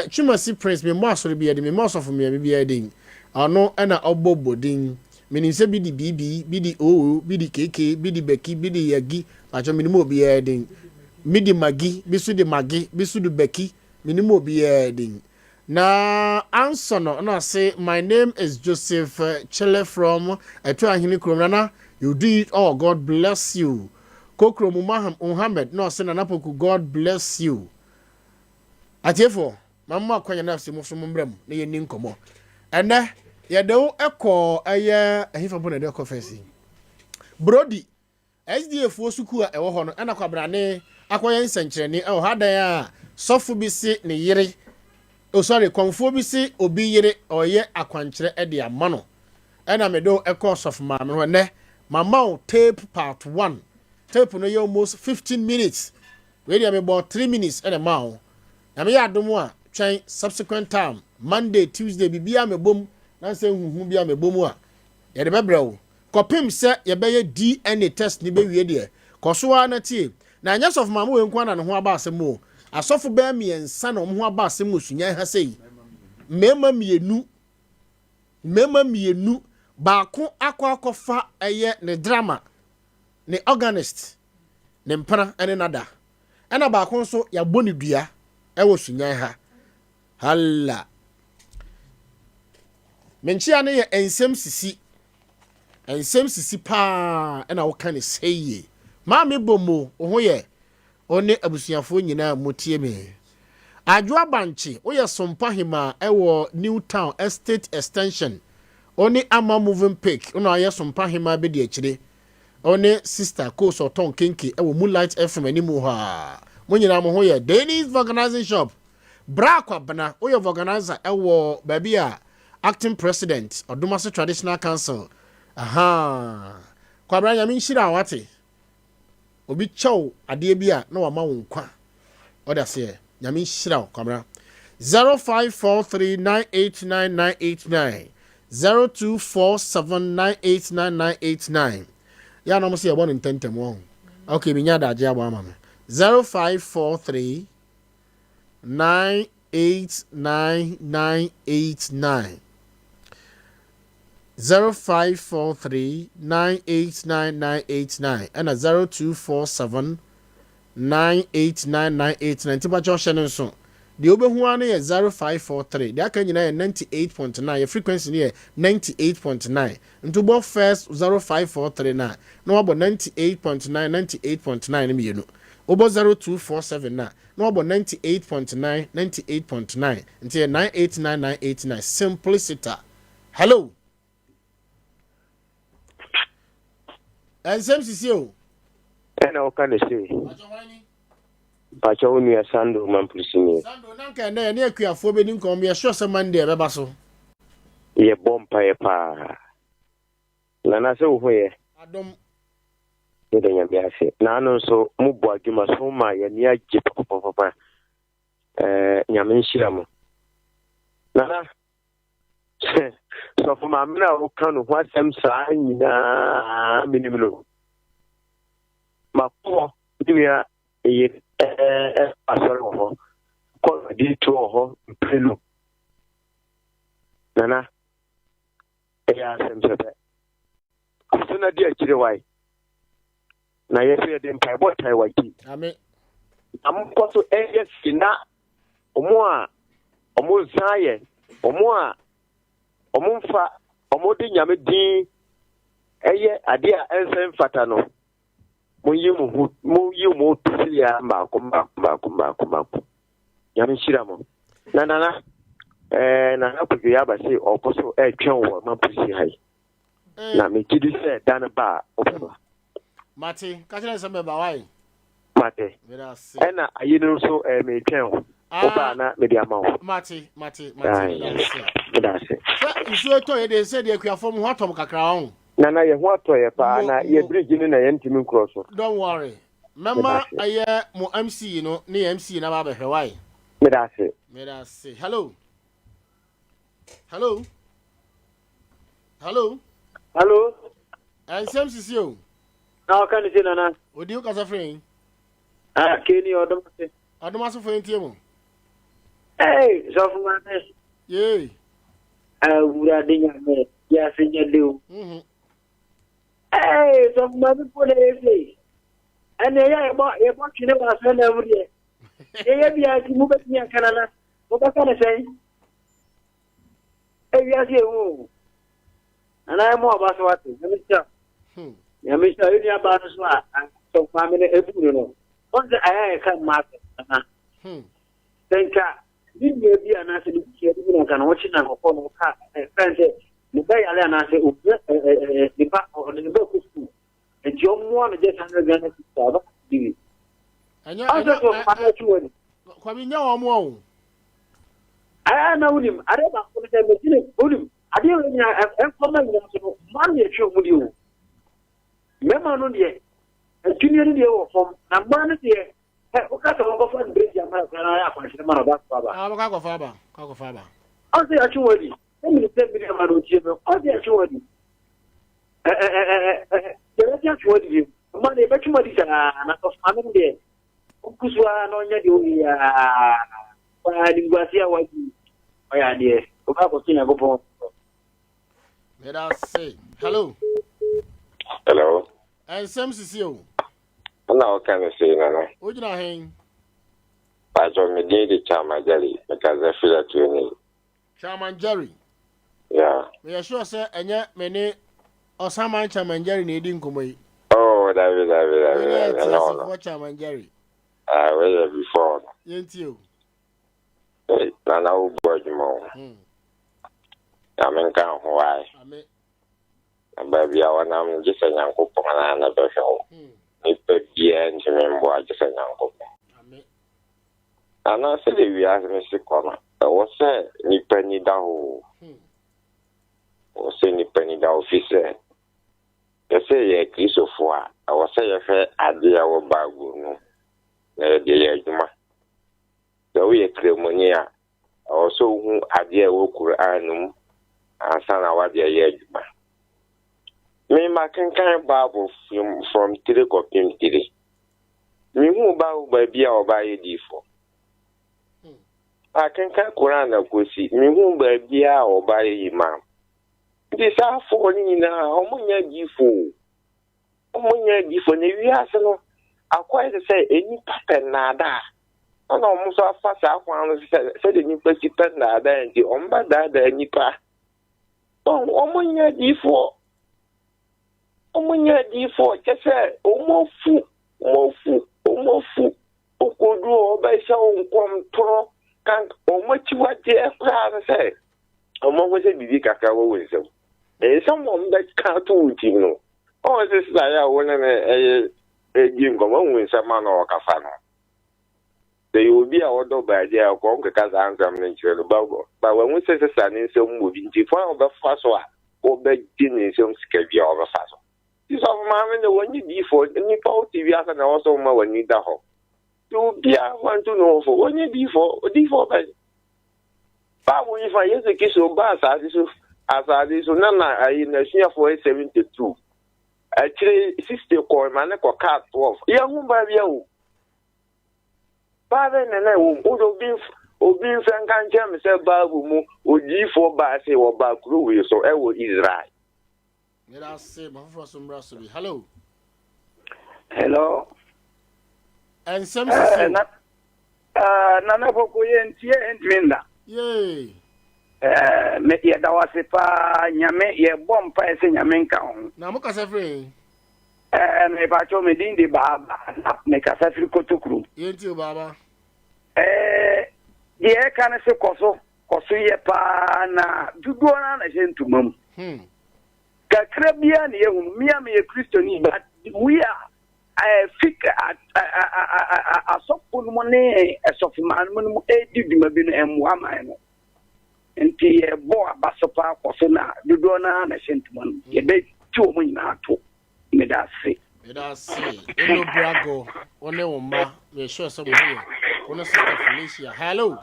Chuma si prince me mo sori bi edin me mo so for me bi edin. Ano na obobodin. Meaning say bidi BB, bidi O, bidi KK, bidi Becky, bidi Yagi, ajo minimo bi edin. Midi Magi, bisu de Magi, bisu de Becky, minimo bi edin. Na answer no say my name is Joseph Chele from Etuahini Kromana. You do it all. God bless you. Kokro Muhammad no say Nana Poku, God bless you. Atiefo, mama kwanya na se mo so mbrem na ye ni nkomo. Ene ye de wo ekọ eye ahifa bo na de conference. Brody SDF osuku a ewo ho no ena kwabrane akoye nsenkyerene e ho hadan a sofu bi se ne yire. Oh sorry, konfo bi se obi yire oye akwankyere e de amano. Ena me do ekọ sofu ma me ho ne mama tape part 1. Tape no almost 15 minutes. We dey about 3 minutes and a mouth. Na me adomo a twen subsequent time Monday, Tuesday bibia me bom na say huhu bia me bom a ye de bebrɛw kopim se ye beye DNA test ni be wie de koso a na tie na anya sof mamu we nkwa na ne ho aba asem o asofo be me ensa na ho aba asem Sunyani ha sei mema mienu baako akwa eye ne drama ne organist ne mpana ene nada ena baako nso ya boni dua ewo Sunyani ha halla menchia ne ye ensem sisi pa ena wo kan seye ma me bomo ho ye one abusuafo nyina motie me adwoa banche wo ye Sompa hima ewo New Town Estate Extension one ama moving pick una ye Sompa hima be de akire one sister ko so ton kenke ewo Moonlight FM animu ha mo nyina mo ho ye Dennis Organizing Shop bra kwa bana wo ye organizer ewo baby a acting president Odomase Traditional Council aha kwa bra nya minshira wate obi chow ade bia na wa ma wonkwa oda se nya minshira kwa bra 0543989989 0247989989 ya no mo se yebo ntentem won okay minya da je abo ama me 0543 989989 0543989989 and 0247989989 tiba Joshua nso the obehu ane ye 0543 the aka nyina ye 98.9 your frequency ne 98.9 into bo first 0543 na wabo 98.9 ne mienu obo 0247 na wabo 98.9 into 989989 simplicity. Hello Nsem Sisi o. Ena okane se. Pacho unu ya Sando mamplisini. Sando nanka na ne akuafo be ni nkom ye sure se Monday be ba so. Ye bompa ye pa. Na na se wo ye. Adom. Ye de nya bia se. Na no so mu bo adwuma so ma ye ni agye papa. Nyame nhyira mo. Na na. So for my mina o kan ho asem saa nyina minimlo mapo dia ye asoro ho ko di to ho pelu nana ya asem sepe so na dia kire wai na ye fe de mpai bo tai waki amen am ko so sina omo a omo saye omo a omo mfa omo de nyame din eye ade a ensem fata no mo yi mo tisiya ma ko nyame shira mo na Poku ya ba say okoso twon wo ma Piesie hai na me kidi say dan ba obeba Mate ka tell some ba why Mate ena ayinu so me twon oba na me dia ma wo Mate that's it so to ye dey say dey akuafo mo atom kakra ho na ye ho atoye pa na ye bridge ni na ye ntimi cross. Don't worry mama aye mo MC no ni MC na ba behwe why me da say hello Nsem Sisi o na ka ni jina na odi o kasa free keni odomase fo entie mo so fu ma ne ye wura de nyame ya se nyade o so fu ma bi po le fe ene ya e bo twine ba so na wuri ye bia ti mu be ti akana na mo ba ka ne sei ya se o ana mo ba so watu ya misha yuni aba no so a so fa me ebu no on the aya ka ma na tenka din ye bi ana se di ki ebu na kana wochi na ko no ka fence ni ba ya le ana se o ni ba o ni ba ku su e jo mo na je san ga na ti ba di anya so fa na chu woni kwa mi nya wo mo o aya na unim are ba ko se me jine unim ade yo nya en formal ni so man ye chu mu di o mema no de junior de wo fom na man de o ka to ko fa bridge ama na ya kwa shire ma ba ba ka ko fa ba o se ya chu wodi mi se bi ma no tie me o se ya chu wodi ya chu wodi ma ne ba chu wodi na ko fa me de o kuswa no nya de o ya kwa lingwasia waji o ya de o ka ko tinya go po let us say hello Nsem Sisi o na o kan say na o jina hen ba jo me de Chairman Jerry because I feel that you need Chairman Jerry yeah me sure say enye me ni Osama Chairman Jerry na edi nkomo yi oh David no Chairman Jerry we before yenti o na o bojimo amen kan ho ai amen baby I want just a young couple and another show. If the end to me, just a young couple. And I said, we asked Mr. Connor, I was said, ni penny down. Or say, ni penny down officer. You say, a kiss of four. I was say, a fair idea of bagu. No, the Yajuma. The way a cremonia, also who idea woke anum, and son of what the Yajuma. Me ma kankan Bible from 3 copy 3. Me hu ba bia oba yedifo. A kankan Quran na kosi. Me hu ba bia oba imam. Di sa fo ni na omunya difo. Omunya difo ne wi ase no akwai de say eni pattern na da. Ona omu so afa sa akwan no se de ni pasi pattern na da nti omba da nipa. Omunya difo. Omunya di for just omofu okodu obaisa onkom toro kan omochi wade ekra say omo se bibi kaka wo wensem someone that can't do it no o se sa ya wona na ejingo mo wensem ma no kafa no they will be a order by the ko nkaka za ansam na nchiro ba wa won se sa ni nsem mo bi nti fo oba fa so a oba di ni nsem skabia oba fa so this of mammy the one you before any TV and also my one you da ho. You be want to know for one you before by Babu if I use the kiss of bass as I this nana in a senior for 72. Actually 60 call man cat 12. Young by you. Father and I will be Frank and Jam said Babu would G4 by say or back crew so I will Israel. Let us say, my first umbrella. Hello. Hello. And some Nana Poku and Tia and Twinda. Yay. Me ye da wase pa nyame ye bom pa ese nyame nka ho. Na mo kasa free. Me ba cho me din di baba na me kasa free kotokuru. Yenti o baba. Ye kan se koso ye pa na duduo na jentumam. Kakra bia na ye hu mia me ye Christiani but we are asofo no ne asofo man mo edidi mabi no emwa no enti ye bo abasopa akoso na dodo na hyentumon ye be ti o mo nyina ato me da se eno brago one wo ma me sure so mo here one sister Felicia. Hello.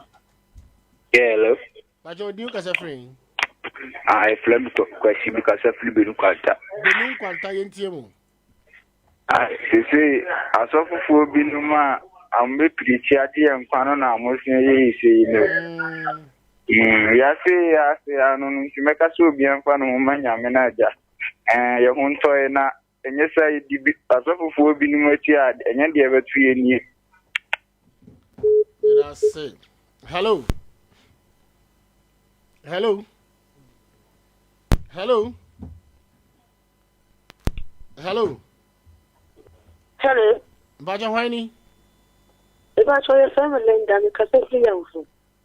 Hello. Bajo di ka se friend. I flem to question because I feel benu kwanta. Benu kwanta yentie mo. Sisi asọfụfụ obi n'ụma ambe preach adi enkwano na amosin ye ise no. Ya se anu nsimeka so obi enkwano ma nyame na aja. Ye hunto e na enye sai di asọfụfụ obi n'ụma ti a enye de betu ye ni. That's it. Hello. Hello. Hello. Hello. Hello. Baja Wani. If I show your family, then you can say young.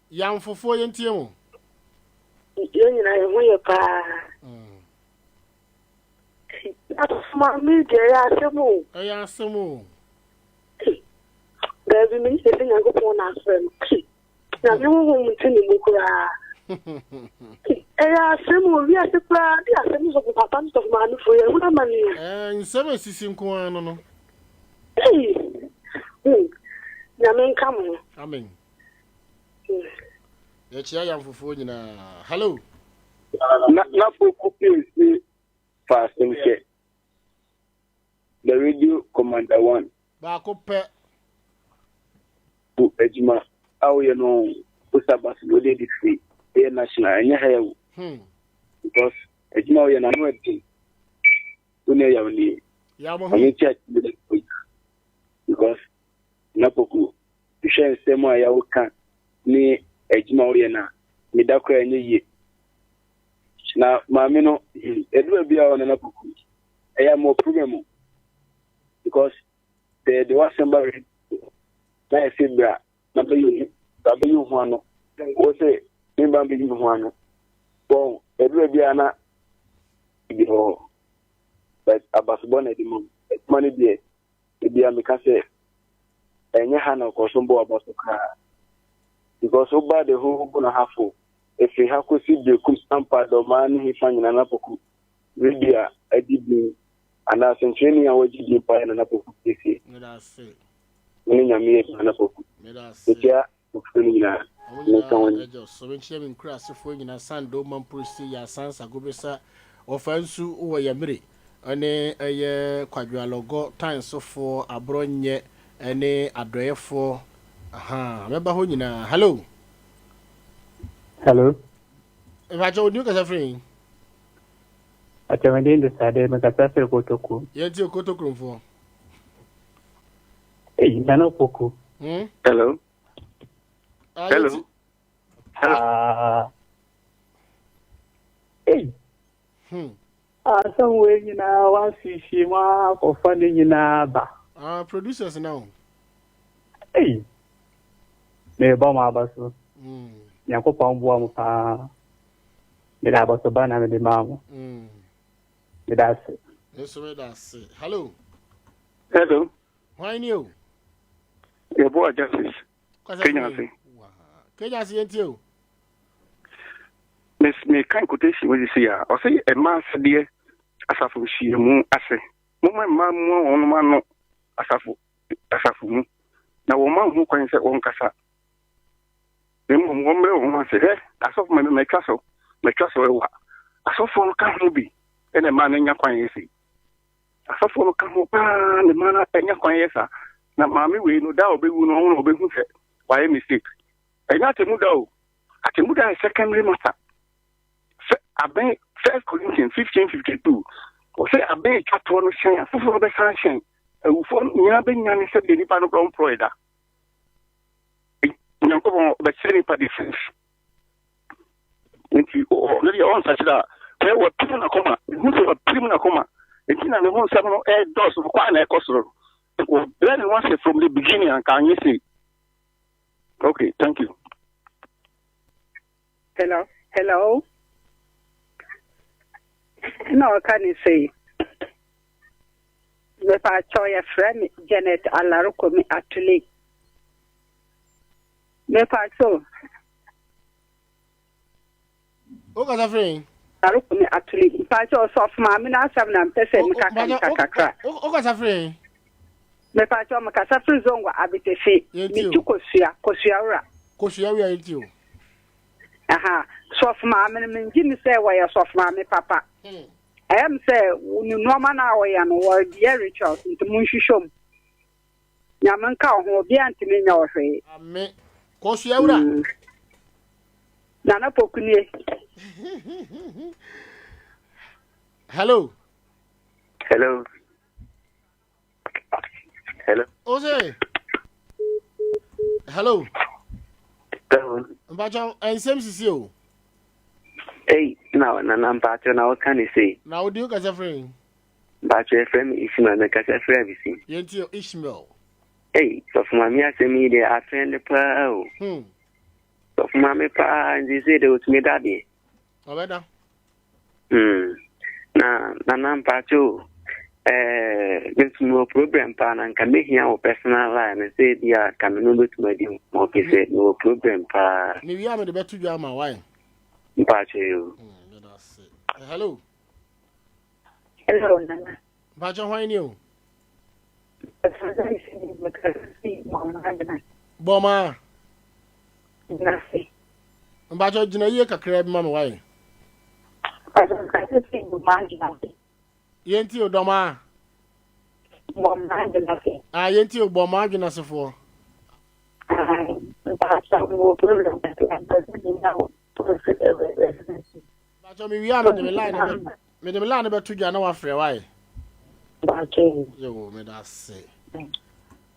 Young for 4 years. You know, when you're that's my media. I asked some baby, me saying I go on our friend. Now, no one will tell you. We are the crowd. They are some of the patterns of money for you. What am I? And some Sisi no. Yamen come. Amen. Yam for 4 years. Hello. Na Poku Piesie fast and the radio commander 1. Bako pe. Bu ejima awo ye no usabas no dey free e national anya hayo. Because ejima wo ye na no edi. Une ya woni. Ya mo hu. Because na Poku share Nsem a ya wo kan ni ejima wo ye na me da kra anya ye. Na maame no edu bia wo na Poku. Eya mo problem because the was somebody na fibra na be you ho no wo say me ba be you ho no bon edu bia na bi ho but abasbo na di mom money there e bia me ka say enye ha na ko so mbo abaso ka because oba the whole go na hafo if you have to see the Sompa do man he fanyina na Poku radio adibi ana sentreni ya wajidi pa na Poku Piesie. That's it. Ni nyame na Poku. That's it. Ya ofuni na nkan so when chim in crass for nyina sando man prosi ya sansa gobesa ofansu wo ya mere ane eye kwadwalogo time so for abronye ane adoyefo aha meba ho nyina. Hello. Hello. Baja odi ka free. Atemende ndisade mekatase Kotoku. Yenti Kotoku mfo. Nano Poku. Hello. Hello. Somewhere you know, one Sisi ma for funding you ba. Producers now. Hey. Me ba ma baso. Yanko pa mbo mo pa. Me da baso ba na me de mamo. That's it. Yes, that's it. Hello. Hello. Why new? Your boy Justice. Kenya si yentio. Miss me kan quotation we see ya. O say e ma se de asafo shi mu ase. Mo ma mu won ma no asafo mu. Na wo ma hu kwan se won kasa. Dem mo me wo se he asafo me twa so e wa. Asafo kan ho bi. Ene ma na nya kwan yesi. Asafo kan ho pa ne ma na nya kwan yesa. Na maami we no da obewu no ho obehu se why mistake. Enya temu da o. Atemu da secondary matter. Aben 1 Corinthians 15:52. O say aben twato no hyen asafo be san hyen. Ewufo nya be nya ne se de nipa no krom proida. Nyanko be se nipa defense. nti no dey on such that we were prim na koma who say prim na koma nti na me hu nsɛm no dos kwa na ekosoro then once from the beginning and can you see okay thank you hello no can you say me pa choya friend Janet Alaruko me atuli me pa so o ka friend Alaruko me atuli pa so of mama na asam na mpese me kakra o ka friend me pa cho me kasa free zone wa abitefe me tu kosua ura yenti o aha so of mama me ngini say wa ya so of mama papa I am say you normal na we ya no word the ritual into munhwehwom nyamanka ho obi antime nya ohwe amen kosua ura na Poku nie hello Ose hello Mbacho Nsem Sisi o Hey, now Mpacho na what can you say? Now do you guys friend? Mpacho friend Ishmael na kasa friend bisi. Yenti Ishmael. Hey, so for mami asemi de afend pa o. So for mami pa ndi say de utme daddy. Obeda. Na Mpacho this no problem pa na nka me hia o personal line and say dia kamenu betuma di mo ke say no problem pa. Ni wi am de betu dwa ma why? Mpacho. Hello. Hello, Nana. Mpacho why ni o? Boma. Nasi. Mpacho jina ye kakra bi ma me why? Yenti o doma. Yenti o boma adwena sefo. Bacho mi wiya me de line be to na wa frɛ why? Bacho. Yo me da say.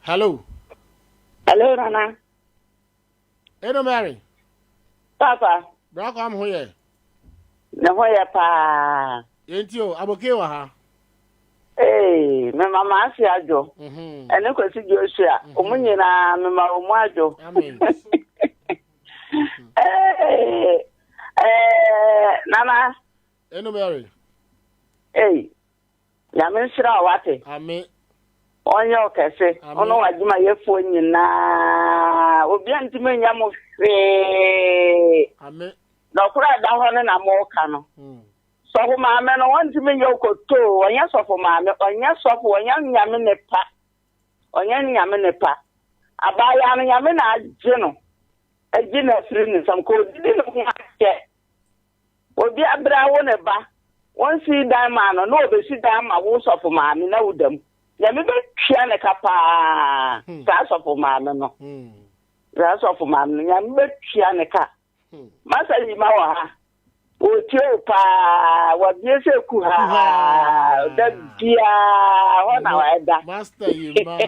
Hello. Hello, Nana. Hello, Mary. Papa. Bra ko am ho ye. Na ho ye pa. Yenti o aboke wa ha. Me mama asi ajo. Ene kwesi Joshua. Omunyina me ma omu ajo. Amen. Nana. Hello, Mary. Ya me shira wate. Amen. Onye okese. Ono wajima yefo nyina. Obi antime nya mo hwe. Amen. Na kura da ho ne na mo ka no. So ho ma me no wantime nya okoto. Onye sofo ma me, onye sofo, onye nyame ne pa. Onye nyame ne pa. Abaya no nyame na agye no. Agye na firi ne sam ko di no ho ake. Obi abra wo ne ba. Won si dan ma no obe si dan ma wo sofo ma me na wudam. Nyame be twia ne kapa. Sa sofo ma me no. Sa sofo ma me nyame be twia ne ka. Masa yi ma wa ha. O tio pa wa biese ku ha. Da bia ho na wa da. Master yi ma.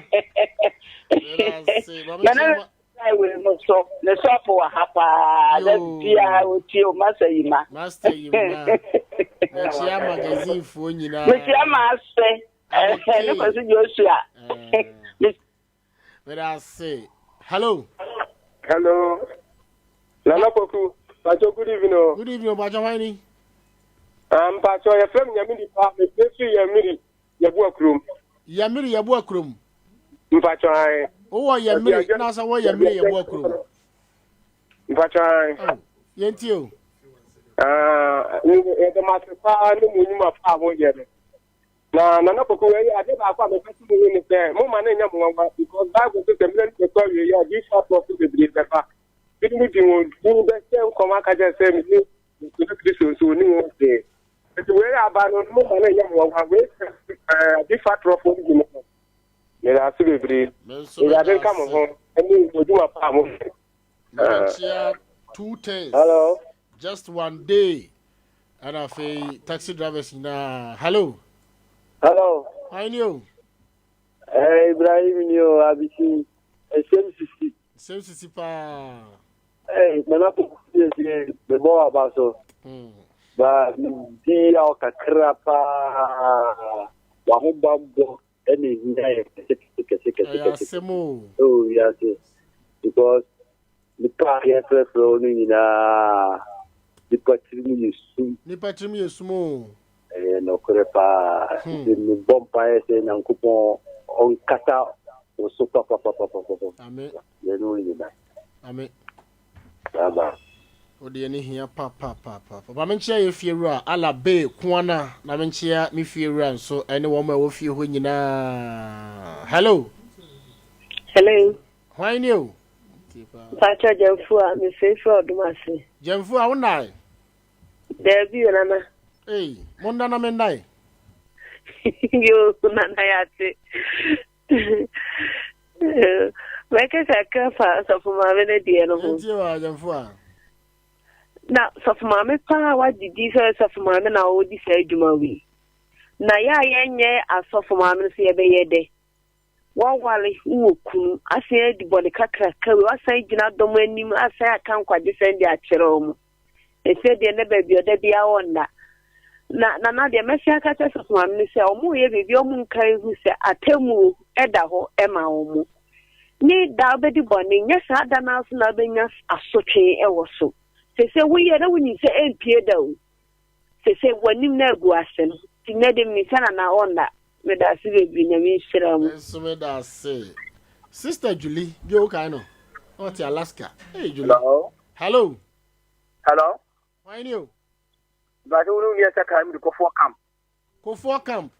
I will not so. The shop for Hapa, that dear with you, Master Yima. Master Yima. Chia magazine for you now. With your master, and was in Joshua. Let us say hello. Hello. Lala Poku. Pacho, good evening. Good evening, Pacho. Why Pacho, your friend Yamini Park, the Piesie Yamini, Yabuakrum. Yamiri Yabuakrum. Pacho, oh, Yamiri, Nasa, why Yamiri Yabuakrum? Pacho, Yentio. The master power, no minimum power yet. Now, Nana Poku, I did not have a person in there. More money, because that was the million to call you. This shop of the belief that didn't do the same command. I just said, Christian, so new day. But where about no money, different for you. Yeah, absolutely. I didn't come home and you do a palm. 2 days. Hello. Just 1 day. And I say taxi drivers now. Hello. Hello. I knew. Ibrahim, you have seen a Sisi. Sisi pa. Nana Piesie, the boy about so. But the Alcacrapa, Wahumbo, any oh, yes, because the party has rolling in the Patrimony is small. No crepa, the bompire and coupon on Kata or so papa. Amen. You know that. Amen. Baba. Odi eni hia papa. Ba menchia ye fiewura ala be kuana na menchia mi fiewura nso ene wo ma wo fie ho nyina. Hello. Why new? Pacha Jamfu a me fefe odumase. Jamfu a wonai. There be nana. Hey, monda na mendai. Yo nana yate. Weke sakafa so for ma bene die no ho. Nti wa Jamfu a. Na so for ma me pa wa didi so for ma me na wo di sa adwuma wi. Na ya yenye aso for ma me so ye be ye de. Wawale ukunu ase di body kakra kawe asan gina dom anim asan akan kwaje sendi a kire omu efe de ne ba bi oda bia wonna na de mesi aka tese so amni se omu ye bibi omu nkai hu se atemu eda ho ema omu ni da obedi boni nya sa da na so na benya asotwe ewo so se wo ye na woni se empie da o se wanim na agu ase no ti ne de mi sana na onda me da si bebi na mi shiram so me da say Sister Julie bio kaino what Alaska. Hey Julie. Hello. Why you? But you need to come to go for camp.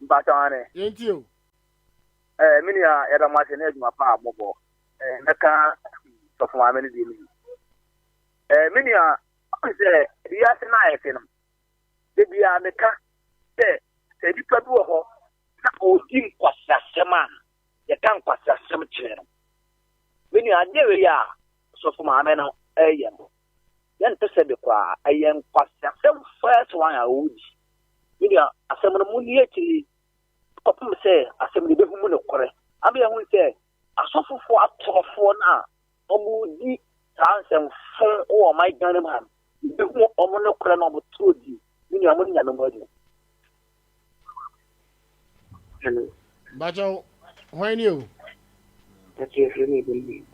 But on it. Ain't you? Many are at a machine edge my pa mobile. The car of my many dealing. Many are the Asana film. They be on the car. Say the people who think was a seman. The tank was a cemetery. When you are there, so for my men, then to say the qua, I am quite some first one I would. When you are a seminal moon, Papa say, a seminal woman of correct. I mean, I will say, a suffer for up to 4 now. Oh, the answer for my gun man. The woman of correct number 2D. When you are money and nobody. Hello. Bajo, why you? That's your friend.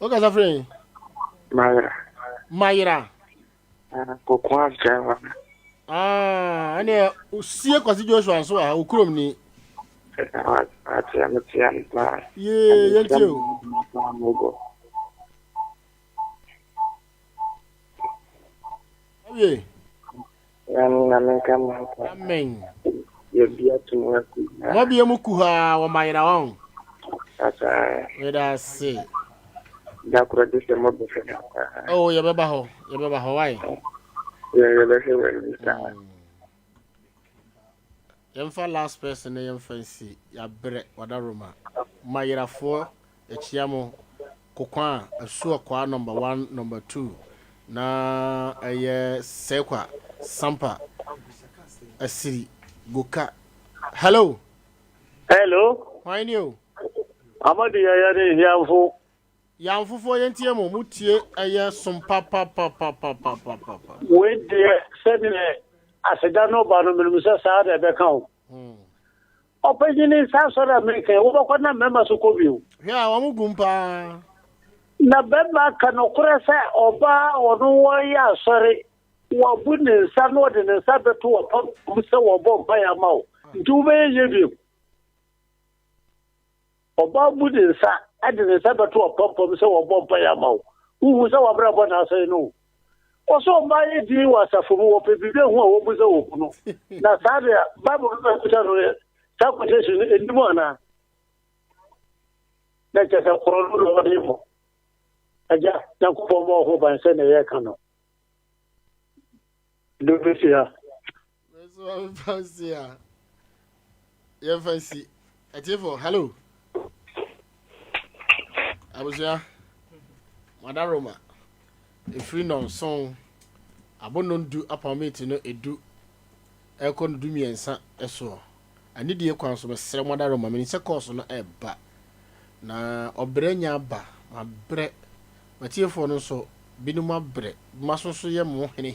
Okay, friend. Mayra. Poku Java. Ane usie kwasi Joshua so a ukurom ni. Ye, yentio. Ye. Amen. Wabi mukuha wa mayra won. Weda say. Da kura dise mo be fe. Oh, ye beba ho why? Yemfa last person yemfa si ya bre wada roma. Mayra 4 echiamo kokwa asu akwa number 1 number 2 na sekwa Sompa asiri Goka. Hello. Why you? Amadi yare yamfu. Yamfu for yentie mo mutie eye Sompa papa. We de sedine aseda no ba no menusa sa da be kan. Opejini sa so da America wo ko na member so ko biu. Ya wa mugumpa. Na beba kan okure se oba onu wo ya sori. Wa bunin sa no de ne sa beto wa pam se wo bomba ya mawo. Ntu be ye biu. Oba bunin sa ade ne sa beto wa pam se wo bomba ya mawo. Uhu se wa bra bo na so no. Oso ba ye di wa safumu wo pe bibe hu wo bu se wo kuno. Na sa de Bible ko ta no ta ko te shi ni mo na. Na ke sa koronu lo de mo. Aja na ko mo ho ban se ne ye kanu. Do Piesie. So Piesie. Yeah, fancy. Atifo, hello. Abuja. Madam Roma. If we know song, abonon do apamate no edu. Ekon do mi ensa eso. Ani die kwan so be sere Madam Roma me se course no eba. Na obrenya ba, ma bre Matie for no so binuma bre maso so ye mo hene